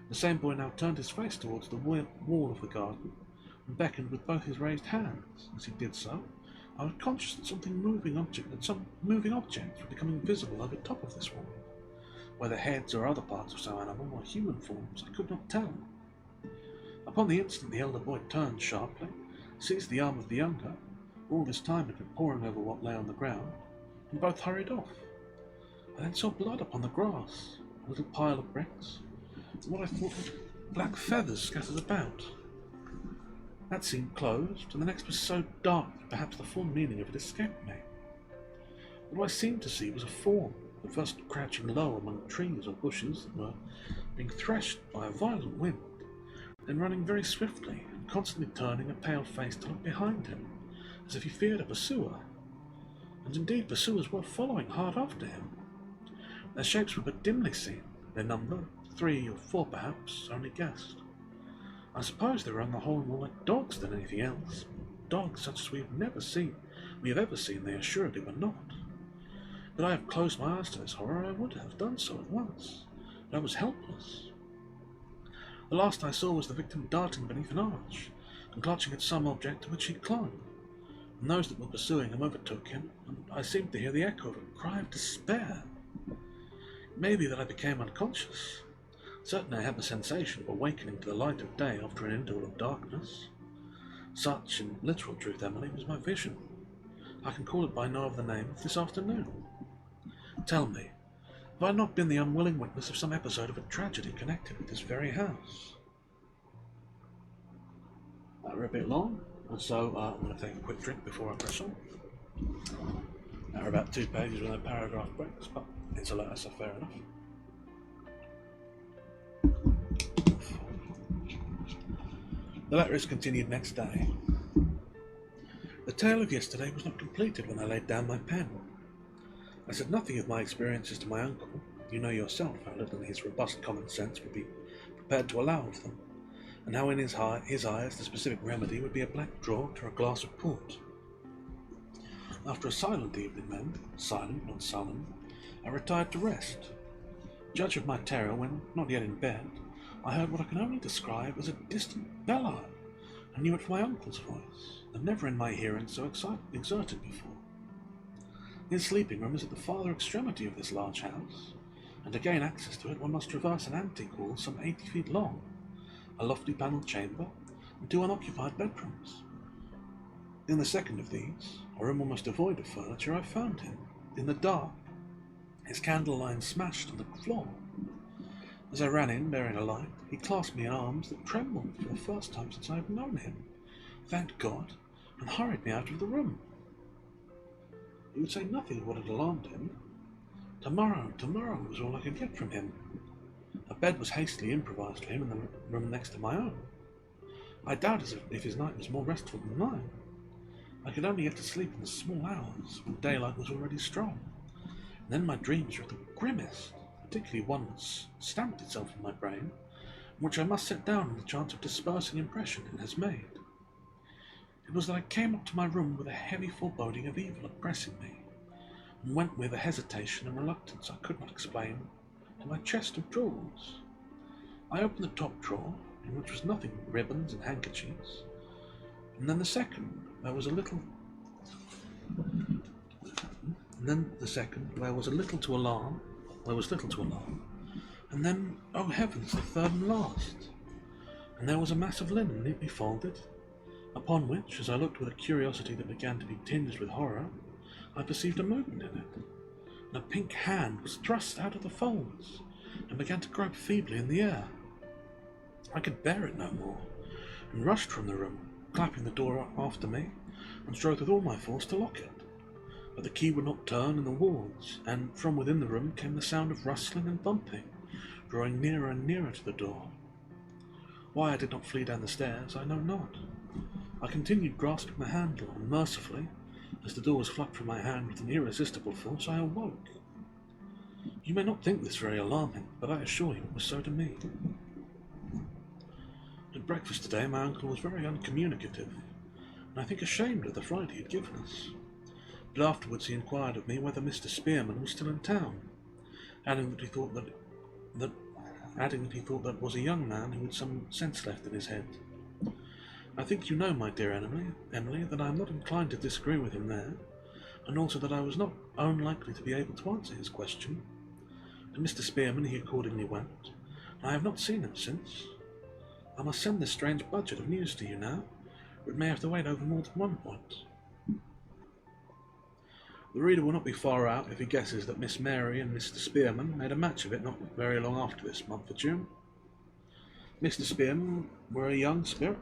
The same boy now turned his face towards the wall of the garden, and beckoned with both his raised hands. As he did so, I was conscious that some moving objects were becoming visible over top of this wall. Whether heads or other parts of some animal or human forms, I could not tell. Upon the instant the elder boy turned sharply, seized the arm of the younger, who all this time had been poring over what lay on the ground, and both hurried off. I then saw blood upon the grass, a little pile of bricks, and what I thought were black feathers scattered about. That scene closed, and the next was so dark that perhaps the full meaning of it escaped me. What I seemed to see was a form, at first crouching low among trees or bushes that were being threshed by a violent wind, then running very swiftly and constantly turning a pale face to look behind him, as if he feared a pursuer. And indeed pursuers were following hard after him. Their shapes were but dimly seen, their number, 3 or 4 perhaps, only guessed. I suppose they were on the whole more like dogs than anything else. Dogs such as we have ever seen they assuredly were not. Could I have closed my eyes to this horror, I would have done so at once, but I was helpless. The last I saw was the victim darting beneath an arch, and clutching at some object to which he clung, and those that were pursuing him overtook him, and I seemed to hear the echo of a cry of despair. It may be that I became unconscious. Certainly I had the sensation of awakening to the light of day after an interval of darkness. Such, in literal truth, Emily, was my vision. I can call it by no other name this afternoon. Tell me, have I not been the unwilling witness of some episode of a tragedy connected with this very house? We're a bit long, and so I'm going to take a quick drink before I press on. Now we're about 2 pages with no paragraph breaks, but it's a letter, so fair enough. The letter is continued next day. The tale of yesterday was not completed when I laid down my pen. I said nothing of my experiences to my uncle. You know yourself how little his robust common sense would be prepared to allow of them, and how in his eyes the specific remedy would be a black draught or a glass of port. After a silent evening then, silent, not sullen, I retired to rest. Judge of my terror when, not yet in bed, I heard what I can only describe as a distant bellow, and knew it for my uncle's voice, and never in my hearing so exerted before. His sleeping room is at the farther extremity of this large house, and to gain access to it one must traverse an antique-hall some 80 feet long, a lofty panelled chamber, and 2 unoccupied bedrooms. In the second of these, a room almost devoid of furniture, I found him, in the dark, his candle lying smashed on the floor. As I ran in, bearing a light, he clasped me in arms that trembled for the first time since I have known him, thanked God, and hurried me out of the room. He would say nothing of what had alarmed him. Tomorrow was all I could get from him. A bed was hastily improvised for him in the room next to my own. I doubt if his night was more restful than mine. I could only get to sleep in the small hours when daylight was already strong. And then my dreams were the grimmest, particularly one that stamped itself in my brain, which I must set down on the chance of dispersing impression it has made. It was that I came up to my room with a heavy foreboding of evil oppressing me, and went with a hesitation and reluctance I could not explain to my chest of drawers. I opened the top drawer, in which was nothing but ribbons and handkerchiefs, and then the second, where was little to alarm, and then, oh heavens, the third and last. And there was a mass of linen neatly folded, upon which, as I looked with a curiosity that began to be tinged with horror, I perceived a movement in it, and a pink hand was thrust out of the folds, and began to grope feebly in the air. I could bear it no more, and rushed from the room, clapping the door after me, and strove with all my force to lock it. But the key would not turn in the walls, and from within the room came the sound of rustling and bumping, drawing nearer and nearer to the door. Why I did not flee down the stairs, I know not. I continued grasping the handle, and mercifully, as the door was plucked from my hand with an irresistible force, I awoke. You may not think this very alarming, but I assure you it was so to me. At breakfast today my uncle was very uncommunicative, and I think ashamed of the fright he had given us. But afterwards he inquired of me whether Mr. Spearman was still in town, adding that he thought that was a young man who had some sense left in his head. I think you know, my dear Emily, that I am not inclined to disagree with him there, and also that I was not unlikely to be able to answer his question. To Mr. Spearman he accordingly went, and I have not seen him since. I must send this strange budget of news to you now, or it may have to wait over more than one point. The reader will not be far out if he guesses that Miss Mary and Mr. Spearman made a match of it not very long after this month of June. Mr. Spearman were a young spark,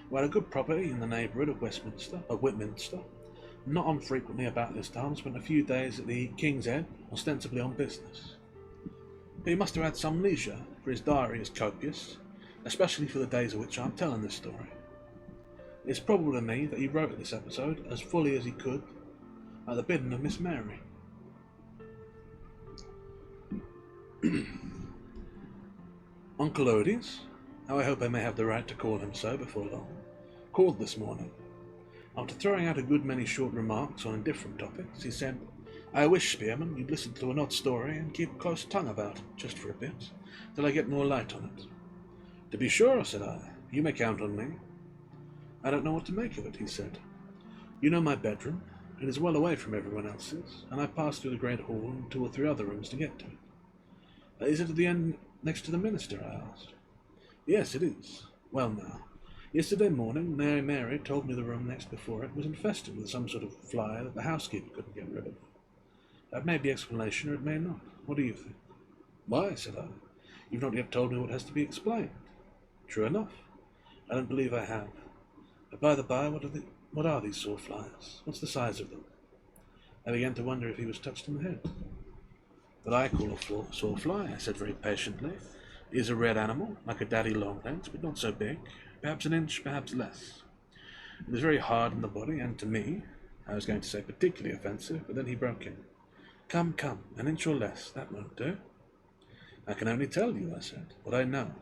who had a good property in the neighbourhood of Whitminster. Not unfrequently about this time spent a few days at the King's Head, ostensibly on business. But he must have had some leisure, for his diary is copious, especially for the days of which I am telling this story. It is probable to me that he wrote this episode as fully as he could at the bidding of Miss Mary. Uncle Odie's, how I hope I may have the right to call him so before long, called this morning. After throwing out a good many short remarks on indifferent topics, he said, "I wish, Spearman, you'd listen to an odd story and keep a close tongue about it, just for a bit, till I get more light on it." "To be sure," said I, "you may count on me." "I don't know what to make of it," he said. "You know my bedroom. It is well away from everyone else's, and I pass through the great hall and 2 or 3 other rooms to get to it." "Is it at the end next to the minister?" I asked. "Yes, it is. Well now, yesterday morning Mary told me the room next before it was infested with some sort of fly that the housekeeper couldn't get rid of. That may be explanation, or it may not. What do you think?" "Why," said I, "you've not yet told me what has to be explained." "True enough. I don't believe I have. But by the by, what are these sawflies? What's the size of them?" I began to wonder if he was touched in the head. "What I call a sawfly," I said very patiently, "is a red animal, like a daddy longlegs, but not so big, perhaps an inch, perhaps less. It is very hard in the body, and to me, I was going to say particularly offensive, but then he broke in. Come, an inch or less, that won't do." "I can only tell you," I said, "what I know.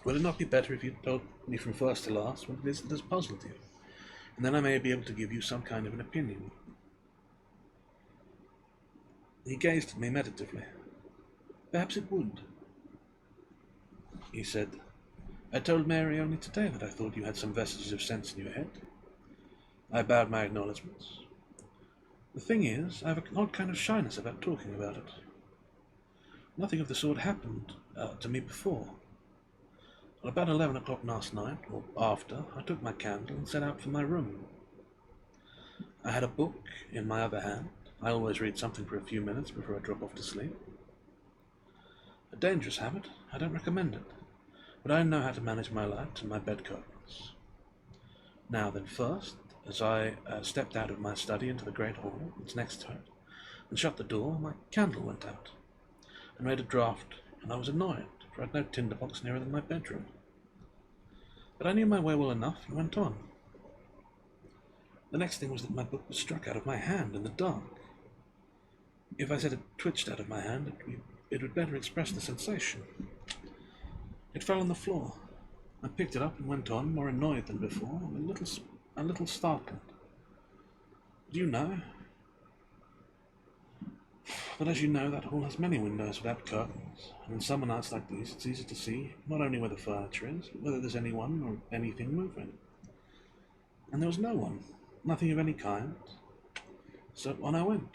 Would it not be better if you told me from first to last what it is that has puzzled you, and then I may be able to give you some kind of an opinion?" He gazed at me meditatively. "Perhaps it would," he said. "I told Mary only today that I thought you had some vestiges of sense in your head." I bowed my acknowledgments. "The thing is, I have an odd kind of shyness about talking about it. Nothing of the sort happened to me before. About 11 o'clock last night, or after, I took my candle and set out for my room. I had a book in my other hand. I always read something for a few minutes before I drop off to sleep. A dangerous habit. I don't recommend it. but I know how to manage my light and my bed curtains. Now then, first, as I stepped out of my study into the great hall that's next to it, and shut the door, my candle went out, and made a draught, and I was annoyed, for I had no tinderbox nearer than my bedroom. But I knew my way well enough, and went on. The next thing was that my book was struck out of my hand in the dark. If I said it twitched out of my hand, it would better express the sensation. It fell on the floor. I picked it up and went on, more annoyed than before, and a little startled. Do you know? But as you know, that hall has many windows without curtains, and in summer nights like these, it's easy to see not only where the furniture is, but whether there's anyone or anything moving. And there was no one, nothing of any kind. So on I went.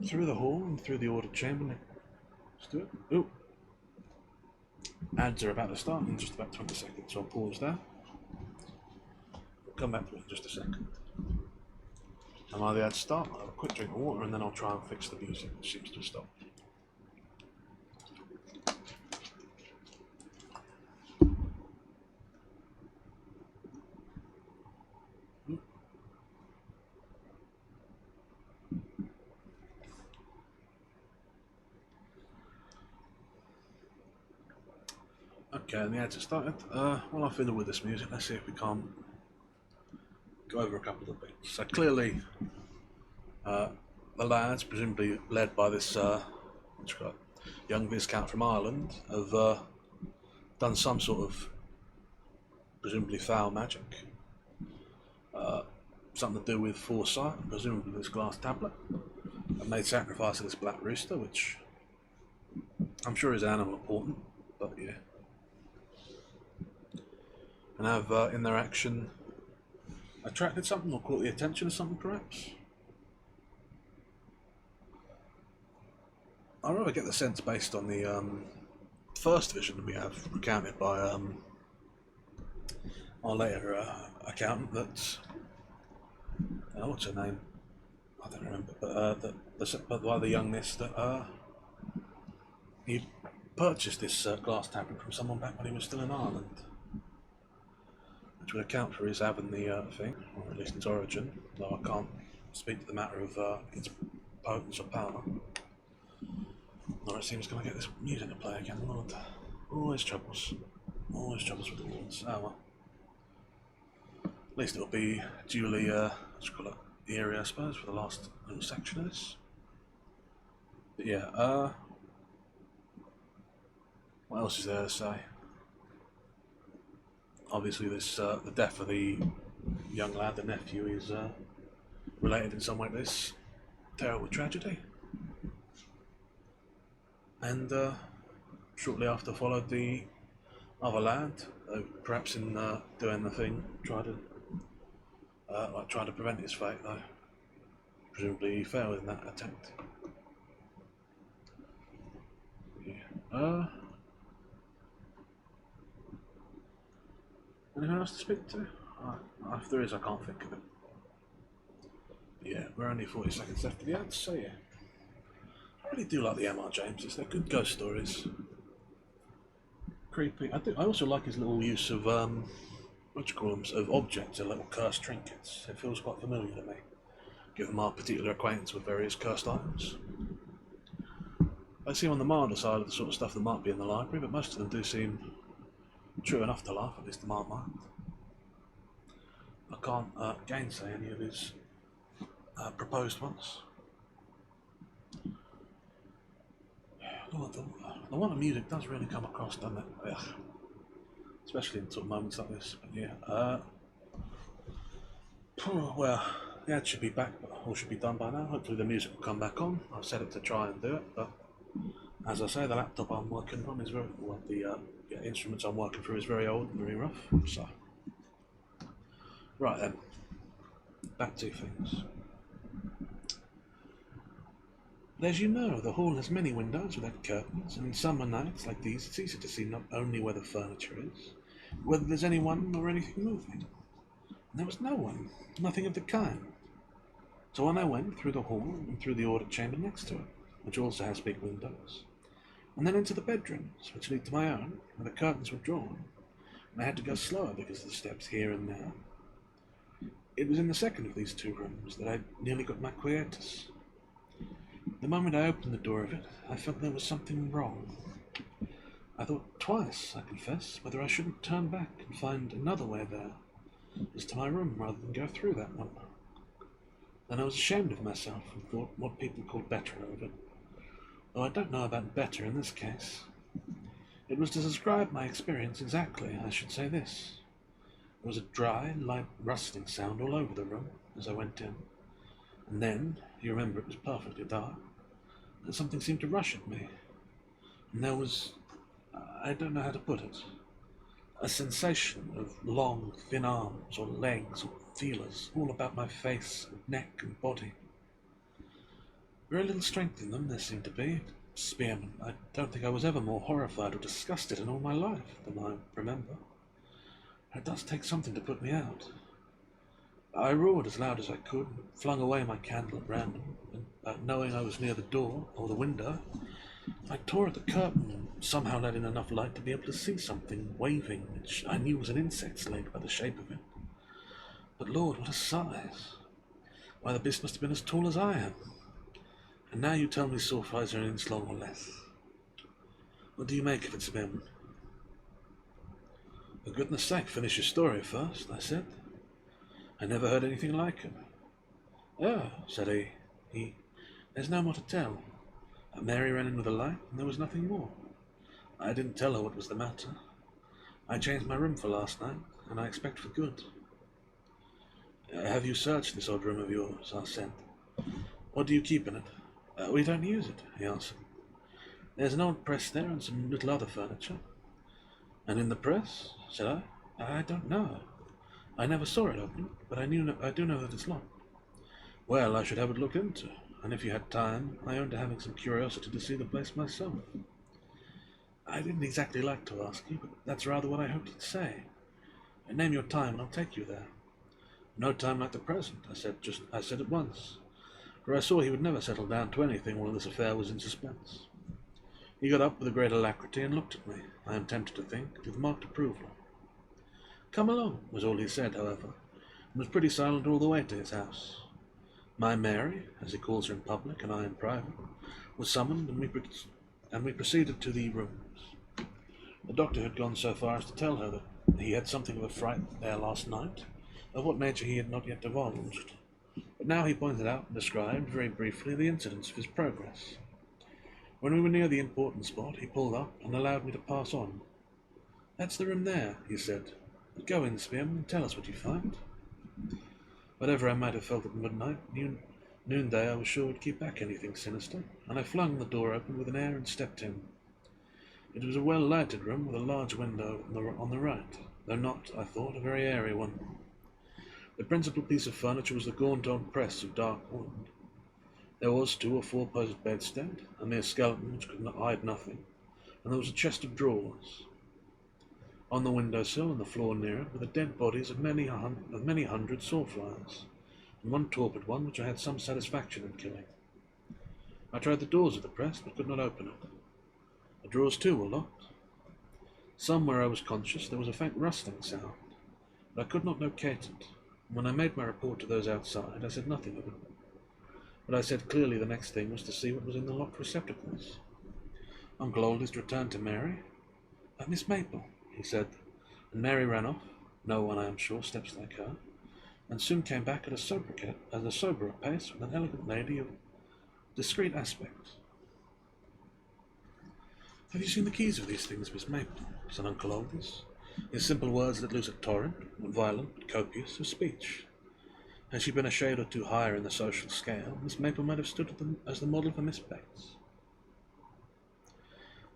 Through the hall and through the ordered chamber next to it. Ooh. Ads are about to start in just about 20 seconds, so I'll pause there. We'll come back to it in just a second. And while the ads start, I'll have a quick drink of water and then I'll try and fix the music, which seems to have stopped. Okay, and the ads have started. While I fiddle with this music, let's see if we can't go over a couple of bits. So clearly, the lads, presumably led by this young Viscount from Ireland, have done some sort of presumably foul magic. Something to do with foresight, presumably this glass tablet, and made sacrifice of this black rooster, which I'm sure is an animal important, but yeah. And have, in their action, attracted something or caught the attention of something, perhaps? I rather get the sense, based on the first vision that we have recounted by our later accountant, that what's her name? I don't remember, but by the young miss that he purchased this glass tablet from someone back when he was still in Ireland, which would account for his having the thing, or at least its origin, though I can't speak to the matter of its potence or power. Nor it seems going to get this music to play again, Lord. Always troubles with the walls. Oh well. At least it'll be duly, eerie, I suppose, for the last little section of this. But yeah, what else is there to say? Obviously, this the death of the young lad, the nephew, is related in some way to this terrible tragedy. And shortly after followed the other lad, perhaps in doing the thing, tried to prevent his fate, though presumably he failed in that attempt. Yeah. Anyone else to speak to? If there is, I can't think of it. Yeah, we're only 40 seconds left of the ads, so yeah. I really do like the M.R. Jameses. They're good ghost stories. Creepy. I also like his little use of of objects, and little cursed trinkets. It feels quite familiar to me, given my particular acquaintance with various cursed items. I seem on the milder side of the sort of stuff that might be in the library, but most of them do seem true enough to laugh, at least to my mind. I can't gainsay any of his proposed ones. Oh, the one of music does really come across, doesn't it? Ugh. Especially in sort of moments like this. But yeah, well, the ad should be back, or should be done by now. Hopefully the music will come back on. I've set it to try and do it, but as I say, the laptop I'm working from is very, well, the instruments I'm working through is very old and very rough. So, right then, back to things. But as you know, the hall has many windows without curtains, and in summer nights like these, it's easy to see not only where the furniture is, but whether there's anyone or anything moving. And there was no one, nothing of the kind. So on I went through the hall and through the ordered chamber next to it, which also has big windows. and then into the bedrooms, which lead to my own, where the curtains were drawn, and I had to go slower because of the steps here and there. It was in the second of these two rooms that I nearly got my quietus. The moment I opened the door of it, I felt there was something wrong. I thought twice, I confess, whether I shouldn't turn back and find another way there, as to my room, rather than go through that one. Then I was ashamed of myself and thought what people call better of it, though I don't know about better in this case. It was to describe my experience exactly, I should say this. There was a dry, light rustling sound all over the room as I went in, and then, you remember it was perfectly dark, and something seemed to rush at me, and there was, I don't know how to put it, a sensation of long, thin arms or legs or feelers all about my face and neck and body. Very little strength in them there seemed to be. Spearman, I don't think I was ever more horrified or disgusted in all my life than I remember. It does take something to put me out. I roared as loud as I could, and flung away my candle at random, and knowing I was near the door, or the window, I tore at the curtain and somehow let in enough light to be able to see something waving, which I knew was an insect's leg by the shape of it. But Lord, what a size! Why, the beast must have been as tall as I am. And now you tell me sawflies are an inch long or less. What do you make of it, Spearman? For goodness sake, finish your story first, I said. I never heard anything like it. Oh, said he, there's no more to tell. Mary ran in with a light, and there was nothing more. I didn't tell her what was the matter. I changed my room for last night, and I expect for good. Have you searched this odd room of yours? I said. What do you keep in it? We don't use it, he answered. There's an old press there and some little other furniture. And in the press? Said I. I don't know. I never saw it open, but I do know that it's locked. Well, I should have it looked into, and if you had time, I own to having some curiosity to see the place myself. I didn't exactly like to ask you, but that's rather what I hoped you'd say. Name your time and I'll take you there. No time like the present, I said at once, for I saw he would never settle down to anything while this affair was in suspense. He got up with a great alacrity and looked at me, I am tempted to think, with marked approval. Come along, was all he said, however, and was pretty silent all the way to his house. My Mary, as he calls her in public and I in private, was summoned, and we proceeded to the rooms. The doctor had gone so far as to tell her that he had something of a fright there last night, of what nature he had not yet divulged, but now he pointed out and described, very briefly, the incidents of his progress. When we were near the important spot, he pulled up and allowed me to pass on. That's the room there, he said. Go in, Spearman, and tell us what you find. Whatever I might have felt at midnight, noonday I was sure would keep back anything sinister, and I flung the door open with an air and stepped in. It was a well-lighted room with a large window on the right, though not, I thought, a very airy one. The principal piece of furniture was the gaunt old press of dark wood. There was 2 or 4 posed bedstead, a mere skeleton which could hide nothing, and there was a chest of drawers. On the window-sill and the floor near it were the dead bodies of many hundred sawflies, and one torpid one which I had some satisfaction in killing. I tried the doors of the press, but could not open it. The drawers, too, were locked. Somewhere I was conscious there was a faint rustling sound, but I could not locate it, and when I made my report to those outside, I said nothing of it. But I said clearly the next thing was to see what was in the locked receptacles. Uncle Oldest returned to Mary. Miss Maple, he said, and Mary ran off, no one, I am sure, steps like her, and soon came back at a soberer pace with an elegant lady of discreet aspect. Have you seen the keys of these things, Miss Maple? Said Uncle Oldest. His simple words let loose a torrent, not violent but copious, of speech. Had she been a shade or 2 higher in the social scale, Miss Maple might have stood as the model for Miss Bates.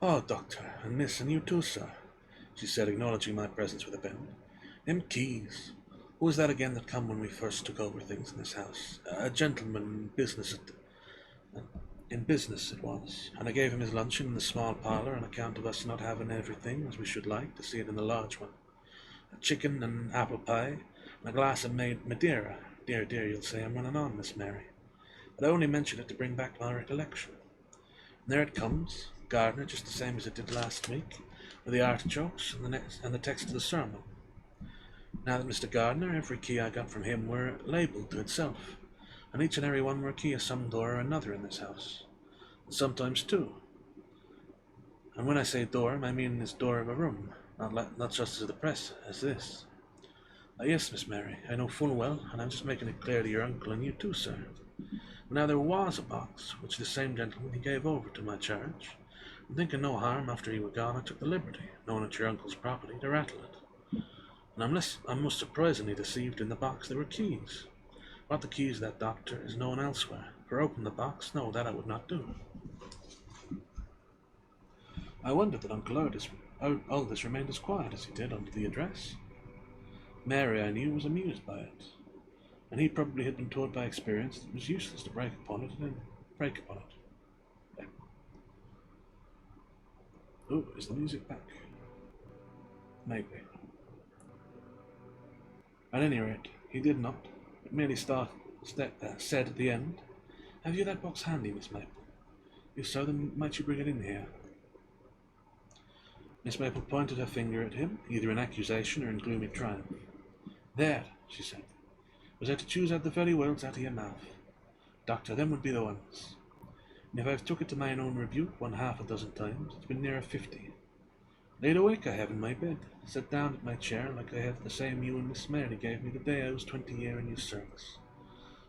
Oh, Doctor, and Miss, and you too, sir, she said, acknowledging my presence with a bend. Them keys. Who was that again that come when we first took over things in this house? A gentleman in business it was, and I gave him his luncheon in the small parlour on account of us not having everything as we should like to see it in the large one. A chicken and apple pie, and a glass of Madeira. Dear, dear, you'll say I'm running on, Miss Mary, but I only mention it to bring back my recollection. And there it comes, gardener just the same as it did last week, with the artichokes and the text of the sermon. Now that Mr. Gardner, every key I got from him were labelled to itself, and each and every one were a key of some door or another in this house, and sometimes two. And when I say door, I mean this door of a room, not just as the press, as this. Yes, Miss Mary, I know full well, and I'm just making it clear to your uncle and you too, sir. Now there was a box, which this same gentleman he gave over to my charge, and thinking no harm after he were gone, I took the liberty, knowing it your uncle's property, to rattle it. And I'm most surprisingly deceived in the box there were keys. What the keys of that doctor is known elsewhere, for open the box, no, that I would not do. I wondered that Uncle Aldous remained as quiet as he did under the address. Mary, I knew, was amused by it, and he probably had been told by experience that it was useless to break upon it, and then break upon it. Yeah. Oh, is the music back? Maybe. At any rate, he did not, but merely said at the end, "Have you that box handy, Miss Maple? If so, then might you bring it in here?" Miss Maple pointed her finger at him, either in accusation or in gloomy triumph. "There," she said. "Was I to choose out the very words out of your mouth? Doctor, them would be the ones. And if I've took it to mine own rebuke 1/2 times, it's been nearer 50. Laid awake I have in my bed, sat down at my chair like I have the same you and Miss Mary gave me the day I was 20 year in your service.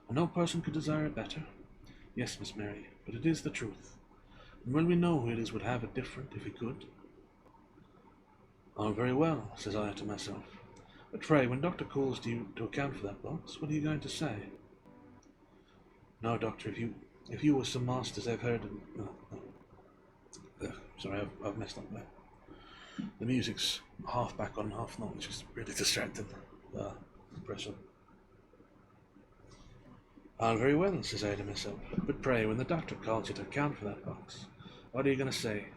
And no person could desire it better. Yes, Miss Mary, but it is the truth. And well we know who it is would have it different if he could." "All very well," says I to myself. "But pray, when Doctor calls you to account for that box, what are you going to say?" "No, Doctor, if you were some masters I've heard..." Sorry, I've messed up there. The music's half back on, half not, which is really distracting. Pressure. "All very well," says I to myself. "But pray, when the doctor calls you to account for that box, what are you going to say?"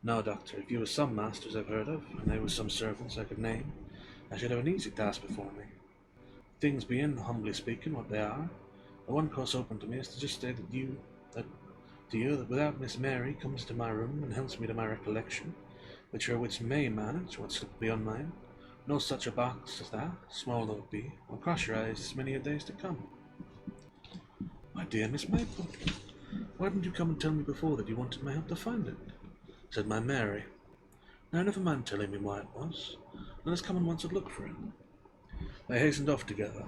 "No, Doctor, if you were some masters I've heard of, and they were some servants I could name, I should have an easy task before me. Things being, humbly speaking, what they are, the one course open to me is to just say that without Miss Mary comes to my room and helps me to my recollection, which her wits may manage, what slipped beyond mine, no such a box as that, small though it be, will cross your eyes this many a days to come." "My dear Miss Maple, why didn't you come and tell me before that you wanted my help to find it?" said my Mary. "Now never mind telling me why it was. Let us come and once look for it." They hastened off together.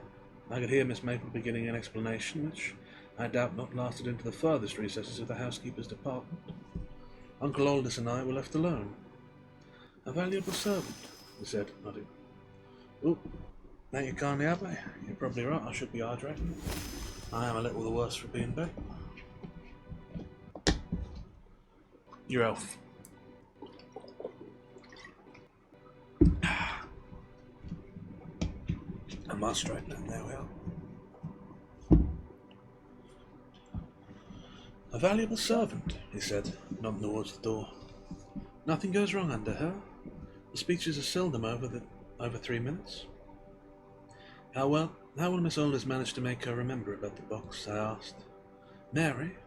I could hear Miss Maple beginning an explanation which I doubt not lasted into the farthest recesses of the housekeeper's department. Uncle Aldous and I were left alone. "A valuable servant," he said, nodding. "Oh, thank you kindly, Abbey. You're probably right, I should be hydrating. I am a little the worse for being back." "Your health." I must right now, there we are. "A valuable servant," he said, nodding towards the door. "Nothing goes wrong under her. The speeches are seldom over 3 minutes." How will Miss Aldous manage to make her remember about the box?" I asked. "Mary?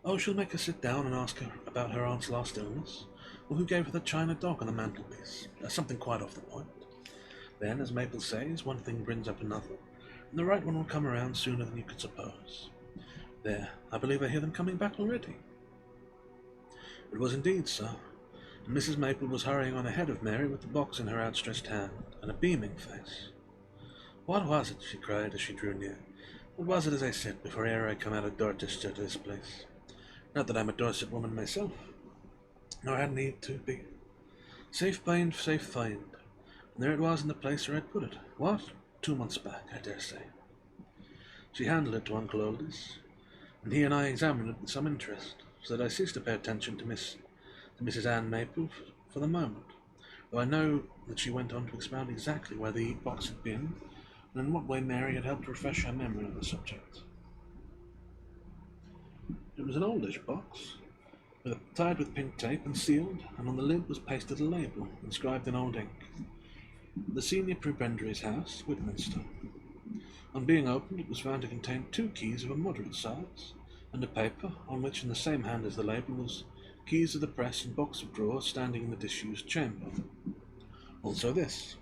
Oh, she'll make her sit down and ask her about her aunt's last illness, or who gave her the china dog on the mantelpiece. Something quite off the point. Then, as Maple says, one thing brings up another, and the right one will come around sooner than you could suppose. There, I believe I hear them coming back already." It was indeed so, and Mrs. Maple was hurrying on ahead of Mary with the box in her outstretched hand and a beaming face. "What was it?" she cried as she drew near. "What was it as I said before e'er I come out of Dorchester to this place? Not that I'm a Dorset woman myself, nor had need to be. Safe bind, safe find. And there it was in the place where I'd put it. What? 2 months back, I dare say." She handed it to Uncle Aldous, and he and I examined it with some interest, so that I ceased to pay attention to Mrs. Anne Maple for the moment, though I know that she went on to expound exactly where the box had been, and in what way Mary had helped refresh her memory on the subject. It was an oldish box, tied with pink tape and sealed, and on the lid was pasted a label, inscribed in old ink: "The Senior Prebendary's House, Whitminster." On being opened, it was found to contain 2 keys of a moderate size, and a paper, on which, in the same hand as the label, was keys of the press and box of drawers standing in the disused chamber. Also this.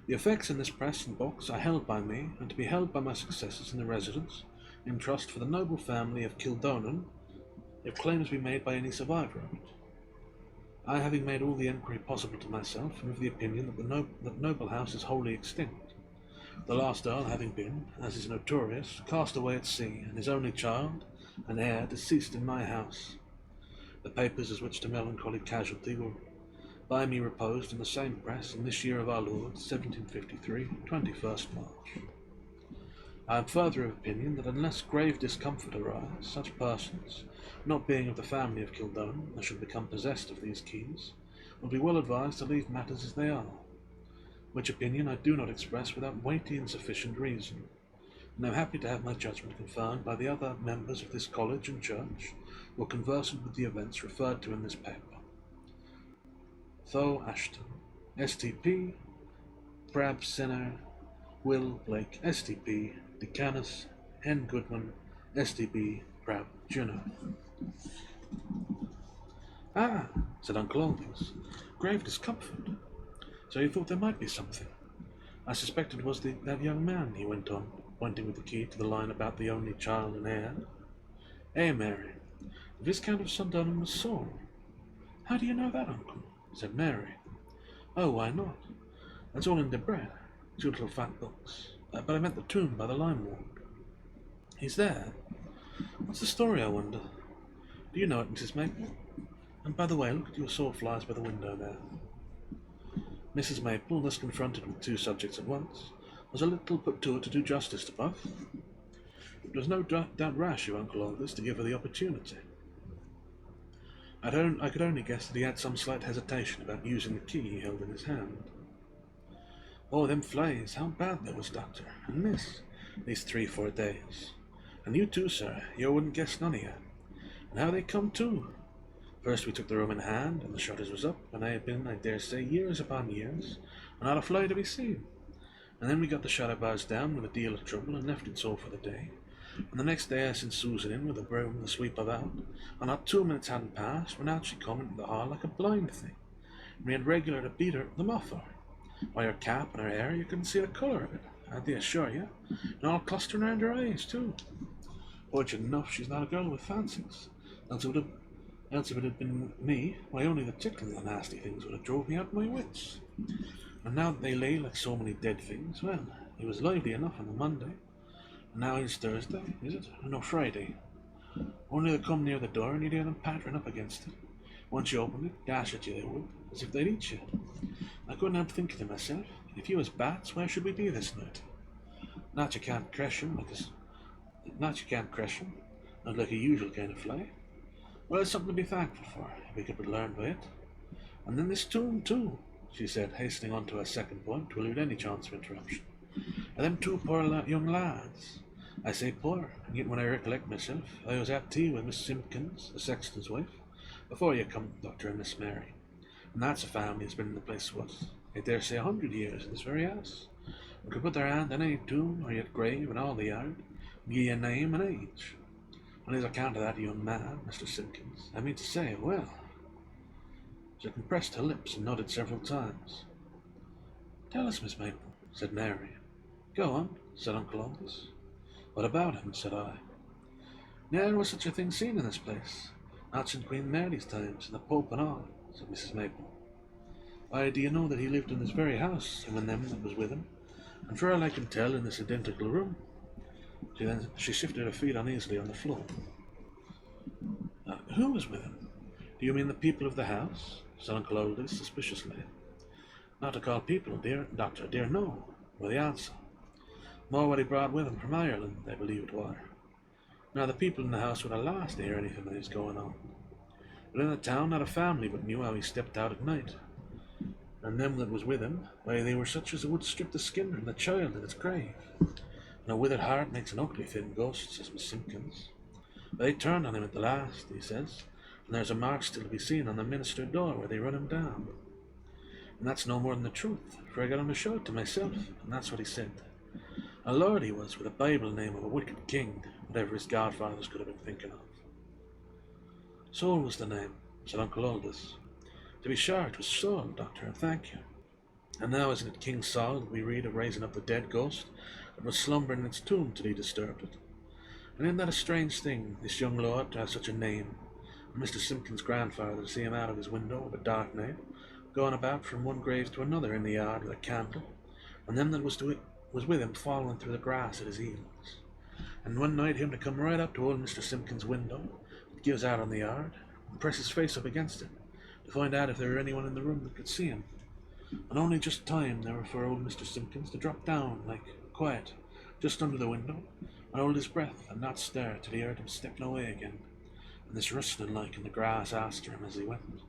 The effects in this press and box are held by me, and to be held by my successors in the residence, in trust for the noble family of Kildonan, if claims be made by any survivor of it. I, having made all the enquiry possible to myself, am of the opinion that the noble house is wholly extinct, the last earl having been, as is notorious, cast away at sea, and his only child and heir deceased in my house. The papers as which the melancholy casualty were by me reposed in the same press in this year of our Lord, 1753, 21st March. I am further of opinion that unless grave discomfort arise, such persons, not being of the family of Kildonan, that should become possessed of these keys, will be well advised to leave matters as they are, which opinion I do not express without weighty and sufficient reason, and am happy to have my judgment confirmed by the other members of this college and church, who are conversant with the events referred to in this paper. Tho Ashton, STP, Brab Sinner, Will Blake, STP, Decanus, N. Goodman, STB, Brab Juno. Ah, said Uncle Aldous, grave discomfort. So you thought there might be something? I suspected it was that young man, he went on, pointing with the key to the line about the only child and heir. Eh, Mary, the Viscount of Sunderland was Saul. How do you know that, Uncle? Said Mary. Oh, why not? That's all in Debrett, 2 little fat books. But I meant the tomb by the lime walk. He's there. What's the story, I wonder? Do you know it, Mrs. Maple? And by the way, look at your sawflies by the window there. Mrs. Maple, thus confronted with 2 subjects at once, was a little put to it to do justice to both. It was no doubt rash of Uncle Aldous to give her the opportunity. I could only guess that he had some slight hesitation about using the key he held in his hand. Oh, them flies, how bad they was, Doctor, and miss, these 3-4 days. And you too, sir, you wouldn't guess none of you. And how they come too. First we took the room in hand, and the shutters was up, and I had been, I dare say, years upon years, and not a fly to be seen. And then we got the shutter bars down with a deal of trouble, and left it so for the day. And the next day I sent Susan in with a broom and the sweep about, and not 2 minutes hadn't passed when out she come into the hall like a blind thing, and we had regular to beat her the muffler. By her cap and her hair you couldn't see the colour of it, I do assure you, and all clustering round her eyes too. Fortunate enough she's not a girl with fancies, else if it had been me, why only the tickling of the nasty things would have drove me out of my wits. And now that they lay like so many dead things, well, it was lively enough on the Monday. And now it's Thursday, is it? No, Friday. Only they come near the door and you'd hear them pattering up against it. Once you opened it, dash at you they would, as if they'd eat you. I couldn't help thinking to myself, if you was bats, where should we be this night? Not you can't crush 'em, not like a usual kind of fly. Well, it's something to be thankful for, if we could but learn by it. And then this tomb, too, she said, hastening on to her second point to elude any chance of interruption. And them 2 poor young lads. I say poor, and yet when I recollect myself, I was at tea with Miss Simpkins, the sexton's wife, before you come, Doctor and Miss Mary. And that's a family that's been in the place, what, I dare say 100 years in this very house, and could put their hand on any tomb or yet grave and all the yard, and give you a name and age. On his account of that young man, Mr. Simpkins, I mean to say, well. She compressed her lips and nodded several times. Tell us, Miss Maple, said Mary. Go on, said Uncle Aldous. What about him, said I. Ne'er was such a thing seen in this place, not since Queen Mary's times, and the Pope and all, said Mrs. Maple. Why, do you know that he lived in this very house, him and them that was with him, and for all I can tell, in this identical room? She shifted her feet uneasily on the floor. Who was with him? Do you mean the people of the house? Said Uncle Aldous suspiciously. Not to call people, dear Doctor, dear no, were the answer. More what he brought with him from Ireland, I believe it were. Now the people in the house were the last to hear anything that was going on. But in the town not a family but knew how he stepped out at night. And them that was with him, why they were such as would strip the skin from the child in its grave. And a withered heart makes an ugly thin ghost, says Miss Simpkins. But they turned on him at the last, he says, and there's a mark still to be seen on the minster door where they run him down. And that's no more than the truth, for I got him to show it to myself, and that's what he said. A lord he was, with a Bible name of a wicked king, whatever his godfathers could have been thinking of. Saul was the name, said Uncle Aldous. To be sure, it was so, Doctor, and thank you. And now isn't it King Saul that we read of raising up the dead ghost that was slumbering in its tomb till he disturbed it? And isn't that a strange thing, this young lord to have such a name, and Mr. Simpkins' grandfather to see him out of his window of a dark night, going about from one grave to another in the yard with a candle, and them that was with him following through the grass at his heels, and one night him to come right up to old Mr. Simpkins' window that gives out on the yard, and press his face up against it, to find out if there were anyone in the room that could see him, and only just time there were for old Mr. Simpkins to drop down, like, quiet, just under the window, and hold his breath, and not stir till he heard him stepping away again, and this rustling like in the grass after him as he went.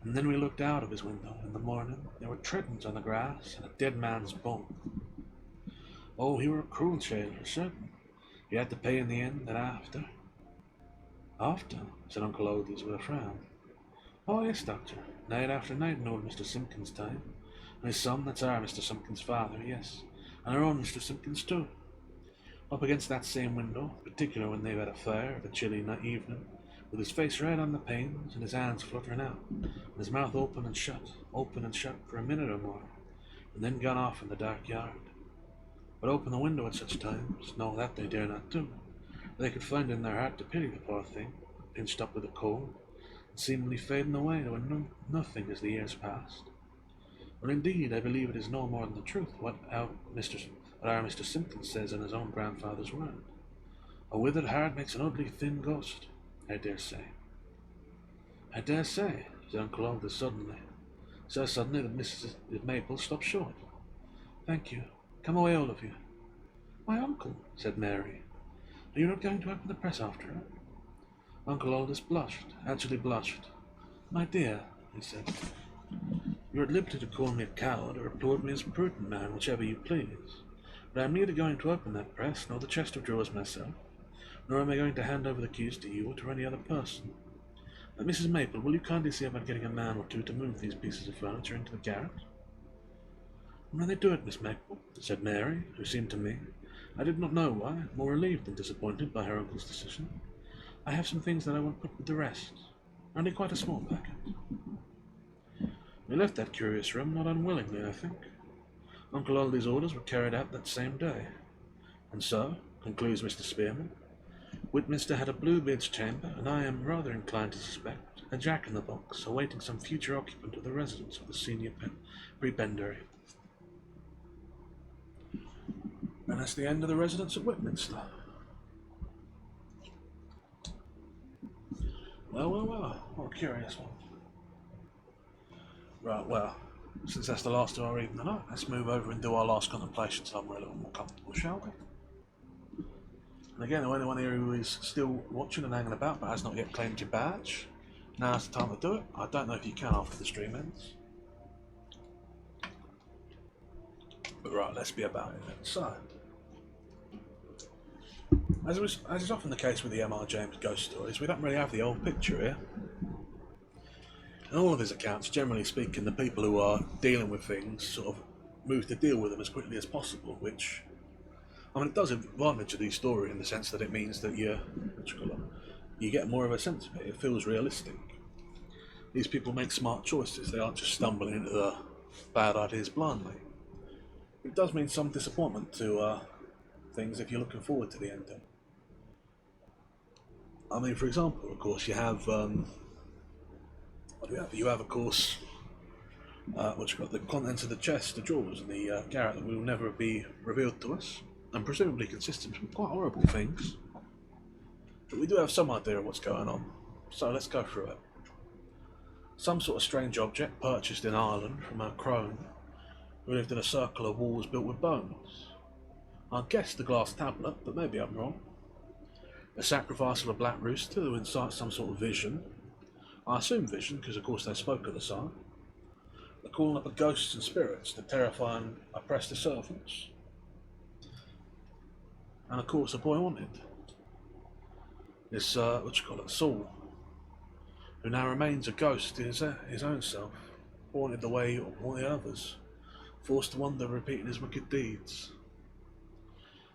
And then we looked out of his window in the morning, there were treadings on the grass, and a dead man's bone. Oh, he were a cruel jailer, certain. He had to pay in the end, and after. After, said Uncle Aldous with a frown. Oh, yes, Doctor, night after night in old Mr. Simpkins' time, and his son, that's our Mr. Simpkins' father, yes, and our own Mr. Simpkins too. Up against that same window, particular when they've had a fire of a chilly night evening, with his face right on the panes, and his hands fluttering out, and his mouth open and shut for a minute or more, and then gone off in the dark yard. But open the window at such times, no, that they dare not do. They could find in their heart to pity the poor thing, pinched up with the cold, and seemingly fading away to nothing as the years passed. Well, indeed, I believe it is no more than the truth what our Mr. Simpkins says in his own grandfather's word. A withered heart makes an ugly thin ghost, I dare say. I dare say, said Uncle Aldous suddenly. So suddenly that Mrs. Maple stopped short. Thank you. Come away, all of you. My uncle, said Mary. Are you not going to open the press after her? Uncle Aldous blushed, actually blushed. My dear, he said, you're at liberty to call me a coward or applaud me as a prudent man, whichever you please. But I am neither going to open that press nor the chest of drawers myself, nor am I going to hand over the keys to you or to any other person. Mrs. Maple, will you kindly see about getting a man or two to move these pieces of furniture into the garret? When they do it, Miss Maple, said Mary, who seemed to me, I did not know why, more relieved than disappointed by her uncle's decision. I have some things that I want put with the rest, only quite a small packet. We left that curious room not unwillingly, I think. Uncle Aldous' orders were carried out that same day. And so, concludes Mr. Spearman, Whitminster had a Bluebeard's chamber, and I am rather inclined to suspect a jack-in-the-box awaiting some future occupant of the residence of the senior prebendary. And that's the end of the residence at Whitminster. Well, what a curious one. Right, well, since that's the last of our evening tonight, let's move over and do our last contemplation somewhere a little more comfortable, shall we? And again, anyone here who is still watching and hanging about but has not yet claimed your badge, now's the time to do it. I don't know if you can after the stream ends. But right, let's be about it then. So, as is often the case with the M.R. James ghost stories, we don't really have the old picture here. In all of his accounts, generally speaking, the people who are dealing with things sort of move to deal with them as quickly as possible, which, I mean, it does advantage of the story in the sense that it means that you get more of a sense of it. It feels realistic. These people make smart choices. They aren't just stumbling into the bad ideas blindly. It does mean some disappointment to things if you're looking forward to the ending. I mean, for example, of course, you have what do you have? You have, of course, the contents of the chest, the drawers, and the garret that will never be revealed to us, and presumably consistent with quite horrible things. But we do have some idea of what's going on, so let's go through it. Some sort of strange object purchased in Ireland from a crone who lived in a circle of walls built with bones. I guess the glass tablet, but maybe I'm wrong. A sacrifice of a black rooster to incite some sort of vision. I assume vision, because of course they spoke at the time. The calling up of ghosts and spirits to terrify and oppress the servants. And of course a boy wanted. This, Saul, who now remains a ghost in his own self, haunted the way of all the others, forced to wander repeating his wicked deeds.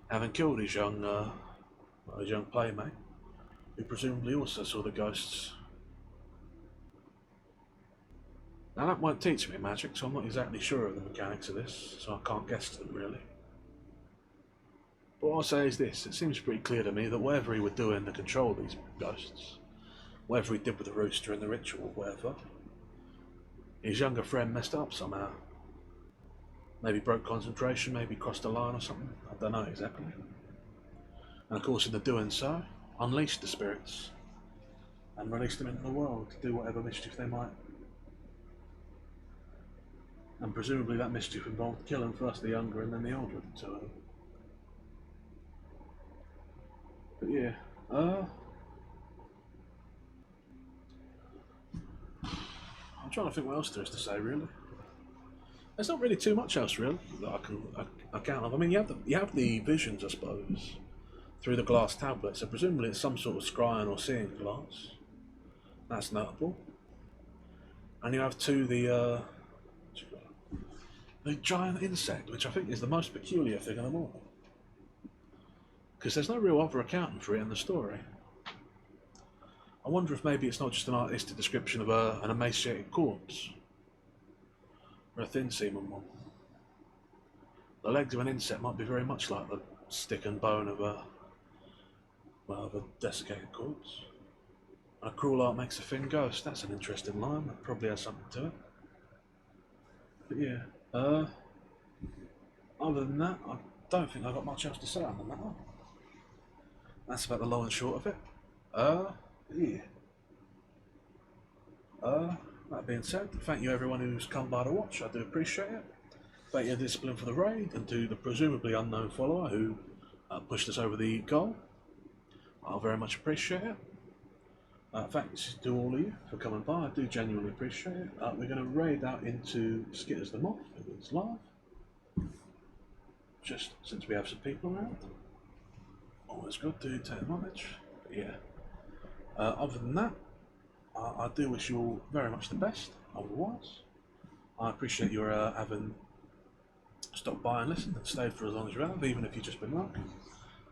Having killed his young playmate, who presumably also saw the ghosts Now that won't teach me magic, so I'm not exactly sure of the mechanics of this, so I can't guess them really. But what I'll say is this, it seems pretty clear to me that whatever he would do in to control these ghosts, whatever he did with the rooster and the ritual, whatever, his younger friend messed up somehow. Maybe broke concentration, maybe crossed the line or something, I don't know exactly. And of course in the doing so, unleashed the spirits and released them into the world to do whatever mischief they might. And presumably that mischief involved killing first the younger and then the older of the two of them. But yeah, I'm trying to think what else there is to say really. There's not really too much else really that I can account of. I mean, you have the visions, I suppose, through the glass tablet. So presumably it's some sort of scrying or seeing glass. That's notable. And you have too the giant insect, which I think is the most peculiar thing of them all, because there's no real other accounting for it in the story. I wonder if maybe it's not just an artistic description of an emaciated corpse, or a thin seeming one. The legs of an insect might be very much like the stick and bone of a desiccated corpse. And a cruel art makes a thin ghost. That's an interesting line. That probably has something to it. But yeah, other than that, I don't think I've got much else to say on the matter. That's about the long and short of it. Yeah. That being said, thank you everyone who's come by to watch. I do appreciate it. Thank you to Discipline for the raid, and to the presumably unknown follower who pushed us over the goal. I very much appreciate it. Thanks to all of you for coming by. I do genuinely appreciate it. We're going to raid out into Skitters the Moth, it's live. Just since we have some people around. Always good to take advantage. But yeah. Other than that, I do wish you all very much the best. Otherwise, I appreciate your having stopped by and listened and stayed for as long as you have, even if you've just been lurking.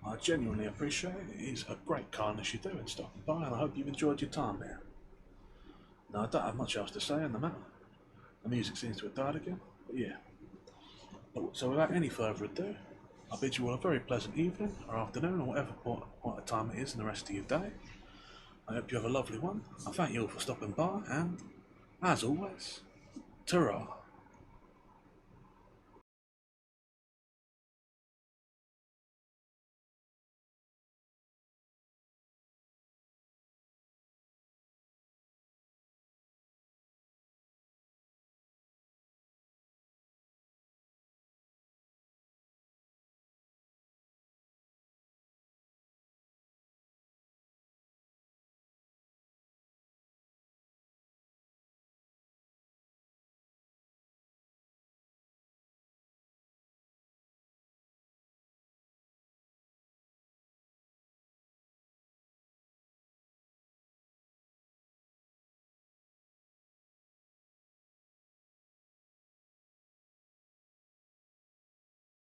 I genuinely appreciate it. It is a great kindness you do in stopping by, and I hope you've enjoyed your time here. Now, I don't have much else to say on the matter. The music seems to have died again, but yeah. So without any further ado, I bid you all a very pleasant evening or afternoon or what time it is in the rest of your day. I hope you have a lovely one. I thank you all for stopping by, and as always, ta-ra.